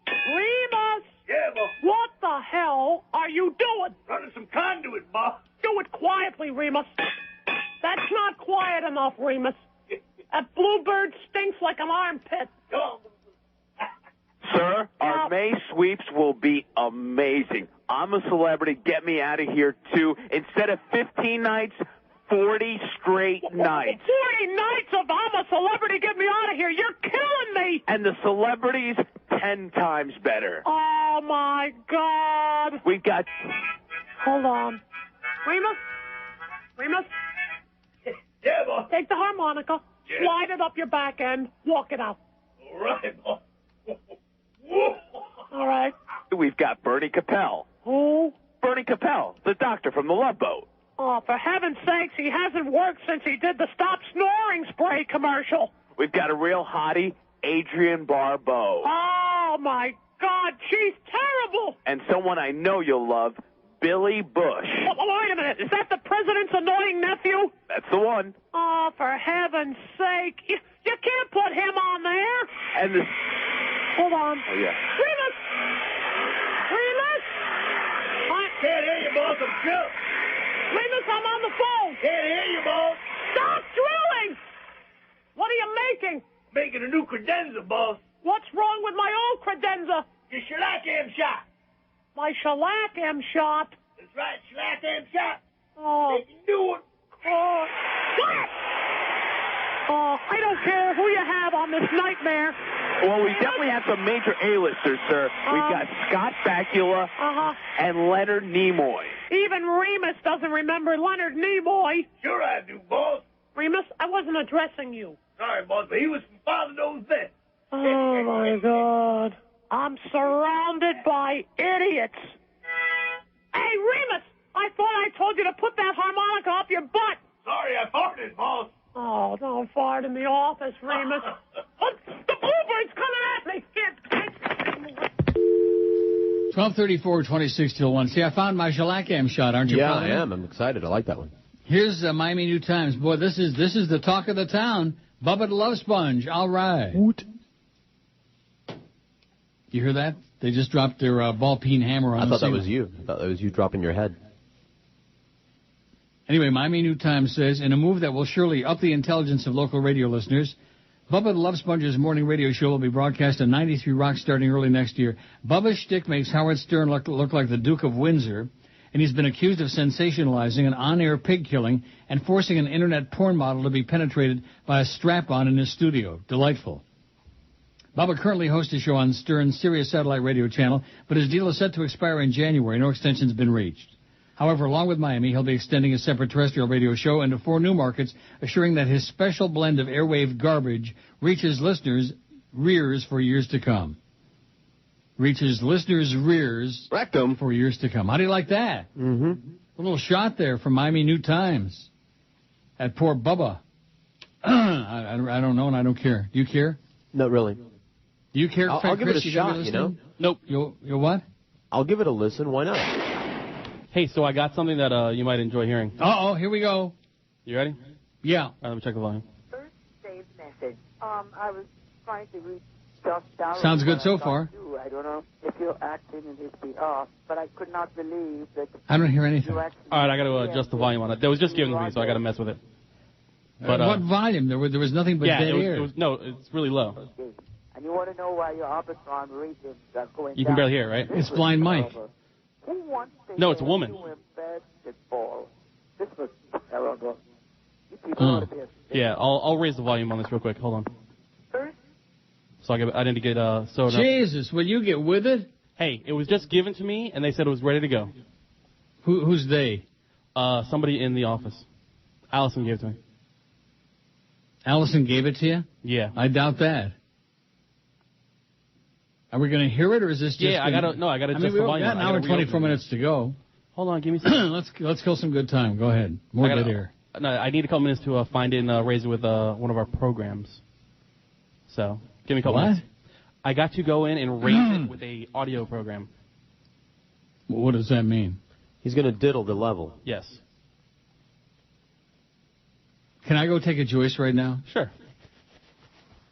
Remus. Yeah, boss. What the hell are you doing? Running some conduit, boss. Do it quietly, Remus. That's not quiet enough, Remus. That bluebird stinks like an armpit. Sir, our May sweeps will be amazing. I'm a celebrity. Get me out of here, too. Instead of 15 nights, 40 straight nights. 40 nights of I'm a celebrity, get me out of here. You're killing me. And the celebrities, 10 times better. Oh, my God. We got... Hold on. Remus? Remus? Yeah, boss. Take the harmonica, Yeah. slide it up your back end, walk it out. All right, boss. All right. We've got Bernie Capel. Who? Bernie Capel, the doctor from the Love Boat. Oh, for heaven's sakes, he hasn't worked since he did the Stop Snoring Spray commercial. We've got a real hottie, Adrienne Barbeau. Oh, my God, she's terrible. And someone I know you'll love, Billy Bush. Wait a minute, is that the president's annoying nephew? That's the one. Oh, for heaven's sake. You can't put him on there. And the... Hold on. Oh, yeah. Remus! Remus! Can't hear you, boss. I'm still. Remus, I'm on the phone. Can't hear you, boss. Stop drilling! What are you making? Making a new credenza, boss. What's wrong with my old credenza? Your shellac-am shot. My shellac-am shot. That's right, shellac-am shot. Oh. They can do it. Oh. What? Oh, I don't care who you have on this nightmare. Well, we definitely have some major A-listers, sir. We've got Scott Bakula and Leonard Nimoy. Even Remus doesn't remember Leonard Nimoy. Sure I do, boss. Remus, I wasn't addressing you. Sorry, boss, but he was from Father Knows Best. Oh, my God. I'm surrounded by idiots. Hey, Remus, I thought I told you to put that harmonica up your butt. Sorry, I farted, boss. Oh, don't fart in the office, Remus. The bluebird's coming at me. Here. 12:34, 26 till 1. See, I found my shellac-am shot, aren't you? Yeah, proud of I me? am. I'm excited. I like that one. Here's Miami New Times. Boy, this is the talk of the town. Bubba the Love Sponge. All right. Woot. You hear that? They just dropped their ball-peen hammer on I the thought that ceiling. was you. I thought that was you dropping your head. Anyway, Miami New Times says, in a move that will surely up the intelligence of local radio listeners, Bubba the Love Sponge's morning radio show will be broadcast on 93 Rock starting early next year. Bubba's shtick makes Howard Stern look like the Duke of Windsor, and he's been accused of sensationalizing an on-air pig killing and forcing an internet porn model to be penetrated by a strap-on in his studio. Delightful. Bubba currently hosts a show on Stern's Sirius satellite radio channel, but his deal is set to expire in January. No extension's been reached. However, along with Miami, he'll be extending his separate terrestrial radio show into 4 new markets, assuring that his special blend of airwave garbage reaches listeners' rears for years to come. Reaches listeners' rears Rectum for years to come. How do you like that? Mm-hmm. A little shot there from Miami New Times. At poor Bubba. I don't know and I don't care. Do you care? Not really. Do you care? I'll give it a Chris, shot, you know? Nope. You'll what? I'll give it a listen. Why not? Hey, so I got something that you might enjoy hearing. Uh-oh, here we go. You ready? Yeah. All right, let me check the volume. First saved message. I was trying to reach Josh Darrow. Sounds good so far. I don't know if you're acting in his behalf, but I could not believe that. I don't hear anything. All right, I got to adjust the volume on it. That was just given to me, so I got to mess with it. But what volume? There was nothing but dead air. No, it's really low. And you want to know why your Arbitron ratings are going down? You can barely hear it, right? It's Blind Mike. Who wants to No, it's a woman. hear you in basketball? This was terrible. You people ought to be ashamed. Yeah, I'll raise the volume on this real quick. Hold on. First? So I didn't get soda. Jesus, will you get with it? Hey, it was just given to me, and they said it was ready to go. Who's they? Somebody in the office. Allison gave it to me. Allison gave it to you? Yeah. I doubt that. Are we going to hear it, or is this just... Yeah, I got to adjust the volume. We've got an hour and 24 minutes to go. Hold on, give me some. Let's kill some good time. Go ahead. More dead air. No, I need a couple minutes to find it and raise it with one of our programs. So, give me a couple minutes. I got to go in and raise it with a audio program. What does that mean? He's going to diddle the level. Yes. Can I go take a Joyce right now? Sure.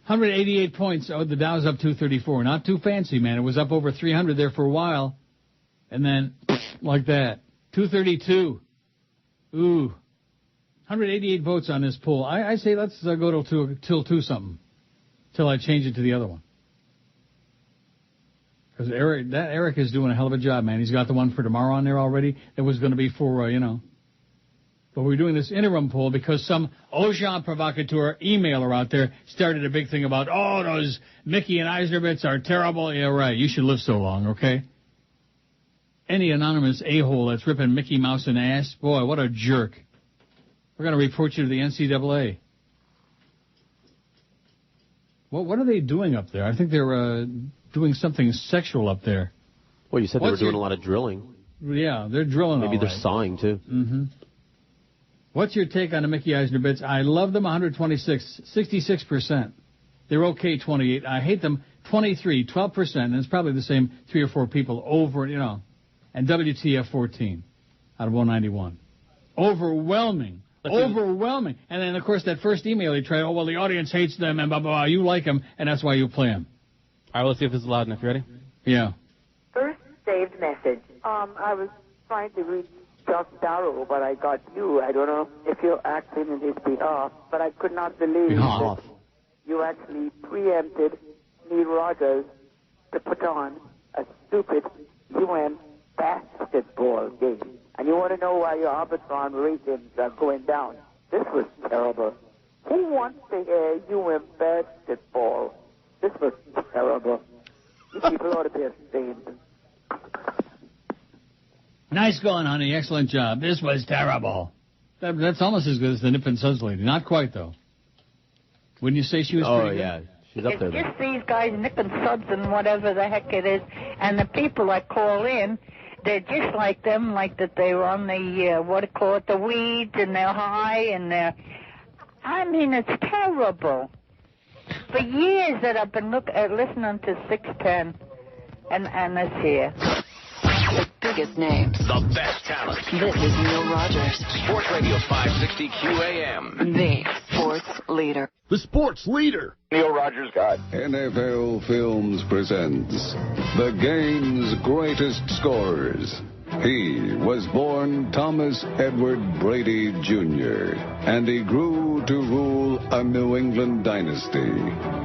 188 points. Oh, the Dow's up 234. Not too fancy, man. It was up over 300 there for a while. And then, like that. 232. Ooh. 188 votes on this poll. I say let's go till 2 something. Till I change it to the other one. Because Eric is doing a hell of a job, man. He's got the one for tomorrow on there already. That was going to be for, But we're doing this interim poll because some Ojan provocateur emailer out there started a big thing about, those Mickey and Eisner bits are terrible. Yeah, right. You should live so long, okay? Any anonymous a-hole that's ripping Mickey Mouse in the ass, boy, what a jerk. We're going to report you to the NCAA. What are they doing up there? I think they're doing something sexual up there. Well, you said they were doing a lot of drilling. Yeah, they're drilling. Maybe all they're right. sawing, too. Mm-hmm. What's your take on the Mickey Eisner bits? I love them, 126, 66%. They're okay, 28. I hate them, 23, 12%. And it's probably the same 3 or 4 people over, And WTF 14 out of 191. Overwhelming. Overwhelming. And then, of course, that first email he tried, the audience hates them and blah, blah, blah. You like them, and that's why you play them. All right, let's see if this is loud enough. You ready? Yeah. First saved message. I was trying to reach Josh Darrow, but I got you. I don't know if you're acting in his behalf, but I could not believe that you actually preempted Neil Rogers to put on a stupid UN basketball game. And you want to know why your Arbitron ratings are going down. This was terrible. Who wants to hear UN basketball? This was terrible. You people ought to be ashamed. Nice going, honey. Excellent job. This was terrible. That's almost as good as the Nip and Suds lady. Not quite, though. Wouldn't you say she was pretty good? Yeah. She's up there, just these guys nicking subs and whatever the heck it is, and the people that call in, they're just like them, like that they're on the, what do you call it, the weeds, and they're high, and they're... I mean, it's terrible. For years that I've been listening to 610, and this here. The biggest names. The best talent. This is Neil Rogers. Sports Radio 560 QAM. The sports leader. The sports leader. Neil Rogers God. NFL Films presents the game's greatest scorers. He was born Thomas Edward Brady Jr., and he grew to rule a New England dynasty.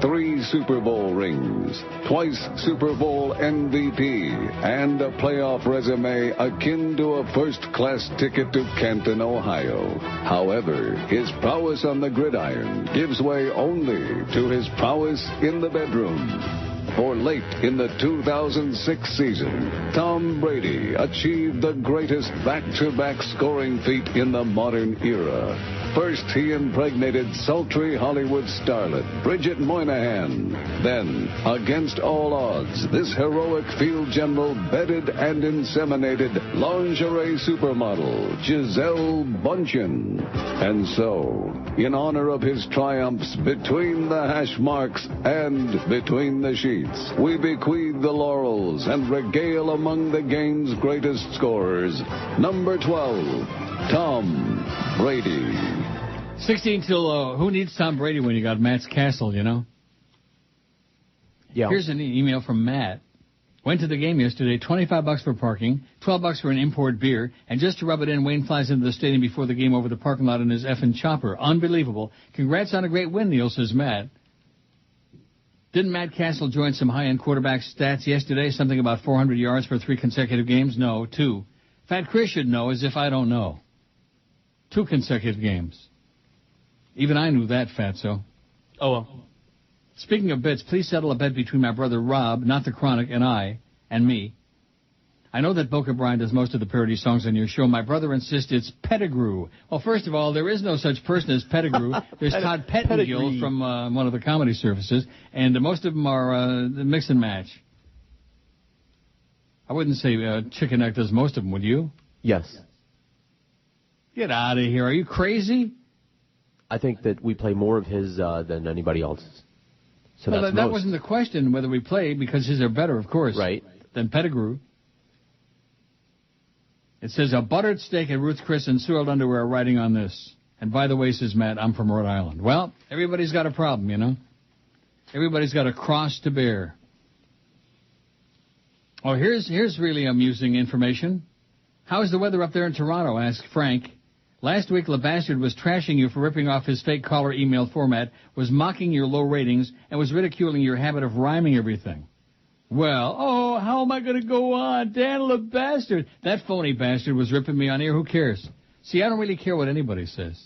3 Super Bowl rings, twice Super Bowl MVP, and a playoff resume akin to a first-class ticket to Canton, Ohio. However, his prowess on the gridiron gives way only to his prowess in the bedroom. For late in the 2006 season, Tom Brady achieved the greatest back-to-back scoring feat in the modern era. First, he impregnated sultry Hollywood starlet Bridget Moynihan. Then, against all odds, this heroic field general bedded and inseminated lingerie supermodel Gisele Bündchen. And so, in honor of his triumphs between the hash marks and between the sheets, we bequeath the laurels and regale among the game's greatest scorers. Number 12, Tom Brady. 16 till, who needs Tom Brady when you got Matt Cassel, you know? Yeah. Here's an email from Matt. Went to the game yesterday, $25 for parking, $12 for an import beer, and just to rub it in, Wayne flies into the stadium before the game over the parking lot in his effing chopper. Unbelievable. Congrats on a great win, Neil, says Matt. Didn't Matt Cassel join some high-end quarterback stats yesterday? Something about 400 yards for 3 consecutive games? No, 2. Fat Chris should know, as if I don't know. 2 consecutive games. Even I knew that, Fatso. Oh, well. Speaking of bets, please settle a bet between my brother Rob, not the Chronic, and me. I know that Boca Brian does most of the parody songs on your show. My brother insists it's Pettigrew. Well, first of all, there is no such person as Pettigrew. There's Todd Pettengill from one of the comedy services, and most of them are the mix and match. I wouldn't say Chicken Neck does most of them, would you? Yes. Get out of here. Are you crazy? I think that we play more of his than anybody else's. So well, that's that wasn't the question, whether we play, because his are better, of course, right, than Pettigrew. It says, a buttered steak at Ruth's Chris and soiled underwear are writing on this. And by the way, says Matt, I'm from Rhode Island. Well, everybody's got a problem, you know. Everybody's got a cross to bear. Oh, here's really amusing information. How's the weather up there in Toronto, asked Frank. Last week, LeBastard was trashing you for ripping off his fake caller email format, was mocking your low ratings, and was ridiculing your habit of rhyming everything. Well, how am I going to go on? Dan LeBastard. That phony bastard was ripping me on air. Who cares? See, I don't really care what anybody says.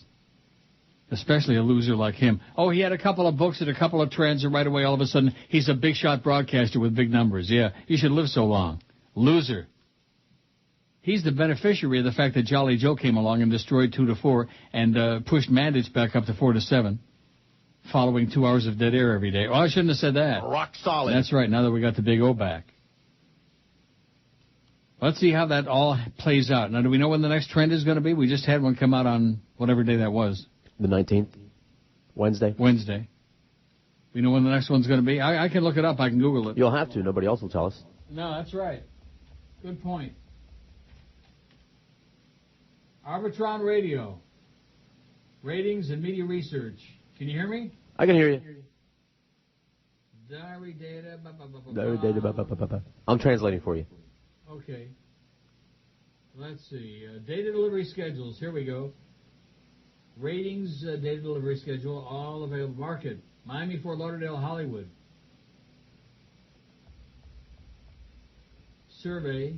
Especially a loser like him. Oh, he had a couple of books and a couple of trends, and right away, all of a sudden, he's a big shot broadcaster with big numbers. Yeah, you should live so long. Loser. He's the beneficiary of the fact that Jolly Joe came along and destroyed 2-4 and pushed Mandich back up to 4-7, following 2 hours of dead air every day. Oh, I shouldn't have said that. Rock solid. That's right, now that we got the big O back. Let's see how that all plays out. Now, do we know when the next trend is going to be? We just had one come out on whatever day that was. The 19th? Wednesday? Wednesday. We know when the next one's going to be? I can look it up. I can Google it. You'll have to. Nobody else will tell us. No, that's right. Good point. Arbitron Radio. Ratings and media research. Can you hear me? I can hear you. Diary data. Diary data. I'm translating for you. Okay. Let's see. Data delivery schedules. Here we go. Ratings, data delivery schedule, all available. Market. Miami, Fort Lauderdale, Hollywood. Survey.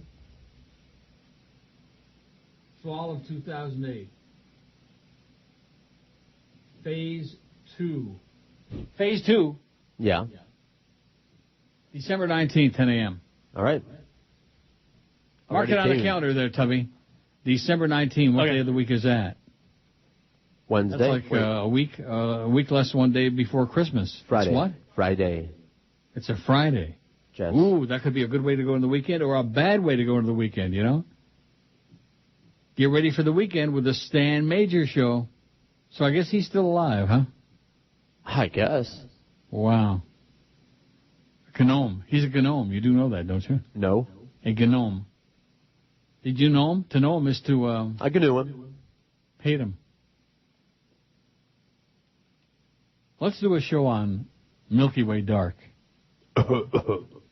Fall of 2008. Phase 2. Phase 2? Yeah. December 19th, 10 a.m. All right. Mark it on the calendar there, Tubby. December 19th. What day of the week is that? Wednesday. That's like a week less one day before Christmas. Friday. It's what? Friday. It's a Friday. Jess. Ooh, that could be a good way to go into the weekend or a bad way to go into the weekend, you know? Get ready for the weekend with the Stan Major Show. So I guess he's still alive, huh? I guess. Wow. A gnome. He's a gnome. You do know that, don't you? No. A gnome. Did you know him? To know him is to... I knew him. Hate him. Let's do a show on Milky Way Dark.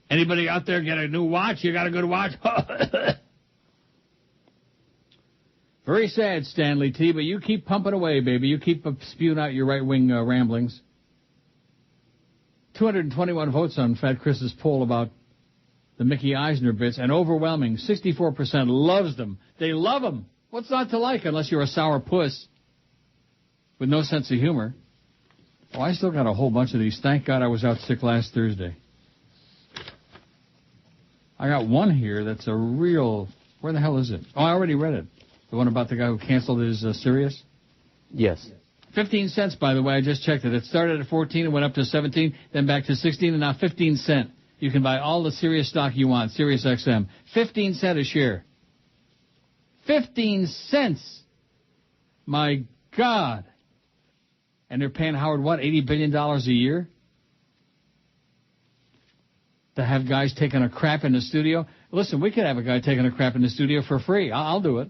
Anybody out there get a new watch? You got a good watch? Very sad, Stanley T., but you keep pumping away, baby. You keep spewing out your right-wing ramblings. 221 votes on Fat Chris's poll about the Mickey Eisner bits, and overwhelming 64% loves them. They love them. What's not to like unless you're a sour puss with no sense of humor? Oh, I still got a whole bunch of these. Thank God I was out sick last Thursday. I got one here that's a real... Where the hell is it? Oh, I already read it. The one about the guy who canceled his Sirius? Yes. 15 cents, by the way. I just checked it. It started at 14 and went up to 17, then back to 16, and now 15 cents. You can buy all the Sirius stock you want, Sirius XM. 15 cents a share. 15 cents! My God. And they're paying Howard, what, $80 billion a year? To have guys taking a crap in the studio? Listen, we could have a guy taking a crap in the studio for free. I'll do it.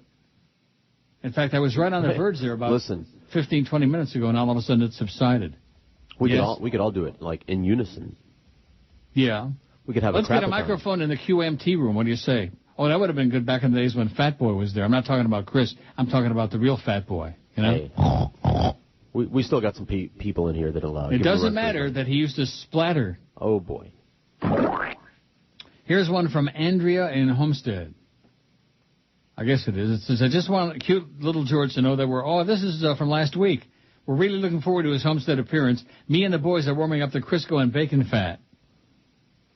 In fact, I was right on the verge there about 15, 20 minutes ago, and all of a sudden it subsided. We could all do it, like, in unison. Yeah. We could have Let's get a microphone in the QMT room. What do you say? Oh, that would have been good back in the days when Fat Boy was there. I'm not talking about Chris. I'm talking about the real Fat Boy. You know? Hey. We still got some people in here that allow. It doesn't matter that he used to splatter. Oh, boy. Here's one from Andrea in Homestead. I guess it is. It says, I just want cute little George to know that this is from last week. We're really looking forward to his Homestead appearance. Me and the boys are warming up the Crisco and bacon fat.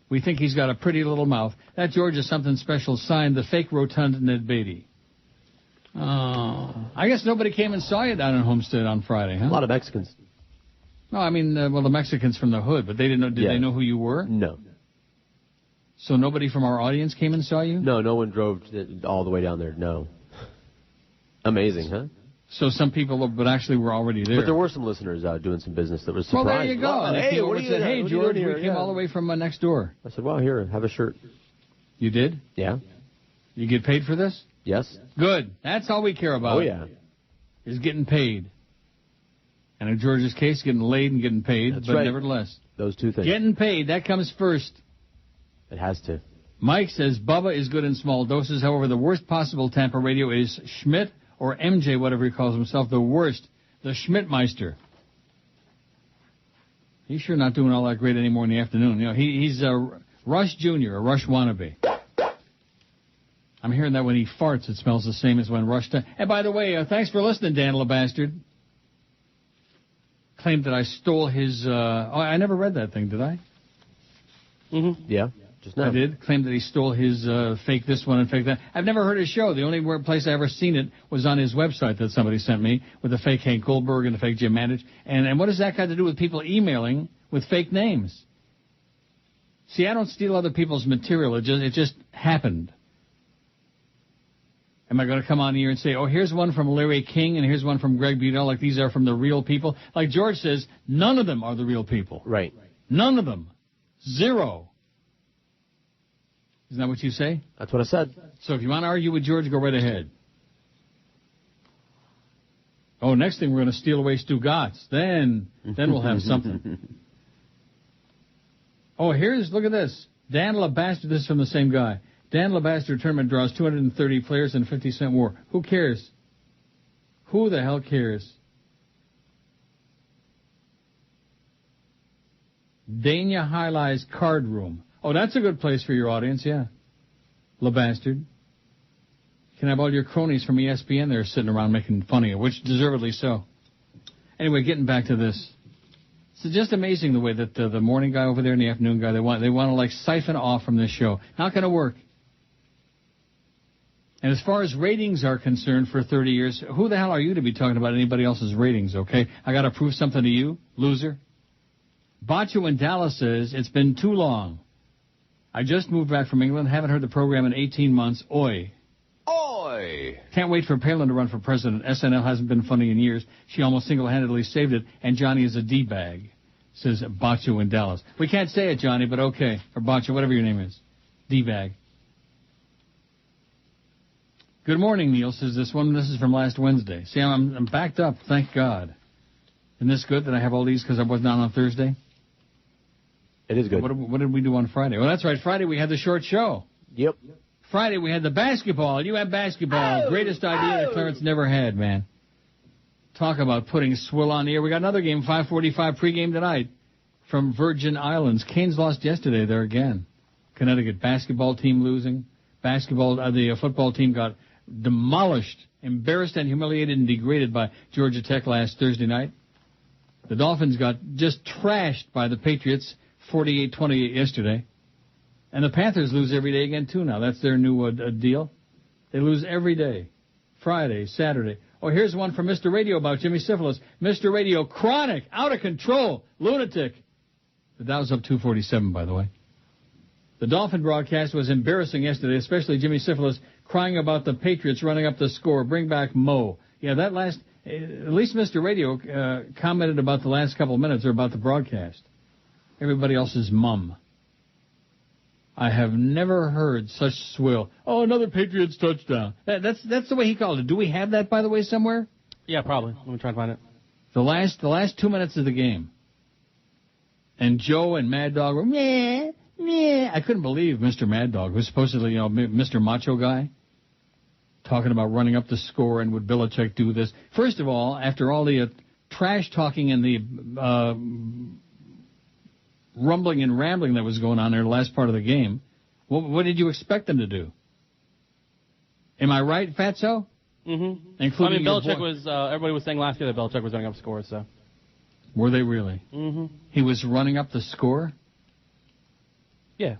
We think he's got a pretty little mouth. That George is something special. Signed, the fake rotund Ned Beatty. Oh, I guess nobody came and saw you down in Homestead on Friday, huh? A lot of Mexicans. No, I mean, the Mexicans from the hood, but they didn't know. Did they know who you were? No. So nobody from our audience came and saw you? No one drove all the way down there. No. Amazing, huh? So some people, but actually were already there. But there were some listeners out doing some business that was surprised. Well, there you go. Wow, Hey, hey, George, we came all the way from next door. I said, well, here, have a shirt. You did? Yeah. You get paid for this? Yes. Good. That's all we care about. Oh, yeah. Is getting paid. And in George's case, getting laid and getting paid. That's but right. Nevertheless. Those two things. Getting paid, that comes first. It has to. Mike says Bubba is good in small doses. However, the worst possible Tampa radio is Schmidt or MJ, whatever he calls himself, the worst. The Schmidtmeister. He's sure not doing all that great anymore in the afternoon. You know, he's a Rush Jr., a Rush wannabe. I'm hearing that when he farts, it smells the same as when Rush does. And by the way, thanks for listening, Dan LeBastard. Claimed that I stole his... I never read that thing, did I? Mm-hmm. Yeah, just now. I did. Claimed that he stole his fake this one and fake that. I've never heard his show. The only place I ever seen it was on his website that somebody sent me with the fake Hank Goldberg and the fake Jim Mandich. And what does that got to do with people emailing with fake names? See, I don't steal other people's material. It just happened. Am I going to come on here and say, oh, here's one from Larry King and here's one from Greg Budell, like these are from the real people? Like George says, none of them are the real people. Right. None of them. Zero. Isn't that what you say? That's what I said. So if you want to argue with George, go right ahead. Oh, next thing we're going to steal away Stu Gatz. Then we'll have something. Oh, look at this. Dan LeBastard, this is from the same guy. Dan LeBastard tournament draws 230 players and 50-cent war. Who cares? Who the hell cares? Dania Highlights Card Room. Oh, that's a good place for your audience, yeah. LeBastard. You can have all your cronies from ESPN there sitting around making fun of you, which deservedly so. Anyway, getting back to this. It's just amazing the way that the morning guy over there and the afternoon guy, they want to like siphon off from this show. Not going to work. And as far as ratings are concerned for 30 years, who the hell are you to be talking about anybody else's ratings, okay? I got to prove something to you, loser. Bacho in Dallas says, it's been too long. I just moved back from England, haven't heard the program in 18 months. Oi. Oi! Can't wait for Palin to run for president. SNL hasn't been funny in years. She almost single-handedly saved it, and Johnny is a D-bag, says Bacho in Dallas. We can't say it, Johnny, but okay. Or Bacho, whatever your name is. D-bag. Good morning, Neil, says this one. This is from last Wednesday. See, I'm backed up, thank God. Isn't this good that I have all these because I wasn't on Thursday? It is good. What did we do on Friday? Well, that's right. Friday we had the short show. Yep. Friday we had the basketball. You had basketball. Greatest idea that Clarence never had, man. Talk about putting swill on the air. We got another game, 5:45 pregame tonight from Virgin Islands. Canes lost yesterday there again. Connecticut basketball team losing. The football team got demolished, embarrassed and humiliated and degraded by Georgia Tech last Thursday night. The Dolphins got just trashed by the Patriots, 48-28 yesterday. And the Panthers lose every day again, too, now. That's their new deal. They lose every day. Friday, Saturday. Oh, here's one from Mr. Radio about Jimmy Cifala. Mr. Radio, chronic, out of control, lunatic. The Dow's up 247, by the way. The Dolphin broadcast was embarrassing yesterday, especially Jimmy Cifala crying about the Patriots running up the score. Bring back Mo. Yeah, at least Mr. Radio commented about the last couple of minutes or about the broadcast. Everybody else's mum. I have never heard such swill. Oh, another Patriots touchdown. That's the way he called it. Do we have that, by the way, somewhere? Yeah, probably. Let me try and find it. The last 2 minutes of the game. And Joe and Mad Dog were, meh. I couldn't believe Mr. Mad Dog, who's supposedly, Mr. Macho Guy, talking about running up the score and would Belichick do this. First of all, after all the trash talking and the rumbling and rambling that was going on there the last part of the game, what did you expect them to do? Am I right, Fatso? Mm-hmm. Including Belichick was, everybody was saying last year that Belichick was running up scores, so. Were they really? Mm-hmm. He was running up the score? Yeah.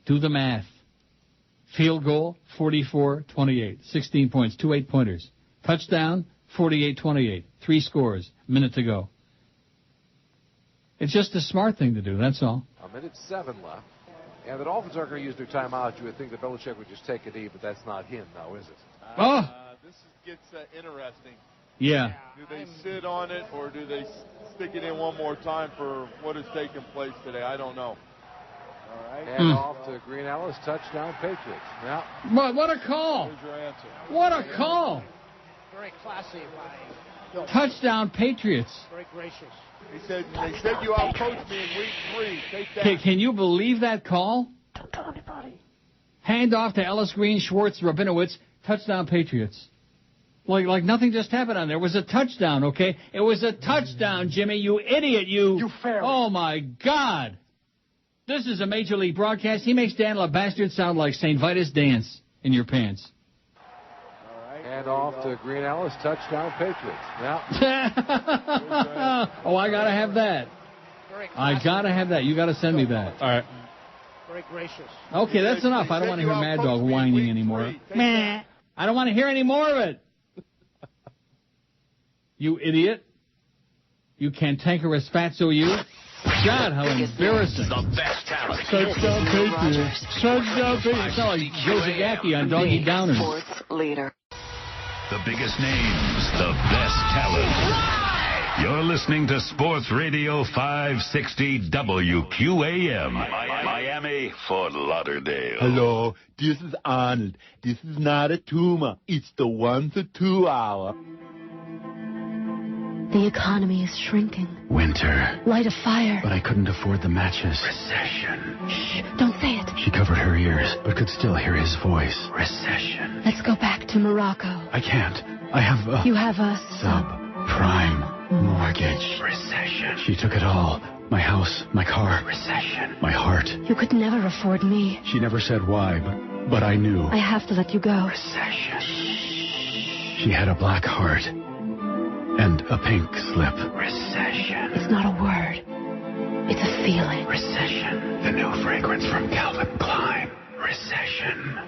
Do the math. Field goal, 44-28. 16 points, 2 8-pointers. Touchdown, 48-28. 3 scores, minute to go. It's just a smart thing to do, that's all. A minute 7 left. And the Dolphins aren't going to use their timeout. You would think that Belichick would just take a knee, but that's not him now, is it? This gets interesting. Yeah. Do they sit on it, or do they stick it in one more time for what has taken place today? I don't know. All right. And off to Green Ellis, touchdown Patriots. Yeah. What a call. Here's your answer. What a call. Very classy by Touchdown Patriots. Very gracious. They said you outcoached me in week 3. Take that. Can you believe that call? Don't tell anybody. Hand off to Ellis, Green, Schwartz, Rabinowitz. Touchdown Patriots. Like nothing just happened on there. It was a touchdown, okay? It was a touchdown, Jimmy. You idiot, you. You fair. Oh, my God. This is a Major League broadcast. He makes Dan LaBastard sound like St. Vitus Dance in your pants. And off to Green Ellis, touchdown Patriots. Yeah. Oh, I got to have that. I got to have that. You got to send me that. All right. Very gracious. Okay, that's enough. I don't want to hear Mad Dog whining anymore. Meh. I don't want to hear any more of it. You idiot. You cantankerous fatso, you. God, how embarrassing. The best talent. Touchdown Patriots. Touchdown Patriots. It's not like Joe Zagacki on Doggy Downers. Sports leader. The biggest names, the best talent. You're listening to Sports Radio 560 WQAM. Miami, Fort Lauderdale. Hello, this is Arnold. This is not a tumor. It's the 1 to 2 hour. The economy is shrinking. Winter. Light a fire. But I couldn't afford the matches. Recession. Shh, don't say it. She covered her ears, but could still hear his voice. Recession. Let's go back to Morocco. I can't. I have a... You have a... subprime mortgage. Recession. She took it all. My house, my car. Recession. My heart. You could never afford me. She never said why, but I knew. I have to let you go. Recession. She had a black heart. And a pink slip. Recession. It's not a word. It's a feeling. Recession. The new fragrance from Calvin Klein. Recession.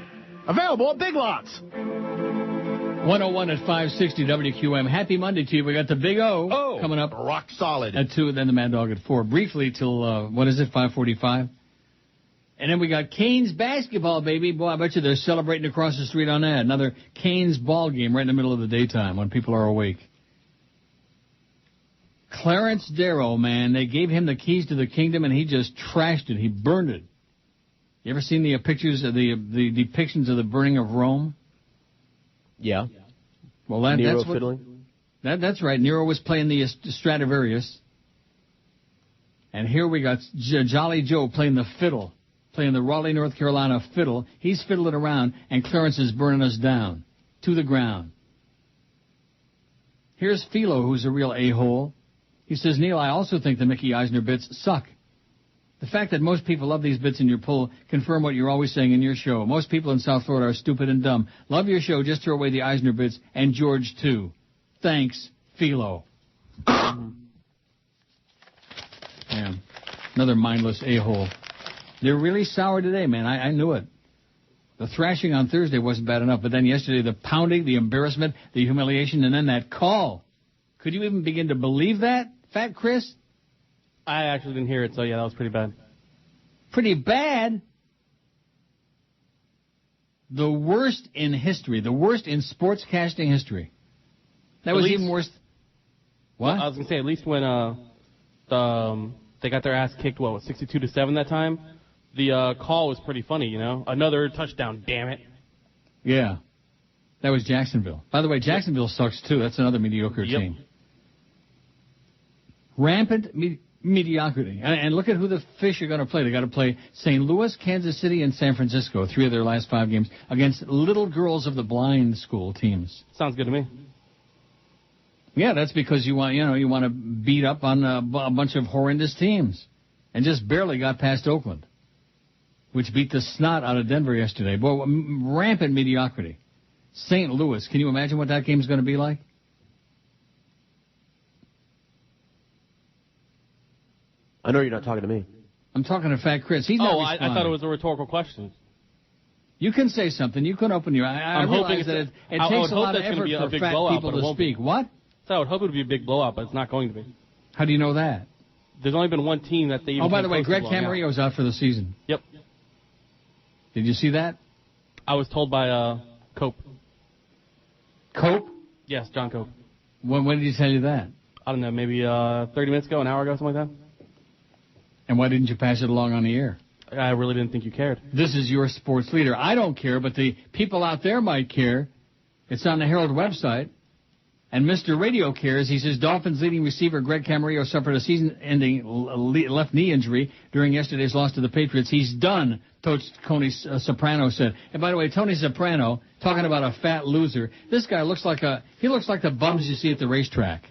Available at Big Lots. 101 at 560 WQAM. Happy Monday to you. We got the Big O coming up. Rock solid. At 2, then the Mad Dog at 4. Briefly till, 5:45? And then we got Canes basketball, baby. Boy, I bet you they're celebrating across the street on that. Another Canes ball game right in the middle of the daytime when people are awake. Clarence Darrow, man, they gave him the keys to the kingdom, and he just trashed it. He burned it. You ever seen the pictures of the depictions of the burning of Rome? Yeah. Well, Nero that's what, fiddling? That's right. Nero was playing the Stradivarius. And here we got Jolly Joe playing the fiddle, playing the Raleigh, North Carolina fiddle. He's fiddling around, and Clarence is burning us down to the ground. Here's Philo, who's a real a-hole. He says, Neil, I also think the Mickey Eisner bits suck. The fact that most people love these bits in your poll confirm what you're always saying in your show. Most people in South Florida are stupid and dumb. Love your show, just throw away the Eisner bits, and George, too. Thanks, Philo. Yeah, another mindless a-hole. They're really sour today, man. I knew it. The thrashing on Thursday wasn't bad enough, but then yesterday the pounding, the embarrassment, the humiliation, and then that call. Could you even begin to believe that, Fat Chris? I actually didn't hear it, so yeah, that was pretty bad. Pretty bad? The worst in history, the worst in sportscasting history. That was even worse. What? I was going to say, at least when they got their ass kicked, 62-7 that time? The call was pretty funny, you know? Another touchdown, damn it. Yeah. That was Jacksonville. By the way, Jacksonville sucks, too. That's another mediocre team. Rampant mediocrity. And look at who the fish are going to play. They got to play St. Louis, Kansas City, and San Francisco, 3 of their last 5 games, against little girls of the blind school teams. Sounds good to me. Yeah, that's because you want to beat up on a bunch of horrendous teams, and just barely got past Oakland, which beat the snot out of Denver yesterday. Boy, rampant mediocrity. St. Louis, can you imagine what that game's going to be like? I know you're not talking to me. I'm talking to Fat Chris. He's not responding. I thought it was a rhetorical question. You can say something. You can open your eyes. I realize that it takes a lot of effort for fat people to speak. What? So I would hope it would be a big blowout, but it's not going to be. How do you know that? There's only been one team that they even... Oh, by the way, Greg Camarillo's out for the season. Yep. Did you see that? I was told by Cope. Cope? Yes, John Cope. When did he tell you that? I don't know, maybe 30 minutes ago, an hour ago, something like that. And why didn't you pass it along on the air? I really didn't think you cared. This is your sports leader. I don't care, but the people out there might care. It's on the Herald website. And Mr. Radio cares. He says Dolphins leading receiver Greg Camarillo suffered a season-ending left knee injury during yesterday's loss to the Patriots. He's done, Tony Soprano said. And by the way, Tony Soprano, talking about a fat loser, this guy looks like the bums you see at the racetrack.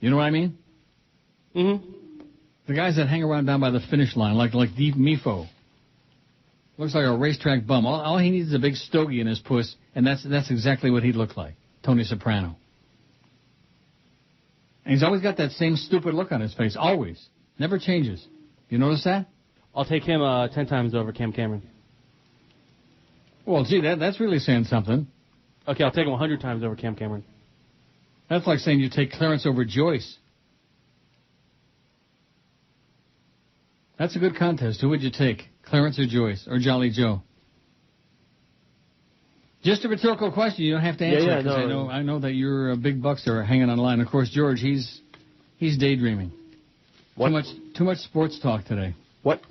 You know what I mean? Mm-hmm. The guys that hang around down by the finish line, like Deep Mifo. Looks like a racetrack bum. All he needs is a big stogie in his puss, and that's exactly what he'd look like, Tony Soprano. And he's always got that same stupid look on his face, always. Never changes. You notice that? I'll take him 10 times over Cam Cameron. Well, gee, that's really saying something. Okay, I'll take him 100 times over Cam Cameron. That's like saying you take Clarence over Joyce. That's a good contest. Who would you take, Clarence or Joyce or Jolly Joe? Just a rhetorical question. You don't have to answer it because I know that your big bucks are hanging on the line. Of course, George, he's daydreaming. What? Too much sports talk today. What?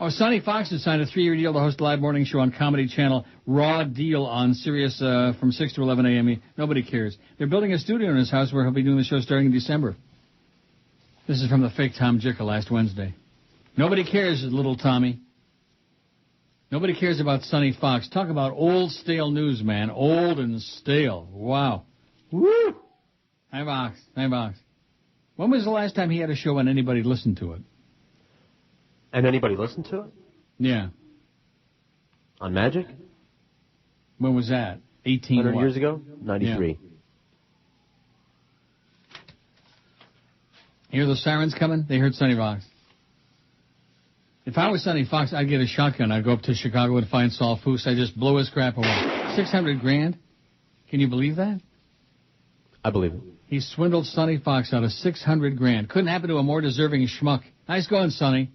Oh, Sonny Fox has signed a 3-year deal to host a live morning show on Comedy Channel. Raw deal on Sirius from 6 to 11 a.m. Nobody cares. They're building a studio in his house where he'll be doing the show starting in December. This is from the fake Tom Jickle last Wednesday. Nobody cares, little Tommy. Nobody cares about Sonny Fox. Talk about old, stale news, man. Old and stale. Wow. Woo! Hi, Fox. Hi, Fox. When was the last time he had a show and anybody listened to it? And anybody listened to it? Yeah. On Magic? When was that? 100 years ago? 93. Yeah. Hear the sirens coming? They heard Sonny Fox. If I was Sonny Fox, I'd get a shotgun. I'd go up to Chicago and find Saul Foose. I'd just blow his crap away. $600,000? Can you believe that? I believe it. He swindled Sonny Fox out of $600,000. Couldn't happen to a more deserving schmuck. Nice going, Sonny.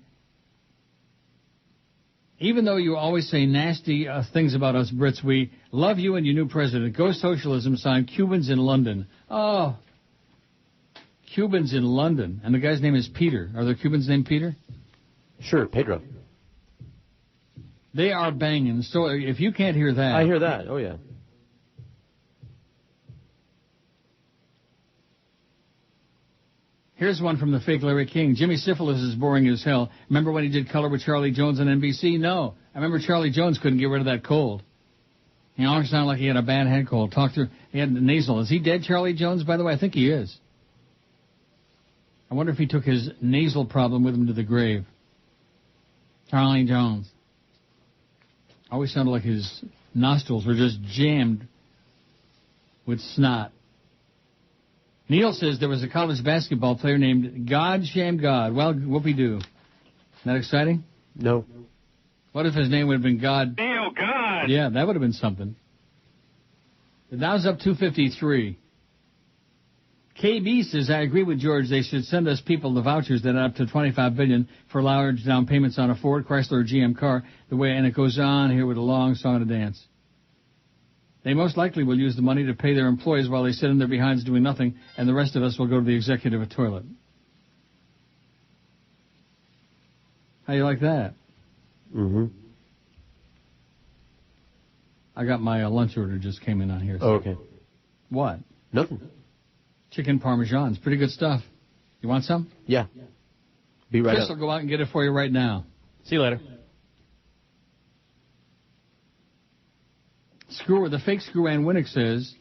Even though you always say nasty things about us Brits, we love you and your new president. Go socialism, signed Cubans in London. Oh, Cubans in London. And the guy's name is Peter. Are there Cubans named Peter? Sure, Pedro. They are banging. So if you can't hear that... I hear that. Oh, yeah. Here's one from the fake Larry King. Jimmy Cifala is boring as hell. Remember when he did Color with Charlie Jones on NBC? No. I remember Charlie Jones couldn't get rid of that cold. He always sounded like he had a bad head cold. He had nasal. Is he dead, Charlie Jones, by the way? I think he is. I wonder if he took his nasal problem with him to the grave. Charlie Jones. Always sounded like his nostrils were just jammed with snot. Neil says there was a college basketball player named God Sham God. Well, whoopee-doo. Isn't that exciting? No. What if his name would have been God? Neil God. Yeah, that would have been something. The Dow's up 253. KB says, I agree with George. They should send us people the vouchers that add up to $25 billion for large down payments on a Ford, Chrysler, or GM car. And it goes on here with a long song and a dance. They most likely will use the money to pay their employees while they sit in their behinds doing nothing, and the rest of us will go to the executive toilet. How you like that? Mm-hmm. I got my lunch order just came in on here. So. Oh, okay. What? Nothing. Chicken Parmesan. It's pretty good stuff. You want some? Yeah. Be right Chris up. will go out and get it for you right now. See you later. The fake Screw Ann Winnick says,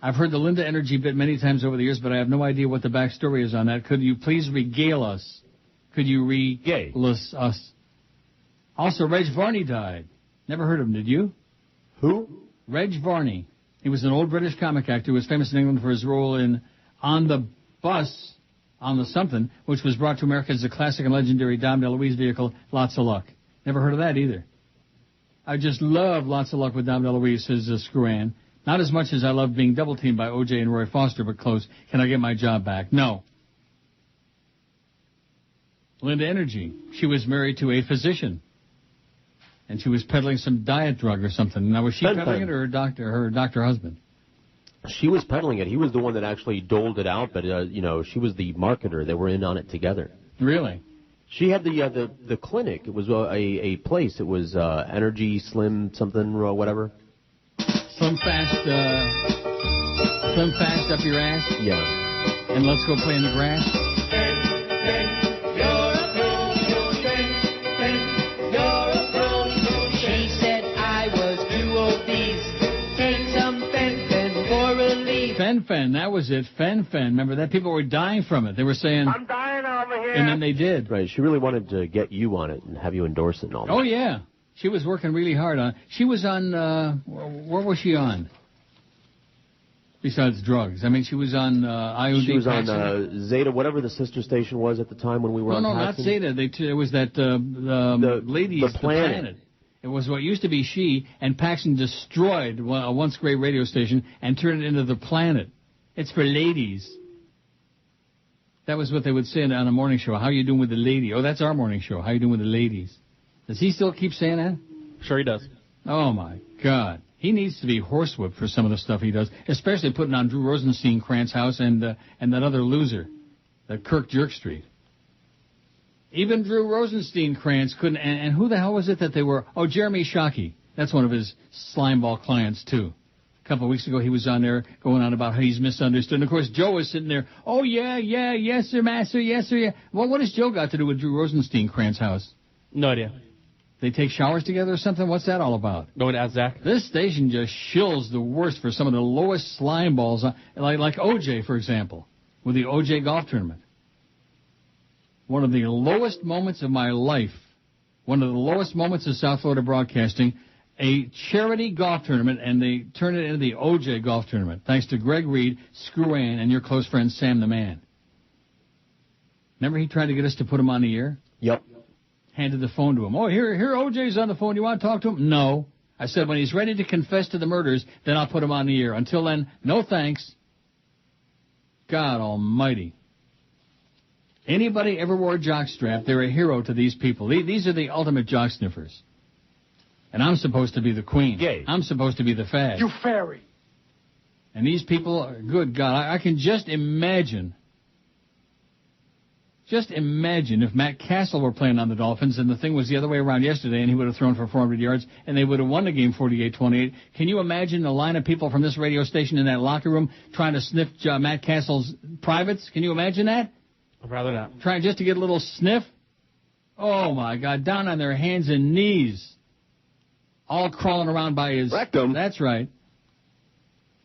I've heard the Linda Energy bit many times over the years, but I have no idea what the backstory is on that. Could you please regale us? Could you regale us? Also, Reg Varney died. Never heard of him, did you? Who? Reg Varney. He was an old British comic actor who was famous in England for his role in On the Bus, On the Something, which was brought to America as a classic and legendary Dom DeLuise vehicle, Lots of Luck. Never heard of that either. I just love Lots of Luck with Dom DeLuise, says Screw Ann. Not as much as I love being double-teamed by O.J. and Roy Foster, but close. Can I get my job back? No. Linda Energy. She was married to a physician. And she was peddling some diet drug or something. Now, was she peddling it or her doctor husband? She was peddling it. He was the one that actually doled it out, but, she was the marketer. They were in on it together. Really? She had the clinic. It was a place. It was Energy Slim something or whatever. Slim fast up your ass? Yeah. And let's go play in the grass? She said I was too obese. Take some fen-phen for relief. Fen-phen, that was it. Fen-phen. Remember that? People were dying from it. They were saying... I'm dying over here. And then they did. Right. She really wanted to get you on it and have you endorse it and all that. Oh, yeah. She was working really hard on it. She was on... where was she on? Besides drugs. I mean, she was on IOD. She was on Zeta, whatever the sister station was at the time when we were on No, not Zeta. It was that ladies, the Planet. It was what used to be She, and Paxson destroyed a once great radio station and turned it into The Planet. It's for ladies. That was what they would say on a morning show. How you doing with the lady? Oh, that's our morning show. How you doing with the ladies? Does he still keep saying that? Sure he does. Oh, my God. He needs to be horsewhipped for some of the stuff he does, especially putting on Drew Rosenstein-Krantz' house and that other loser, that Kirk Jerkstreet. Even Drew Rosenstein-Krantz couldn't, and who the hell was it that they were? Oh, Jeremy Shockey. That's one of his slimeball clients, too. A couple of weeks ago, he was on there going on about how he's misunderstood. And, of course, Joe was sitting there, oh, yeah, yes, sir, master, yes, sir, yeah. Well, what has Joe got to do with Drew Rosenstein-Krantz' house? No idea. They take showers together or something? What's that all about? Going to ask Zach. This station just shills the worst for some of the lowest slime balls, like OJ, for example, with the OJ golf tournament. One of the lowest moments of my life, one of the lowest moments of South Florida broadcasting, a charity golf tournament, and they turn it into the OJ golf tournament, thanks to Greg Reed, Screw Ann, and your close friend Sam the Man. Remember he tried to get us to put him on the air? Yep. handed the phone to him. Oh, here, OJ's on the phone. You want to talk to him? No. I said, when he's ready to confess to the murders, then I'll put him on the air. Until then, no thanks. God almighty. Anybody ever wore a jockstrap, they're a hero to these people. These are the ultimate jock sniffers. And I'm supposed to be the queen. Gay. I'm supposed to be the fag. You fairy. And these people, good God, I can just imagine if Matt Cassel were playing on the Dolphins and the thing was the other way around yesterday and he would have thrown for 400 yards and they would have won the game 48-28. Can you imagine the line of people from this radio station in that locker room trying to sniff Matt Cassel's privates? Can you imagine that? I'd rather not. Trying just to get a little sniff? Oh, my God, down on their hands and knees. All crawling around by his... Rectum. That's right.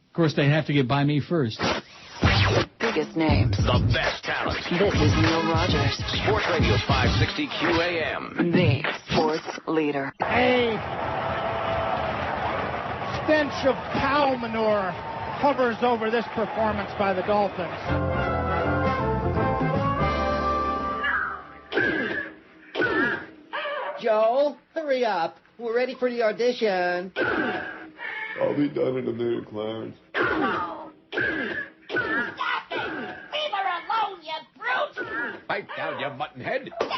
Of course, they have to get by me first. The biggest names. The best talent. This is Neil Rogers. Sports Radio 560 QAM. The sports leader. A stench of cow manure hovers over this performance by the Dolphins. Joel, hurry up. We're ready for the audition. I'll be done in a minute, Clarence. Stop it! Leave her alone, you brute! Pipe down, you muttonhead. No!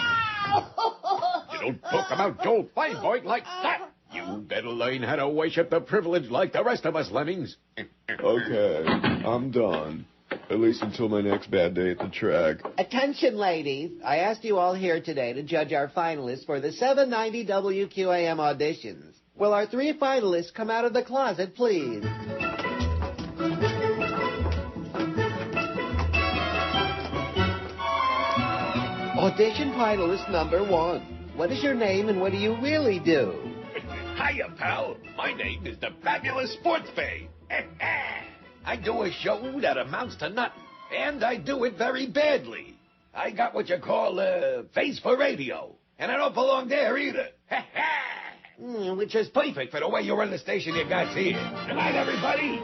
You don't talk about Joel Feinberg like that. You better learn how to worship the privilege like the rest of us lemmings. Okay, I'm done. At least until my next bad day at the track. Attention, ladies. I asked you all here today to judge our finalists for the 790 WQAM auditions. Will our 3 finalists come out of the closet, please? Audition finalist number 1. What is your name and what do you really do? Hiya, pal. My name is the Fabulous Sports Bay. I do a show that amounts to nothing, and I do it very badly. I got what you call a face for radio, and I don't belong there either. Which is perfect for the way you run the station you got here. Good night, everybody.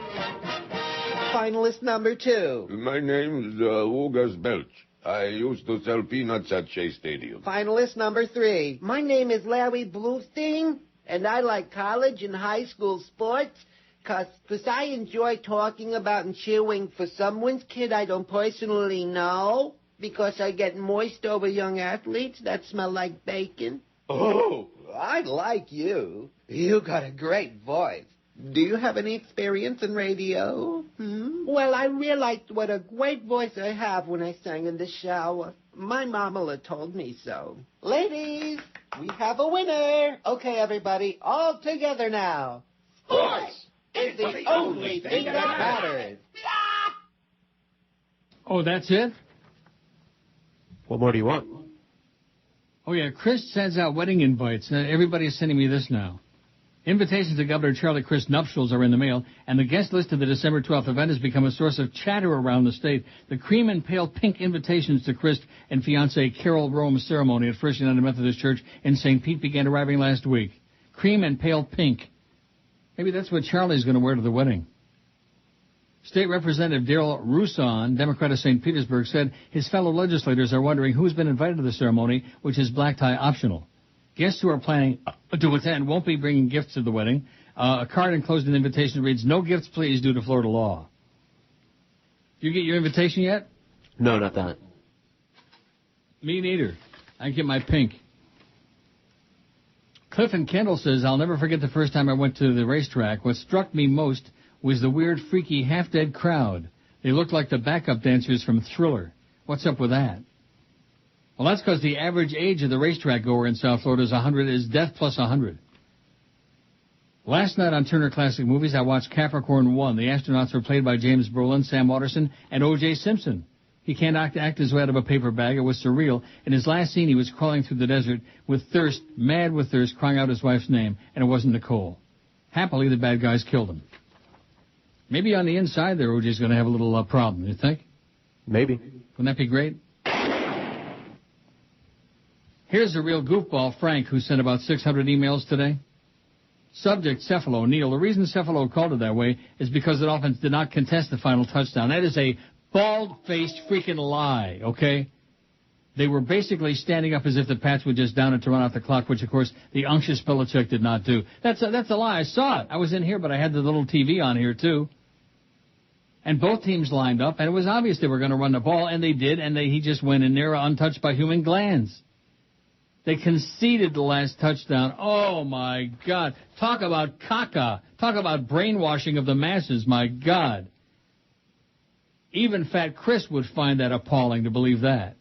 Finalist number 2. My name is August Belch. I used to sell peanuts at Shea Stadium. Finalist number 3. My name is Larry Bluestein, and I like college and high school sports. Because I enjoy talking about and cheering for someone's kid I don't personally know. Because I get moist over young athletes that smell like bacon. Oh, I like you. You got a great voice. Do you have any experience in radio? Well, I realized what a great voice I have when I sang in the shower. My mama told me so. Ladies, we have a winner. Okay, everybody, all together now. Sports! It's the only thing that matters. Oh, that's it? What more do you want? Oh, yeah, Chris sends out wedding invites. Everybody's sending me this now. Invitations to Governor Charlie Crist's nuptials are in the mail, and the guest list of the December 12th event has become a source of chatter around the state. The cream and pale pink invitations to Crist and fiancée Carol Rome's ceremony at First United Methodist Church in St. Pete began arriving last week. Cream and pale pink. Maybe that's what Charlie's going to wear to the wedding. State Representative Daryl Rousson, Democrat of St. Petersburg, said his fellow legislators are wondering who's been invited to the ceremony, which is black tie optional. Guests who are planning to attend won't be bringing gifts to the wedding. A card enclosed in the invitation reads, "No gifts, please, due to Florida law." You get your invitation yet? No, not that. Me neither. I get my pink. Cliff and Kendall says, I'll never forget the first time I went to the racetrack. What struck me most was the weird, freaky, half-dead crowd. They looked like the backup dancers from Thriller. What's up with that? Well, that's because the average age of the racetrack goer in South Florida is death plus 100. Last night on Turner Classic Movies, I watched Capricorn 1. The astronauts were played by James Brolin, Sam Waterston, and O.J. Simpson. He can't act his way out of a paper bag. It was surreal. In his last scene, he was crawling through the desert with thirst, mad with thirst, crying out his wife's name, and it wasn't Nicole. Happily, the bad guys killed him. Maybe on the inside there, O.J.'s going to have a little problem, you think? Maybe. Wouldn't that be great? Here's a real goofball, Frank, who sent about 600 emails today. Subject, Cifala. Neil, the reason Cifala called it that way is because the Dolphins did not contest the final touchdown. That is a bald-faced freaking lie, okay? They were basically standing up as if the Pats were just down it to run out the clock, which, of course, the unctuous Belichick did not do. That's a lie. I saw it. I was in here, but I had the little TV on here, too. And both teams lined up, and it was obvious they were going to run the ball, and they did, and he just went in there untouched by human glands. They conceded the last touchdown. Oh, my God. Talk about caca. Talk about brainwashing of the masses. My God. Even Fat Chris would find that appalling to believe that.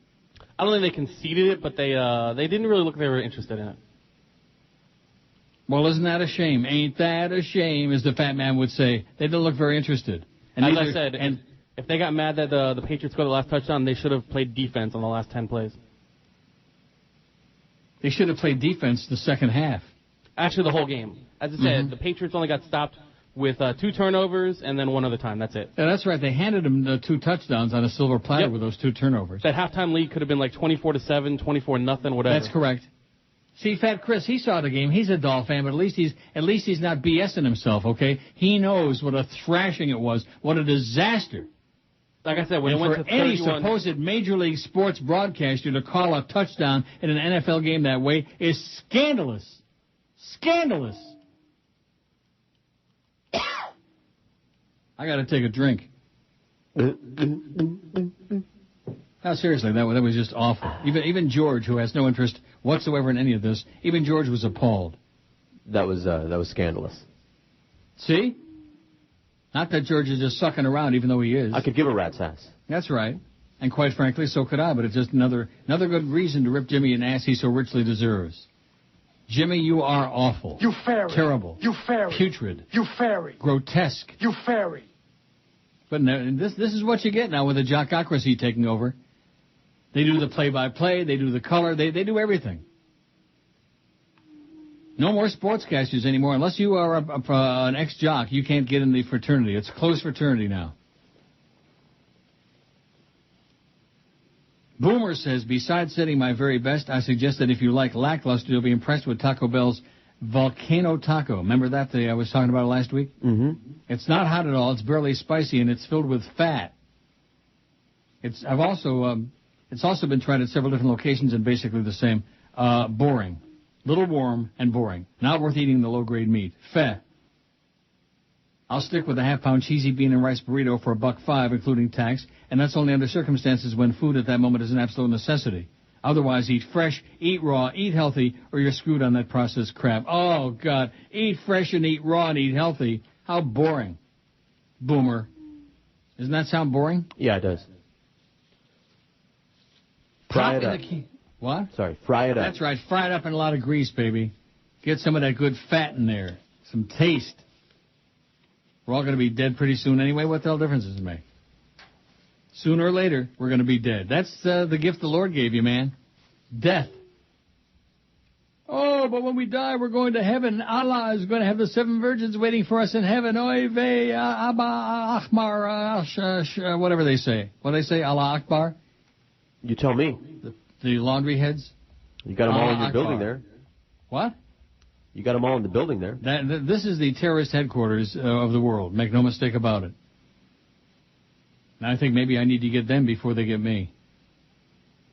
I don't think they conceded it, but they didn't really look like they were interested in it. Well, isn't that a shame? Ain't that a shame, as the fat man would say. They didn't look very interested. And as I said, if they got mad that the Patriots scored the last touchdown, they should have played defense on the last 10 plays. They should have played defense the second half. Actually, the whole game. As I said, the Patriots only got stopped with 2 turnovers and then one other time. That's it. Yeah, that's right. They handed them the 2 touchdowns on a silver platter with those 2 turnovers. That halftime lead could have been like 24-7, 24-0, whatever. That's correct. See, Fat Chris, he saw the game. He's a Dolphin fan, but at least he's not BSing himself, okay? He knows what a thrashing it was, what a disaster. Like I said, when it went to 31... any supposed Major League sports broadcaster to call a touchdown in an NFL game that way is scandalous. Scandalous. I got to take a drink. No, seriously, that was just awful. Even George, who has no interest whatsoever in any of this, even George was appalled. That was scandalous. See? Not that George is just sucking around, even though he is. I could give a rat's ass. That's right. And quite frankly, so could I, but it's just another good reason to rip Jimmy an ass he so richly deserves. Jimmy, you are awful. You fairy. Terrible. You fairy. Putrid. You fairy. Grotesque. You fairy. But this is what you get now with the jockocracy taking over. They do the play-by-play, they do the color, they do everything. No more sportscasters anymore. Unless you are an ex-jock, you can't get in the fraternity. It's a closed fraternity now. Boomer says, besides setting my very best, I suggest that if you like lackluster, you'll be impressed with Taco Bell's Volcano Taco. Remember that I was talking about it last week? Mm-hmm. It's not hot at all. It's barely spicy, and it's filled with fat. It's also been tried at several different locations and basically the same. Boring. Little warm and boring. Not worth eating the low-grade meat. Feh. I'll stick with a half-pound cheesy bean and rice burrito for $1.05, including tax, and that's only under circumstances when food at that moment is an absolute necessity. Otherwise, eat fresh, eat raw, eat healthy, or you're screwed on that processed crap. Oh, God. Eat fresh and eat raw and eat healthy. How boring. Boomer. Doesn't that sound boring? Yeah, it does. Fry it up. What? Sorry, fry it up. That's right. Fry it up in a lot of grease, baby. Get some of that good fat in there. Some taste. We're all going to be dead pretty soon anyway. What the hell difference does it make? Sooner or later, we're going to be dead. That's the gift the Lord gave you, man. Death. Oh, but when we die, we're going to heaven. Allah is going to have the 7 virgins waiting for us in heaven. Oy vey, Abba, Akbar, whatever they say. What do they say? Allah Akbar? You tell me. The laundry heads? You got them all in your building there. What? You got them all in the building there. This is the terrorist headquarters of the world. Make no mistake about it. And I think maybe I need to get them before they get me.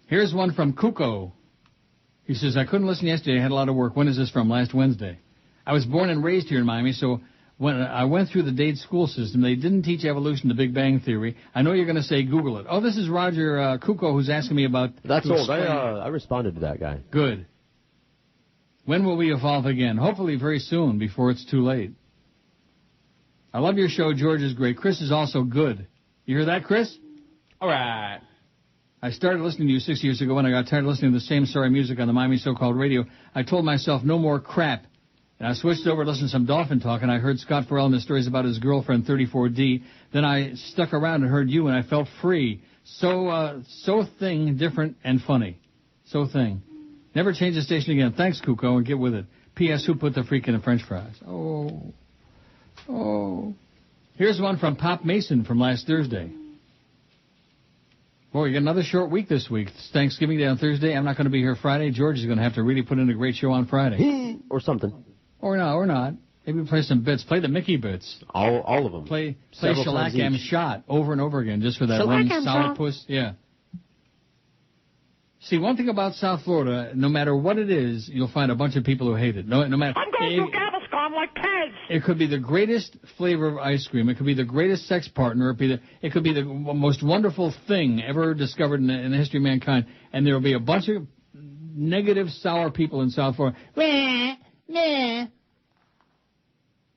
Here's one from Kuko. He says, I couldn't listen yesterday. I had a lot of work. When is this from? Last Wednesday. I was born and raised here in Miami, so when I went through the Dade school system, they didn't teach evolution, the Big Bang Theory. I know you're going to say Google it. Oh, this is Roger Kuko who's asking me about... That's old. I responded to that guy. Good. When will we evolve again? Hopefully very soon, before it's too late. I love your show. George is great. Chris is also good. You hear that, Chris? All right. I started listening to you 6 years ago when I got tired of listening to the same sorry music on the Miami so-called radio. I told myself no more crap. And I switched over to listen to some Dolphin talk, and I heard Scott Farrell and his stories about his girlfriend, 34D. Then I stuck around and heard you, and I felt free. So different and funny. So thing. Never change the station again. Thanks, Kuko, and get with it. P.S. Who put the freak in the French fries? Oh. Here's one from Pop Mason from last Thursday. Boy, you got another short week this week. It's Thanksgiving Day on Thursday. I'm not going to be here Friday. George is going to have to really put in a great show on Friday. Or something. Or not. Maybe play some bits. Play the Mickey bits. All of them. Play Shellac-am Shot over and over again just for that one solid puss. Yeah. See, one thing about South Florida, no matter what it is, you'll find a bunch of people who hate it. No matter. I'm going through Gaviscon like Pez. It could be the greatest flavor of ice cream. It could be the greatest sex partner. It could be the most wonderful thing ever discovered in the history of mankind. And there will be a bunch of negative, sour people in South Florida.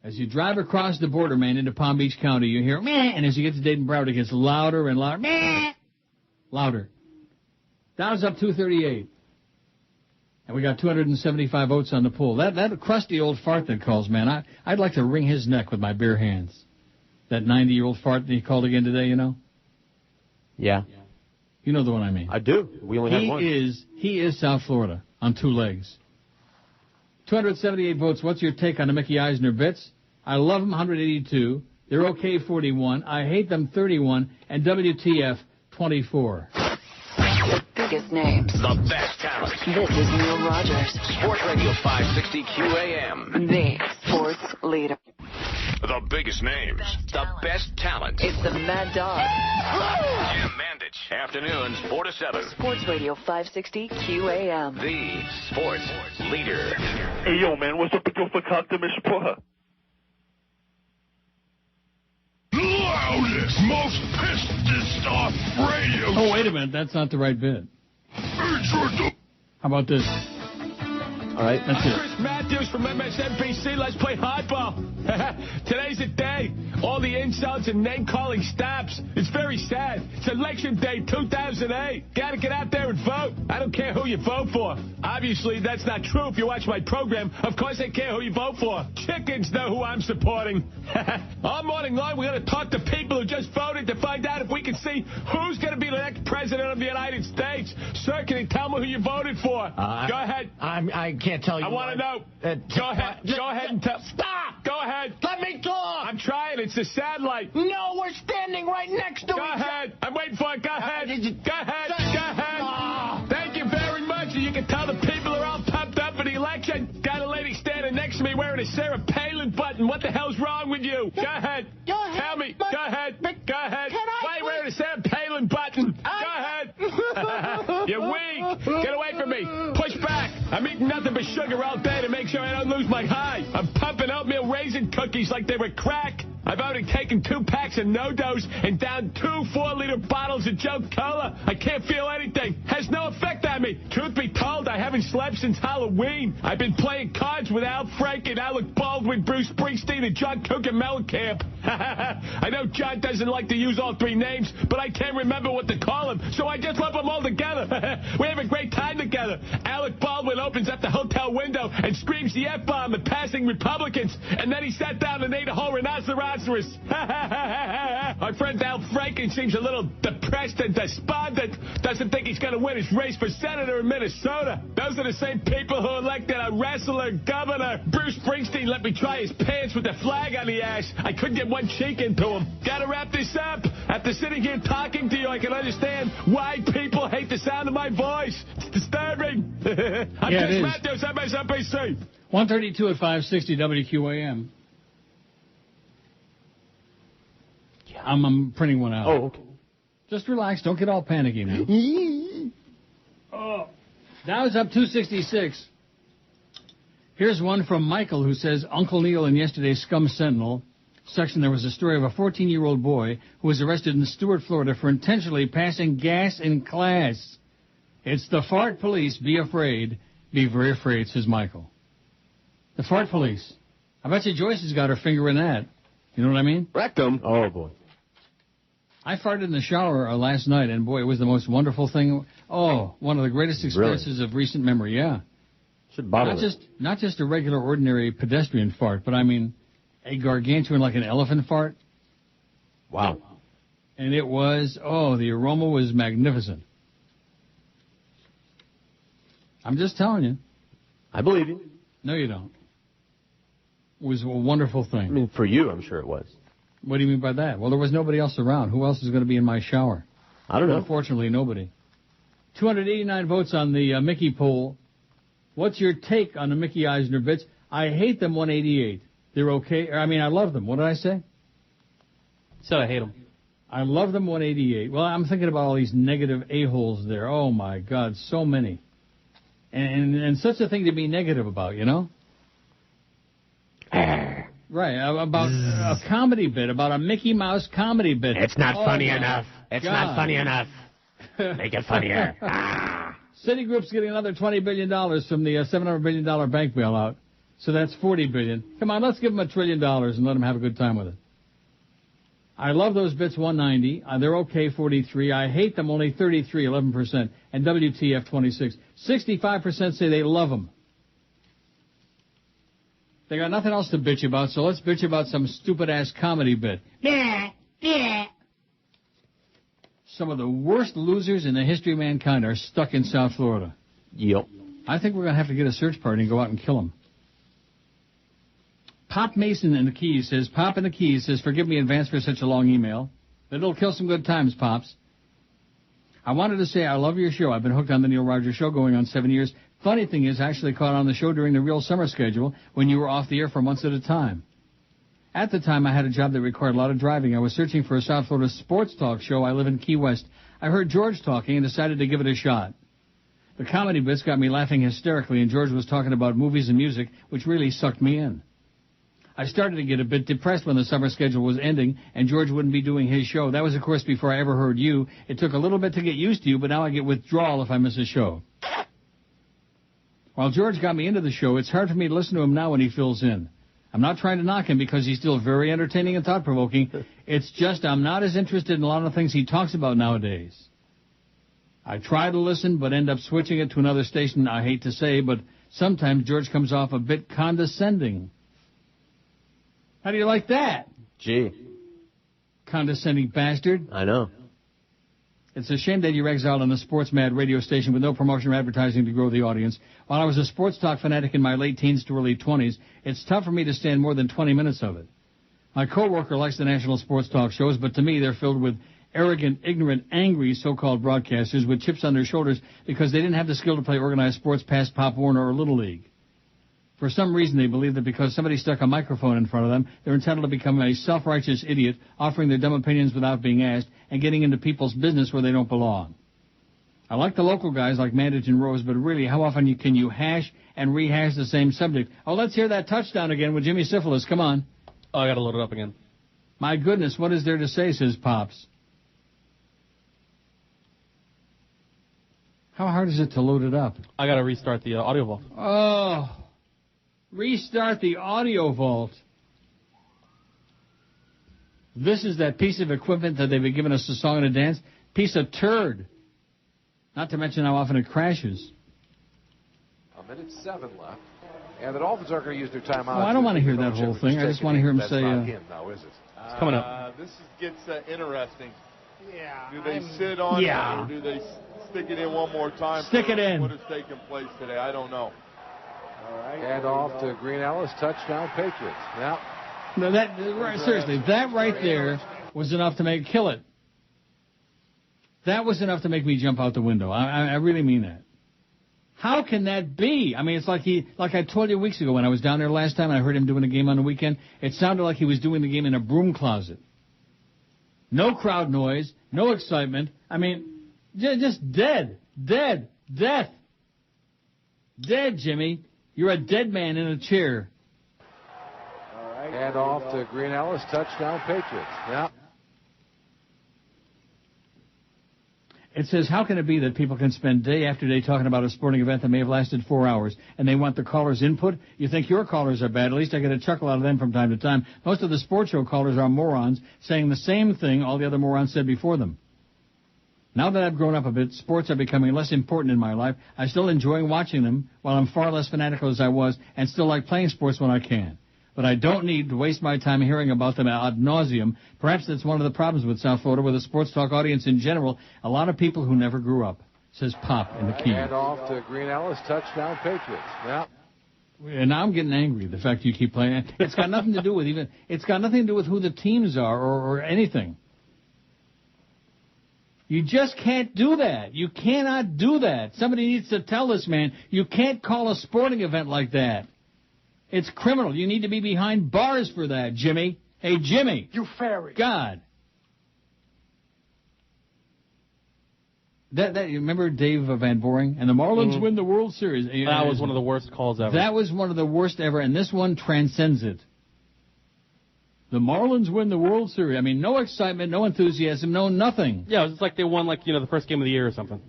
As you drive across the border, man, into Palm Beach County, you hear, and as you get to Dayton Broward, it gets louder and louder. Louder. Dow's up 238. And we got 275 votes on the poll. That crusty old fart that calls, man, I'd like to wring his neck with my bare hands. That 90-year-old fart that he called again today, you know? Yeah. You know the one I mean. I do. We only have one. He is South Florida on two legs. 278 votes. What's your take on the Mickey Eisner bits? I love them, 182. They're okay, 41. I hate them, 31. And WTF, 24. The biggest names. The best talent. This is Neil Rogers. Sports Radio 560 QAM. The sports leader. The biggest names. The best talent. It's the Mad Dog. Jim Mandich. Afternoons 4 to 7. Sports Radio 560 QAM. The sports leader. Hey, yo, man, what's up with your fakakta mishpah? Loudest, most pissed off radio. Oh, wait a minute. That's not the right bit. How about this? All right. That's it. Chris Matthews from MSNBC. Let's play hardball. Today's the day. All the insults and name-calling stops. It's very sad. It's Election Day 2008. Got to get out there and vote. I don't care who you vote for. Obviously, that's not true if you watch my program. Of course I care who you vote for. Chickens know who I'm supporting. All morning long, we're going to talk to people who just voted to find out if we can see who's going to be the next president of the United States. Sir, can you tell me who you voted for? Go ahead. I can't tell you. I want to know. Go ahead. Go ahead and tell. Stop. Go ahead. Let me talk. I'm trying. It's a satellite. No, we're standing right next to each other. Go ahead. I'm waiting for it. Go ahead. Go ahead. Go ahead. Thank you very much. You can tell the people are all pumped up for the election. Got a lady standing next to me wearing a Sarah Palin button. What the hell's wrong with you? Go ahead. Go ahead. Tell me. Go ahead. Go ahead. Why are you wearing a Sarah Palin button? Go ahead. You're weak. Get away from me. Push back. I'm eating nothing but sugar all day to make sure I don't lose my high. I'm pumping oatmeal raisin cookies like they were crack. I've already taken 2 packs of No-Dos and down 2 4-liter bottles of Joe Cola. I can't feel anything. Has no effect on me. Truth be told, I haven't slept since Halloween. I've been playing cards with Al Franken, Alec Baldwin, Bruce Springsteen, and John Cook and Mellencamp. I know John doesn't like to use all 3 names, but I can't remember what to call him, so I just lump them all together. We have a great time together. Alec Baldwin opens up the hotel window and screams the F-bomb at passing Republicans, and then he sat down and ate a whole rhinoceros. Our friend Al Franken seems a little depressed and despondent. Doesn't think he's going to win his race for senator in Minnesota. Those are the same people who elected a wrestler governor. Bruce Springsteen let me try his pants with the flag on the ass. I couldn't get one cheek into him. Got to wrap this up. After sitting here talking to you, I can understand why people hate the sound of my voice. It's disturbing. I'm Chris Matthews, MSNBC. 132 at 560 WQAM. I'm printing one out. Oh, okay. Just relax. Don't get all panicky now. Dow's up 266. Here's one from Michael who says, Uncle Neil in yesterday's Scum Sentinel section, there was a story of a 14-year-old boy who was arrested in Stuart, Florida for intentionally passing gas in class. It's the fart police. Be afraid. Be very afraid, says Michael. The fart police. I bet you Joyce has got her finger in that. You know what I mean? Rectum. Oh, boy. I farted in the shower last night, and, boy, it was the most wonderful thing. Oh, one of the greatest experiences of recent memory, yeah. Should bottle Not just a regular, ordinary pedestrian fart, but, I mean, a gargantuan like an elephant fart. Wow. And it was, the aroma was magnificent. I'm just telling you. I believe you. No, you don't. It was a wonderful thing. I mean, for you, I'm sure it was. What do you mean by that? Well, there was nobody else around. Who else is going to be in my shower? I don't know. Unfortunately, nobody. 289 votes on the Mickey poll. What's your take on the Mickey Eisner bits? I hate them, 188. They're okay. I mean, I love them. What did I say? Said I hate them. I love them 188. Well, I'm thinking about all these negative a-holes there. Oh, my God, so many. And such a thing to be negative about, you know? Right, about a comedy bit, about a Mickey Mouse comedy bit. It's not funny enough. It's not funny enough. Make it funnier. Citigroup's getting another $20 billion from the $700 billion bank bailout. So that's $40 billion. Come on, let's give them $1 trillion and let them have a good time with it. I love those bits, 190. They're okay, 43. I hate them, only 33, 11%. And WTF, 26. 65% say they love them. They got nothing else to bitch about, so let's bitch about some stupid-ass comedy bit. Some of the worst losers in the history of mankind are stuck in South Florida. Yep. I think we're going to have to get a search party and go out and kill them. Pop Mason in the Keys says, Pop in the Keys says, forgive me in advance for such a long email, but it'll kill some good times, Pops. I wanted to say I love your show. I've been hooked on the Neil Rogers show going on 7 years. Funny thing is, I actually caught on the show during the real summer schedule when you were off the air for months at a time. At the time, I had a job that required a lot of driving. I was searching for a South Florida sports talk show. I live in Key West. I heard George talking and decided to give it a shot. The comedy bits got me laughing hysterically, and George was talking about movies and music, which really sucked me in. I started to get a bit depressed when the summer schedule was ending and George wouldn't be doing his show. That was, of course, before I ever heard you. It took a little bit to get used to you, but now I get withdrawal if I miss a show. While George got me into the show, it's hard for me to listen to him now when he fills in. I'm not trying to knock him because he's still very entertaining and thought-provoking. It's just I'm not as interested in a lot of things he talks about nowadays. I try to listen, but end up switching it to another station, I hate to say, but sometimes George comes off a bit condescending. How do you like that? Gee. Condescending bastard. I know. It's a shame that you're exiled on the Sports Mad radio station with no promotion or advertising to grow the audience. While I was a sports talk fanatic in my late teens to early 20s, it's tough for me to stand more than 20 minutes of it. My coworker likes the national sports talk shows, but to me they're filled with arrogant, ignorant, angry so-called broadcasters with chips on their shoulders because they didn't have the skill to play organized sports past Pop Warner or Little League. For some reason, they believe that because somebody stuck a microphone in front of them, they're entitled to become a self-righteous idiot, offering their dumb opinions without being asked, and getting into people's business where they don't belong. I like the local guys like Mandich and Rose, but really, how often can you hash and rehash the same subject? Oh, let's hear that touchdown again with Jimmy Cifala. Come on. Oh, I got to load it up again. My goodness, what is there to say, says Pops. How hard is it to load it up? I got to restart the audio vault. Oh. Restart the audio vault. This is that piece of equipment that they've been giving us a song and a dance. Piece of turd. Not to mention how often it crashes. 1:07 left. And the Dolphins aren't going to use their timeout. Oh, I don't want to hear that whole thing. I just want to hear him say... now, is it? It's coming up. This gets interesting. Yeah. Do they sit on it or do they stick it in one more time? Stick it in. What has taken place today? I don't know. All right. And off to Green Ellis. Touchdown, Patriots. Now, no, seriously, that right there was enough to kill it. That was enough to make me jump out the window. I really mean that. How can that be? I mean, it's like I told you weeks ago when I was down there last time and I heard him doing a game on the weekend. It sounded like he was doing the game in a broom closet. No crowd noise, no excitement. I mean, just dead, death. Dead, Jimmy. You're a dead man in a chair. All right. And off to Green Ellis. Touchdown, Patriots. Yeah. It says, how can it be that people can spend day after day talking about a sporting event that may have lasted 4 hours, and they want the callers' input? You think your callers are bad. At least I get a chuckle out of them from time to time. Most of the sports show callers are morons, saying the same thing all the other morons said before them. Now that I've grown up a bit, sports are becoming less important in my life. I still enjoy watching them, while I'm far less fanatical as I was, and still like playing sports when I can. But I don't need to waste my time hearing about them ad nauseum. Perhaps that's one of the problems with South Florida, with the sports talk audience in general. A lot of people who never grew up, says Pop in the key. And off to Green Ellis. Touchdown, Patriots. Yeah. And now I'm getting angry, the fact you keep playing. It's got nothing to do with who the teams are or anything. You just can't do that. You cannot do that. Somebody needs to tell this man, you can't call a sporting event like that. It's criminal. You need to be behind bars for that, Jimmy. Hey, Jimmy. You fairy. God. You remember Dave Van Boring? And the Marlins win the World Series. That was one of the worst calls ever. That was one of the worst ever, and this one transcends it. The Marlins win the World Series. I mean, no excitement, no enthusiasm, no nothing. Yeah, it was like they won, the first game of the year or something.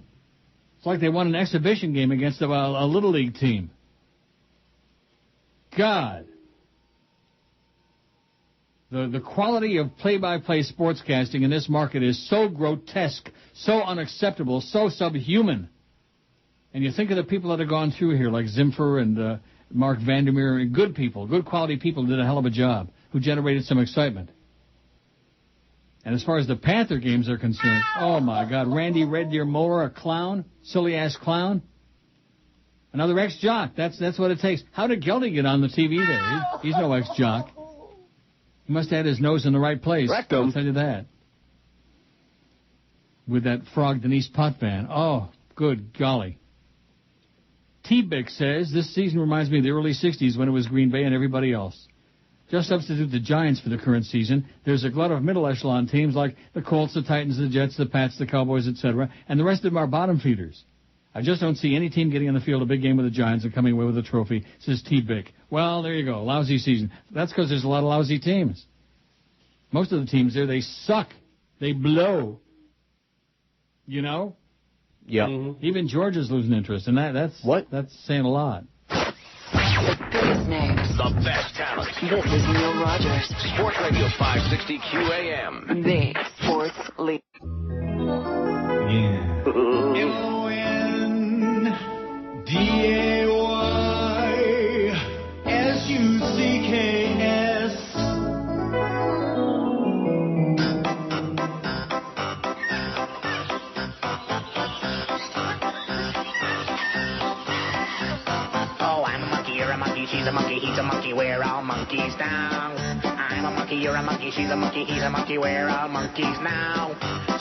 It's like they won an exhibition game against a Little League team. God. The quality of play-by-play sportscasting in this market is so grotesque, so unacceptable, so subhuman. And you think of the people that have gone through here, like Zimfer and Mark Vandermeer, good people, good quality people did a hell of a job, who generated some excitement. And as far as the Panther games are concerned, oh my God, Randy Red Deer Mower, a clown, silly-ass clown. Another ex-jock, that's what it takes. How did Geldy get on the TV there? He's no ex-jock. He must have had his nose in the right place. Rectum. I'll tell you that. With that Frog Denise Potvin. Oh, good golly. T-Bick says, this season reminds me of the early 60s when it was Green Bay and everybody else. Just substitute the Giants for the current season. There's a glut of middle echelon teams like the Colts, the Titans, the Jets, the Pats, the Cowboys, etc., and the rest of them are bottom feeders. I just don't see any team getting on the field a big game with the Giants and coming away with a trophy, says T-Bick. Well, there you go. Lousy season. That's because there's a lot of lousy teams. Most of the teams there, they suck. They blow. You know? Yeah. Mm-hmm. Even Georgia's losing interest, and that's saying a lot. The biggest names. The best talent. This is Neil Rogers. Sports Radio 560 QAM. The sports leader. Yeah. MONDAYSUCKS. Oh, I'm a monkey, you're a monkey, she's a monkey, he's a monkey, we're all monkeys now. I'm a monkey, you're a monkey, she's a monkey, he's a monkey, we're all monkeys now.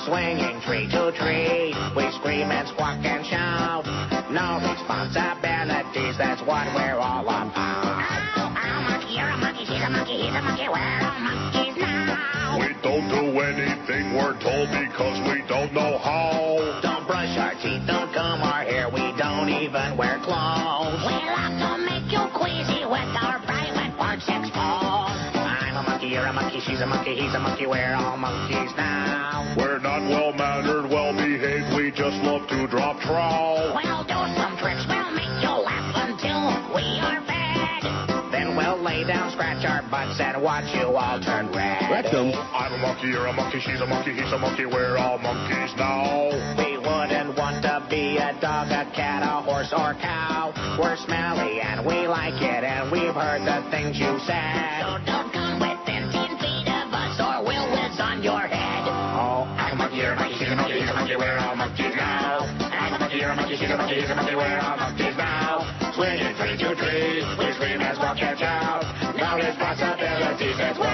Swinging tree to tree, we scream and squawk and shout. No responsibilities, that's what we're all about. I'm a monkey, you're a monkey, she's a monkey, he's a monkey, we're all monkeys now. We don't do anything we're told because we don't know how. Don't brush our teeth, don't comb our hair, we don't even wear clothes. We love to make you queasy with our private parts exposed. I'm a monkey, you're a monkey, she's a monkey, he's a monkey, we're all monkeys now. We're not well-mannered, well-behaved, we just love to drop trow. We'll do some tricks, we'll make you laugh until we are fed. Then we'll lay down, scratch our butts, and watch you all turn red. Rectum. I'm a monkey, you're a monkey, she's a monkey, he's a monkey, we're all monkeys now. We wouldn't want to be a dog, a cat, a horse, or cow. We're smelly and we like it, and we've heard the things you said. So don't come within 10 feet of us, or we'll whiz on your head. Oh, I'm a monkey, you're a monkey, she's a monkey, he's a monkey, we're all monkeys now. I'm a monkey, you're a monkey, she's a monkey, he's a monkey, we're all monkeys now. Swinging tree to tree, we scream and squawk and shout. No responsibilities, that's what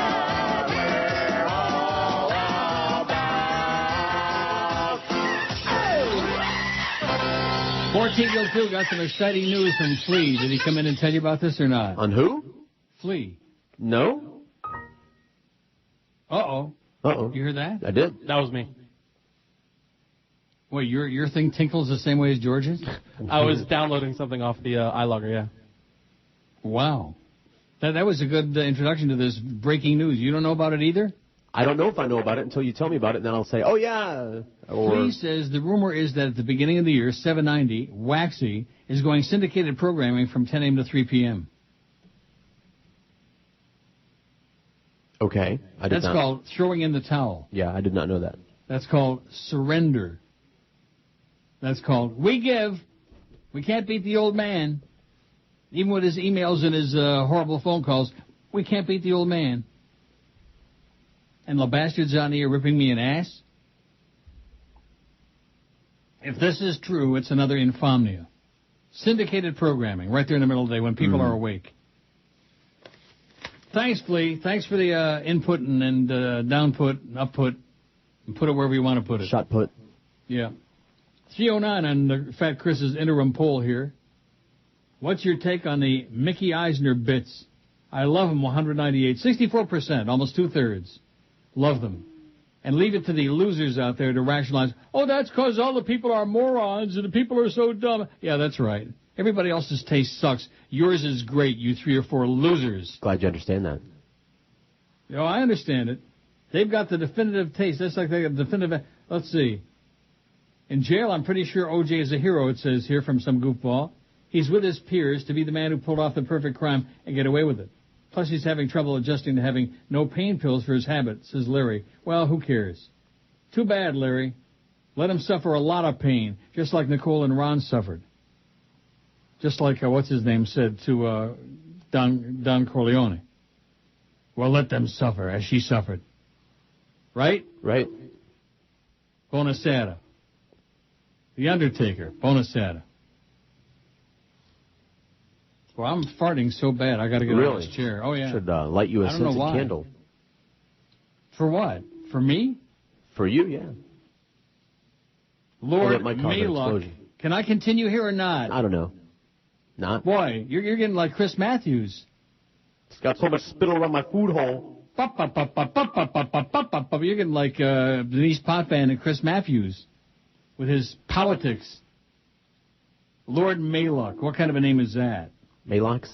we're all about. 14-year-old Phil got some exciting news from Flea. Did he come in and tell you about this or not? On who? Flea. No. Uh-oh. Uh-oh. You heard that? I did. That was me. Wait, your thing tinkles the same way as George's? I was downloading something off the iLogger, yeah. Wow. That was a good introduction to this breaking news. You don't know about it either? I don't know if I know about it until you tell me about it, and then I'll say, oh, yeah. Flea says the rumor is that at the beginning of the year, 790, Waxy, is going syndicated programming from 10 a.m. to 3 p.m. Okay. That's called throwing in the towel. Yeah, I did not know that. That's called surrender. That's called we give. We can't beat the old man. Even with his emails and his horrible phone calls, we can't beat the old man. And the bastard's on the air ripping me an ass. If this is true, it's another insomnia. Syndicated programming right there in the middle of the day when people are awake. Thanks, Flea. Thanks for the input and downput and upput. And put it wherever you want to put it. Shot put. Yeah. 309 on the Fat Chris's interim poll here. What's your take on the Mickey Eisner bits? I love them, 198. 64%, almost two-thirds. Love them. And leave it to the losers out there to rationalize, oh, that's because all the people are morons and the people are so dumb. Yeah, that's right. Everybody else's taste sucks. Yours is great, you 3 or 4 losers. Glad you understand that. You know, I understand it. They've got the definitive taste. That's like they have definitive. Let's see. In jail, I'm pretty sure O.J. is a hero, it says here from some goofball. He's with his peers to be the man who pulled off the perfect crime and get away with it. Plus, he's having trouble adjusting to having no pain pills for his habit, says Larry. Well, who cares? Too bad, Larry. Let him suffer a lot of pain, just like Nicole and Ron suffered. Just like, what's his name said to Don Corleone. Well, let them suffer as she suffered. Right? Right. Buonasera. The Undertaker. Buonasera. Well, I'm farting so bad, I got to get out of this chair. Oh, yeah. Should light you a scented candle. For what? For me? For you, yeah. Lord Maylock. Can I continue here or not? I don't know. Not? Boy, you're getting like Chris Matthews. It's got so much spittle around my food hole. You're getting like Denise Potvin and Chris Matthews with his politics. Lord Maylock. What kind of a name is that? Maylocks?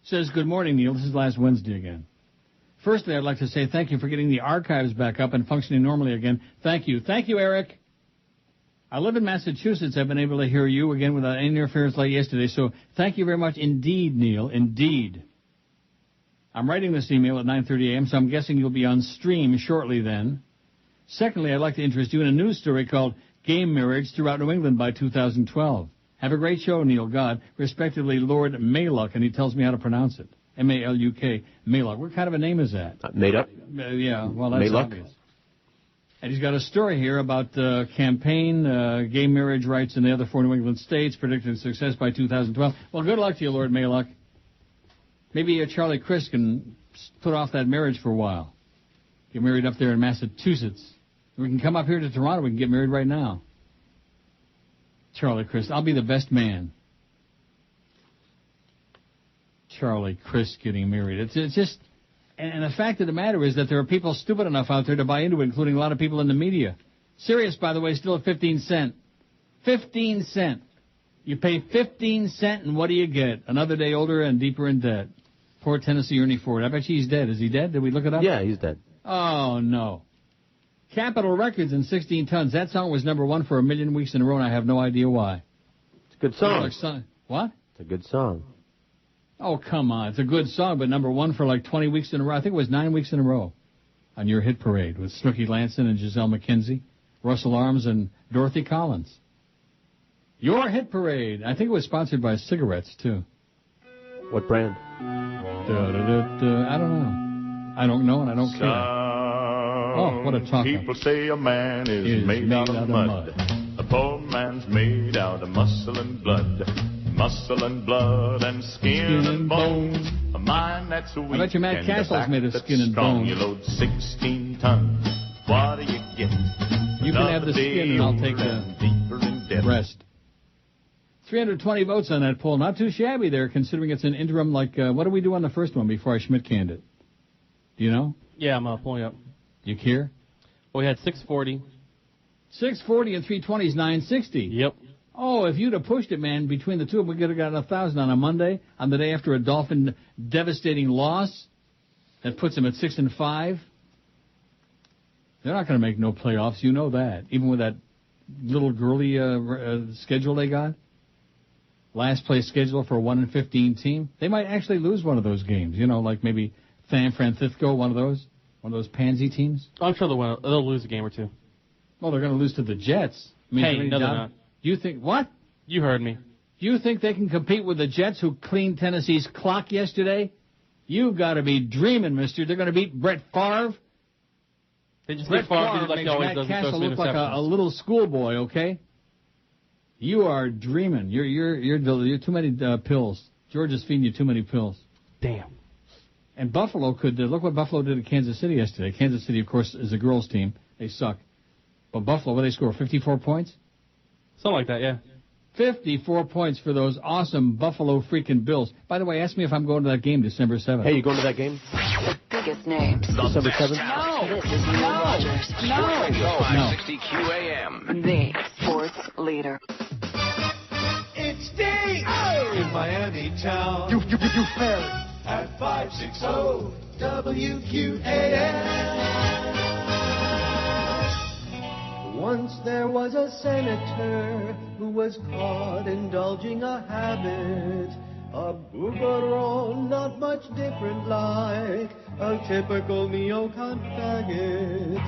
Says, good morning, Neil. This is last Wednesday again. Firstly, I'd like to say thank you for getting the archives back up and functioning normally again. Thank you. Thank you, Eric. I live in Massachusetts. I've been able to hear you again without any interference like yesterday, so thank you very much indeed, Neil. Indeed. I'm writing this email at 9:30 a.m., so I'm guessing you'll be on stream shortly then. Secondly, I'd like to interest you in a news story called Gay Marriage Throughout New England by 2012. Have a great show, Neil God. Respectively, Lord Maylock, and he tells me how to pronounce it. M-A-L-U-K, Maylock. What kind of a name is that? Made up? Yeah, well, that's Maylock? Obvious. And he's got a story here about the campaign, gay marriage rights in the other 4 New England states, predicted success by 2012. Well, good luck to you, Lord Maylock. Maybe Charlie Crist can put off that marriage for a while. Get married up there in Massachusetts. We can come up here to Toronto. We can get married right now. Charlie Crist. I'll be the best man. Charlie Crist getting married. It's just... And the fact of the matter is that there are people stupid enough out there to buy into it, including a lot of people in the media. Sirius, by the way, still at 15 cents. 15 cents. You pay 15 cents, and what do you get? Another day older and deeper in debt. Poor Tennessee Ernie Ford. I bet you he's dead. Is he dead? Did we look it up? Yeah, he's dead. Oh, no. Capitol Records in 16 tons. That song was number 1 for 1 million weeks in a row, and I have no idea why. It's a good song. What? It's a good song. Oh, come on. It's a good song, but number 1 for like 20 weeks in a row. I think it was 9 weeks in a row on your hit parade with Snooki Lanson and Giselle McKenzie, Russell Arms, and Dorothy Collins. Your hit parade. I think it was sponsored by cigarettes, too. What brand? I don't know. I don't know, and I don't care. Oh, what a talk. People say a man is made out of mud. A poor man's made out of muscle and blood. Muscle and blood and skin and bones. A mind that's weak. I bet you Matt Cassel's made of skin and bones. You load 16 tons. What do you get? You can have the skin and I'll take the rest. 320 votes on that poll. Not too shabby there, considering it's an interim, like, what do we do on the first one before I Schmidt canned it? Do you know? Yeah, I'm pulling up. You care? Well, we had 640. 640 and 320 is 960. Yep. Oh, if you'd have pushed it, man, between the two of them, we could have gotten 1,000 on a Monday, on the day after a Dolphin devastating loss. That puts them at 6-5. They're not going to make no playoffs. You know that. Even with that little girly schedule they got. Last place schedule for a 1-15 team. They might actually lose one of those games. You know, like maybe San Francisco, one of those pansy teams. I'm sure they'll lose a game or two. Well, they're going to lose to the Jets. I mean, hey, no, they're not. You think, what? You heard me. Do you think they can compete with the Jets who cleaned Tennessee's clock yesterday? You've got to be dreaming, mister. They're going to beat Brett Favre. They just Brett Favre makes Matt Cassel look like a little schoolboy, okay? You are dreaming. You're too many pills. George is feeding you too many pills. Damn. And Buffalo could, look what Buffalo did at Kansas City yesterday. Kansas City, of course, is a girls' team. They suck. But Buffalo, what did they score, 54 points? Something like that, yeah. 54 points for those awesome Buffalo freaking Bills. By the way, ask me if I'm going to that game December 7th. Hey, you going to that game? The biggest names. December 7th? No. No. This is Neil Rogers. Sports Radio 560 QAM. The sports leader. It's Dave in Miami town. You fairy. At 560 WQAM. Once there was a senator who was caught indulging a habit. A boogeroo, not much different like a typical neocon faggot.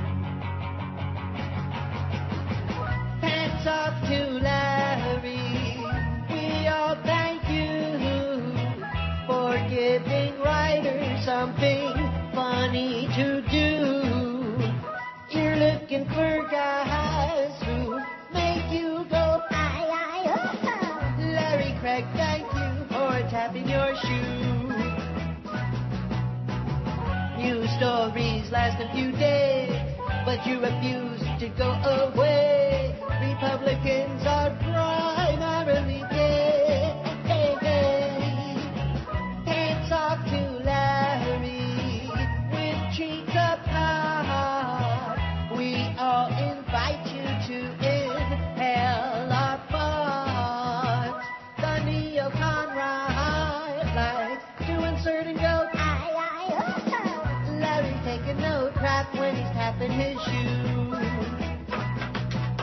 Hats off to Larry, we all thank you for giving writers something funny to do. You're looking for guys who make you go, aye, oh. Larry Craig, thank you for tapping your shoe. News stories last a few days, but you refuse to go away. Republicans are primarily gay. Hands off to Larry with cheeks apart. We all invite you to inhale our farts. The neocon right likes to insert and go, aye, aye, oh. Larry's taking no crap when he's tapping his shoe.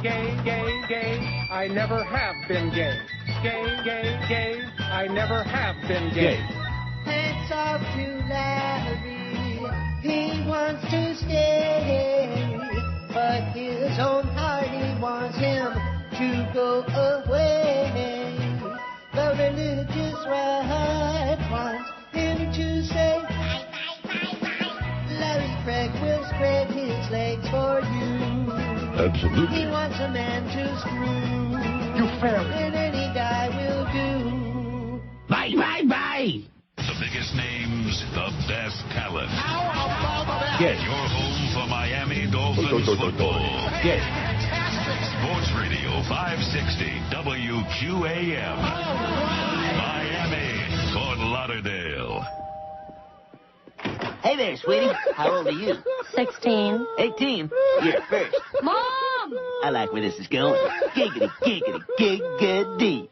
Gay, gay, gay, I never have been gay. Gay, gay, gay, I never have been gay. Hands off to Larry, he wants to stay, but his own party wants him to go away. The religious right wants him to say, bye, bye, bye, bye. Larry Craig will spread his legs for you. Absolutely. He wants a man to screw. You fairy. And any guy will do. Bye, bye, bye. The biggest names, the best talent. Yes. Your home for Miami Dolphins football. Yes. Sports Radio 560 WQAM. Miami, Fort Lauderdale. Hey there, sweetie. How old are you? 16. 18. You're first. Mom! I like where this is going. Giggity, giggity, giggity.